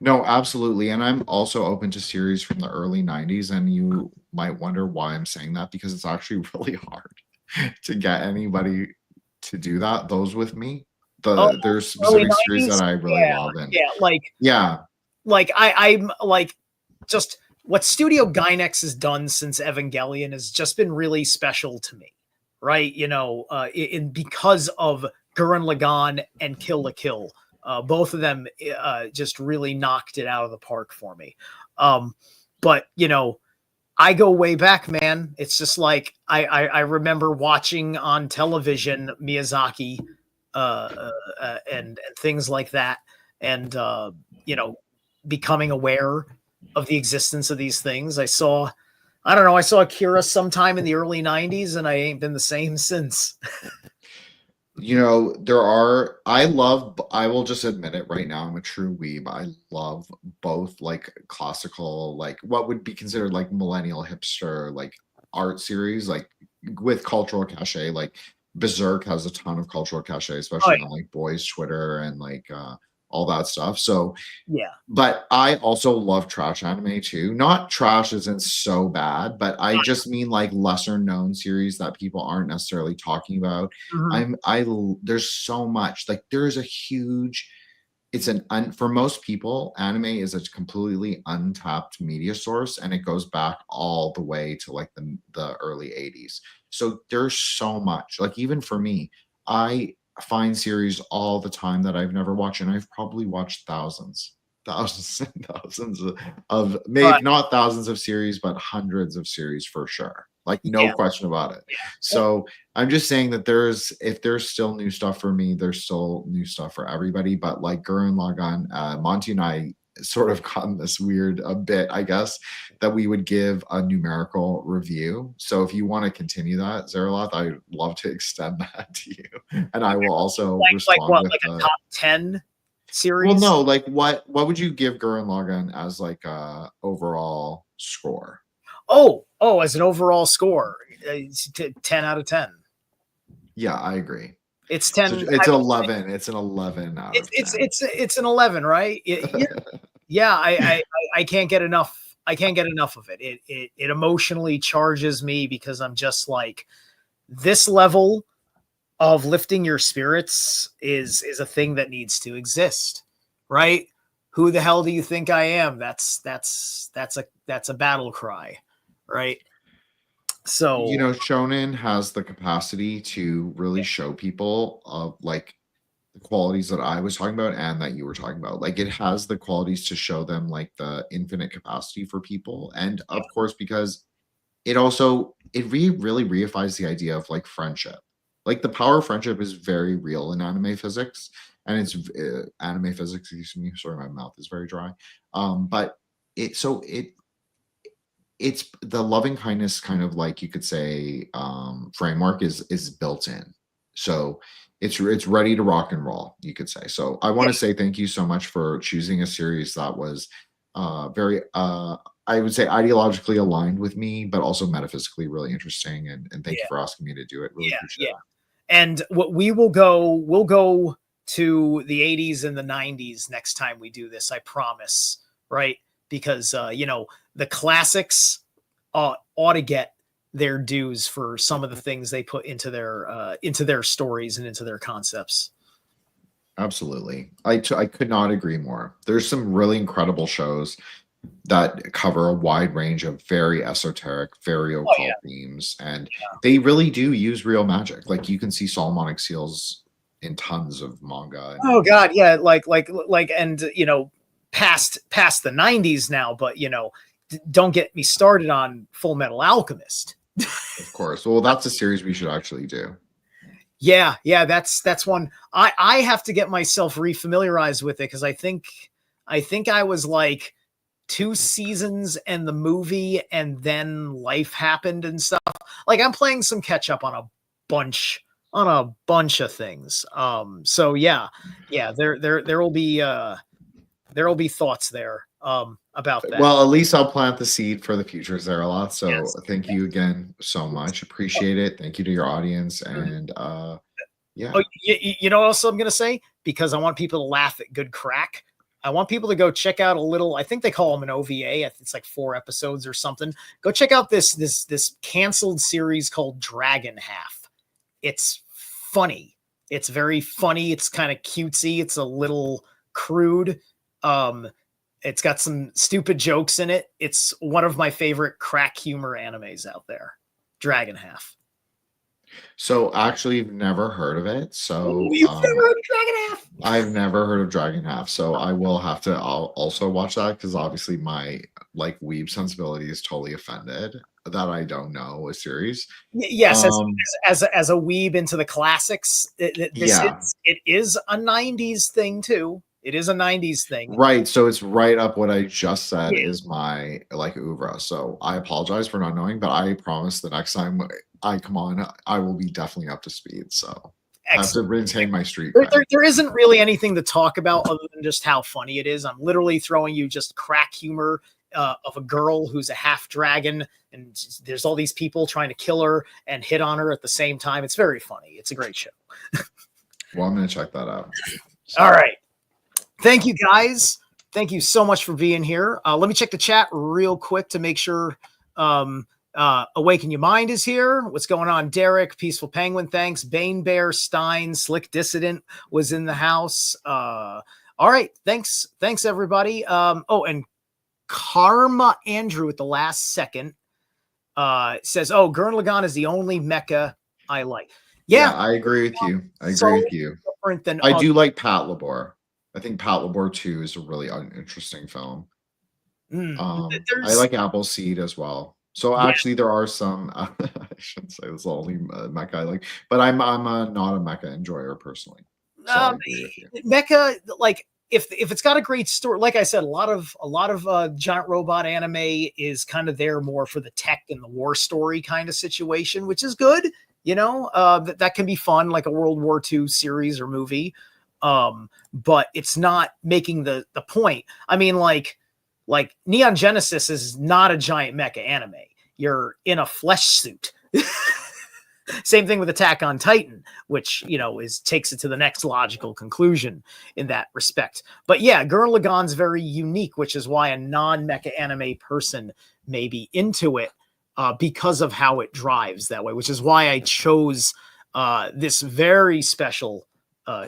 No, absolutely. And I'm also open to series from the early 90s. And you might wonder why I'm saying that because it's actually really hard to get anybody to do that. Those with me. Oh, There's early specific series that '90s. I really Yeah, love. And yeah. yeah, I'm like just what Studio Gynex has done since Evangelion has just been really special to me, right? Because of Gurren Lagann and Kill la Kill, both of them just really knocked it out of the park for me. But I go way back, man. It's just like I remember watching on television Miyazaki and things like that, and you know, becoming aware of the existence of these things. I don't know, I saw Akira sometime in the early '90s, and I ain't been the same since. I will just admit it right now. I'm a true weeb. I love both like classical, like what would be considered like millennial hipster, like art series, like with cultural cachet. Like Berserk has a ton of cultural cachet, Oh especially on like boys' Twitter and like all that stuff. So yeah, but I also love trash anime too. Not trash isn't so bad, but I just mean like lesser known series that people aren't necessarily talking about. mhm. There's so much. Like there's a huge for most people, anime is a completely untapped media source and it goes back all the way to like the early 80s. So there's so much. Like even for me, I find series all the time that I've never watched and I've probably watched thousands and thousands of Right. maybe not thousands of series, but hundreds of series for sure. Like no Yeah, question about it. yeah. So I'm just saying that if there's still new stuff for me, there's still new stuff for everybody. But like Gurren Lagann, Monty and I sort of gotten this weird a bit, I guess, that we would give a numerical review. So if you want to continue that, Zerilath, I'd love to extend that to you. And I will also Like respond what? with Like a the top 10 well, series? no, like what would you give Gurren Lagann as like a overall score? Oh, as an overall score, it's 10 out of 10. Yeah, I agree. It's So 10. it's 11. It's an 11 out It's of it's 10. it's it's an 11, right? Yeah, yeah. I can't get enough. I can't get enough of it. It emotionally charges me because I'm just like this level of lifting your spirits is a thing that needs to exist, right? Who the hell do you think I am? That's a battle cry, right? You So know, shonen has the capacity to really show people like the qualities that I was talking about and that you were talking about. Like it has the qualities to show them like the infinite capacity for people. And of course, because really reifies the idea of like friendship. Like the power of friendship is very real in anime physics, and it's anime physics. Excuse me, sorry, my mouth is very dry. But it it's the loving kindness kind of like you could say framework is built in. So it's ready to rock and roll, you could say. So I want Yeah, to say thank you so much for choosing a series that was very I would say ideologically aligned with me, but also metaphysically really interesting. And thank you yeah, for asking me to do it. Really yeah, appreciate yeah. it. And what we'll go to the 80s and the 90s next time we do this, I promise, right? Because the classics ought to get their dues for some of the things they put into their stories and into their concepts. Absolutely. I could not agree more. There's some really incredible shows that cover a wide range of very esoteric, very Oh yeah. occult themes, and they really do use real magic. Like you can see Solomonic seals in tons of manga, Oh and God, yeah, and past the 90s now, but don't get me started on Full Metal Alchemist. of course, well, that's a series we should actually do. Yeah, yeah, that's one I have to get myself refamiliarized with it because I think I was like 2 seasons and the movie, and then life happened and stuff. Like I'm playing some catch up on a bunch of things. So yeah, there will be thoughts there about that. Well, at least I'll plant the seed for the future, Zerilath. So Yes. thank you again so much. Appreciate it. Thank you to your audience, Mhm. and Oh, yeah, you know what else I'm going to say? Because I want people to laugh at good crack. I want people to go check out a little. I think they call them an OVA. It's like 4 episodes or something. Go check out this canceled series called Dragon Half. It's funny. It's very funny. It's kind of cutesy. It's a little crude. Um, it's got some stupid jokes in it. It's one of my favorite crack humor animes out there. Dragon Half. so actually, I've never heard of it. Oh, So you've never heard of Dragon Half? I've never heard of Dragon Half, so I will have to also watch that because obviously my like weeb sensibility is totally offended that I don't know a series. Yes, Um, as a weeb into the classics, this yeah, is a '90s thing too. It is a '90s thing. right. So it's right up what I just said Yeah, is my like oeuvre. So I apologize for not knowing, but I promise the next time I come on, I will be definitely up to speed. So I have to excellent. maintain my street There, cred. there, there isn't really anything to talk about other than just how funny it is. I'm literally throwing you just crack humor of a girl who's a half dragon, and there's all these people trying to kill her and hit on her at the same time. It's very funny. It's a great show. Well, I'm gonna check that out. All So right. Thank you, guys. Thank you so much for being here. Let me check the chat real quick to make sure Awaken Your Mind is here. What's going on, Derek? Peaceful Penguin, thanks. Bane Bear, Stein, Slick Dissident was in the house. All right, thanks, everybody. And Karma Andrew at the last second says, "Oh, Gurren Lagann is the only mecha I like." yeah, Yeah, I agree with you. I agree so with you. different than I other. do like Pat Labor. I think Pat Labor 2 is a really interesting film. I There's like Appleseed as well. So yeah. actually, there are some. I shouldn't say it's the only mecha I like, but I'm not a mecha enjoyer personally. So I Um, agree with you. Mecha, like if it's got a great story, like I said, a lot of giant robot anime is kind of there more for the tech and the war story kind of situation, which is good. That can be fun, like a World War II series or movie. But it's not making the point. I mean, like Neon Genesis is not a giant mecha anime. You're in a flesh suit. Same thing with Attack on Titan, which takes it to the next logical conclusion in that respect. But yeah, Gurren Lagann's very unique, which is why a non-mecha anime person may be into it because of how it drives that way. Which is why I chose this very special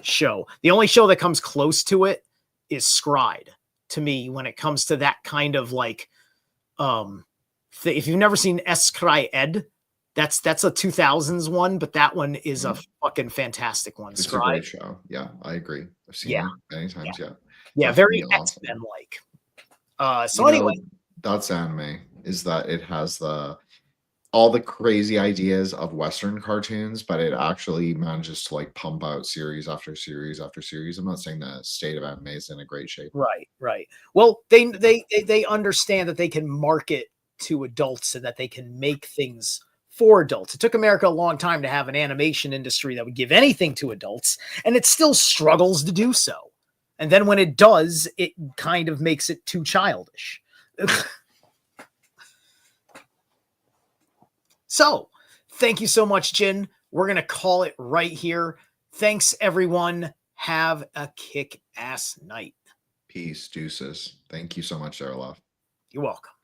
show. The only show that comes close to it is Scried to me when it comes to that kind of like. If you've never seen Eskry Ed, that's a 2000s one, but that one is a Mhm. fucking fantastic one. It's a Scribe. great show. Yeah, I agree. I've seen Yeah, it many yeah, times. Yeah, yeah. Very definitely awesome. X-Men like. You So anyway, know, that's anime is that it has the all the crazy ideas of Western cartoons, but it actually manages to like pump out series after series after series. I'm not saying the state of anime is in a great shape. right, right. Well, they understand that they can market to adults and that they can make things for adults. It took America a long time to have an animation industry that would give anything to adults, and it still struggles to do so. And then when it does, it kind of makes it too childish. So, thank you so much, Jin. We're going to call it right here. Thanks, everyone. Have a kick-ass night. Peace, deuces. Thank you so much, Zerilath. You're welcome.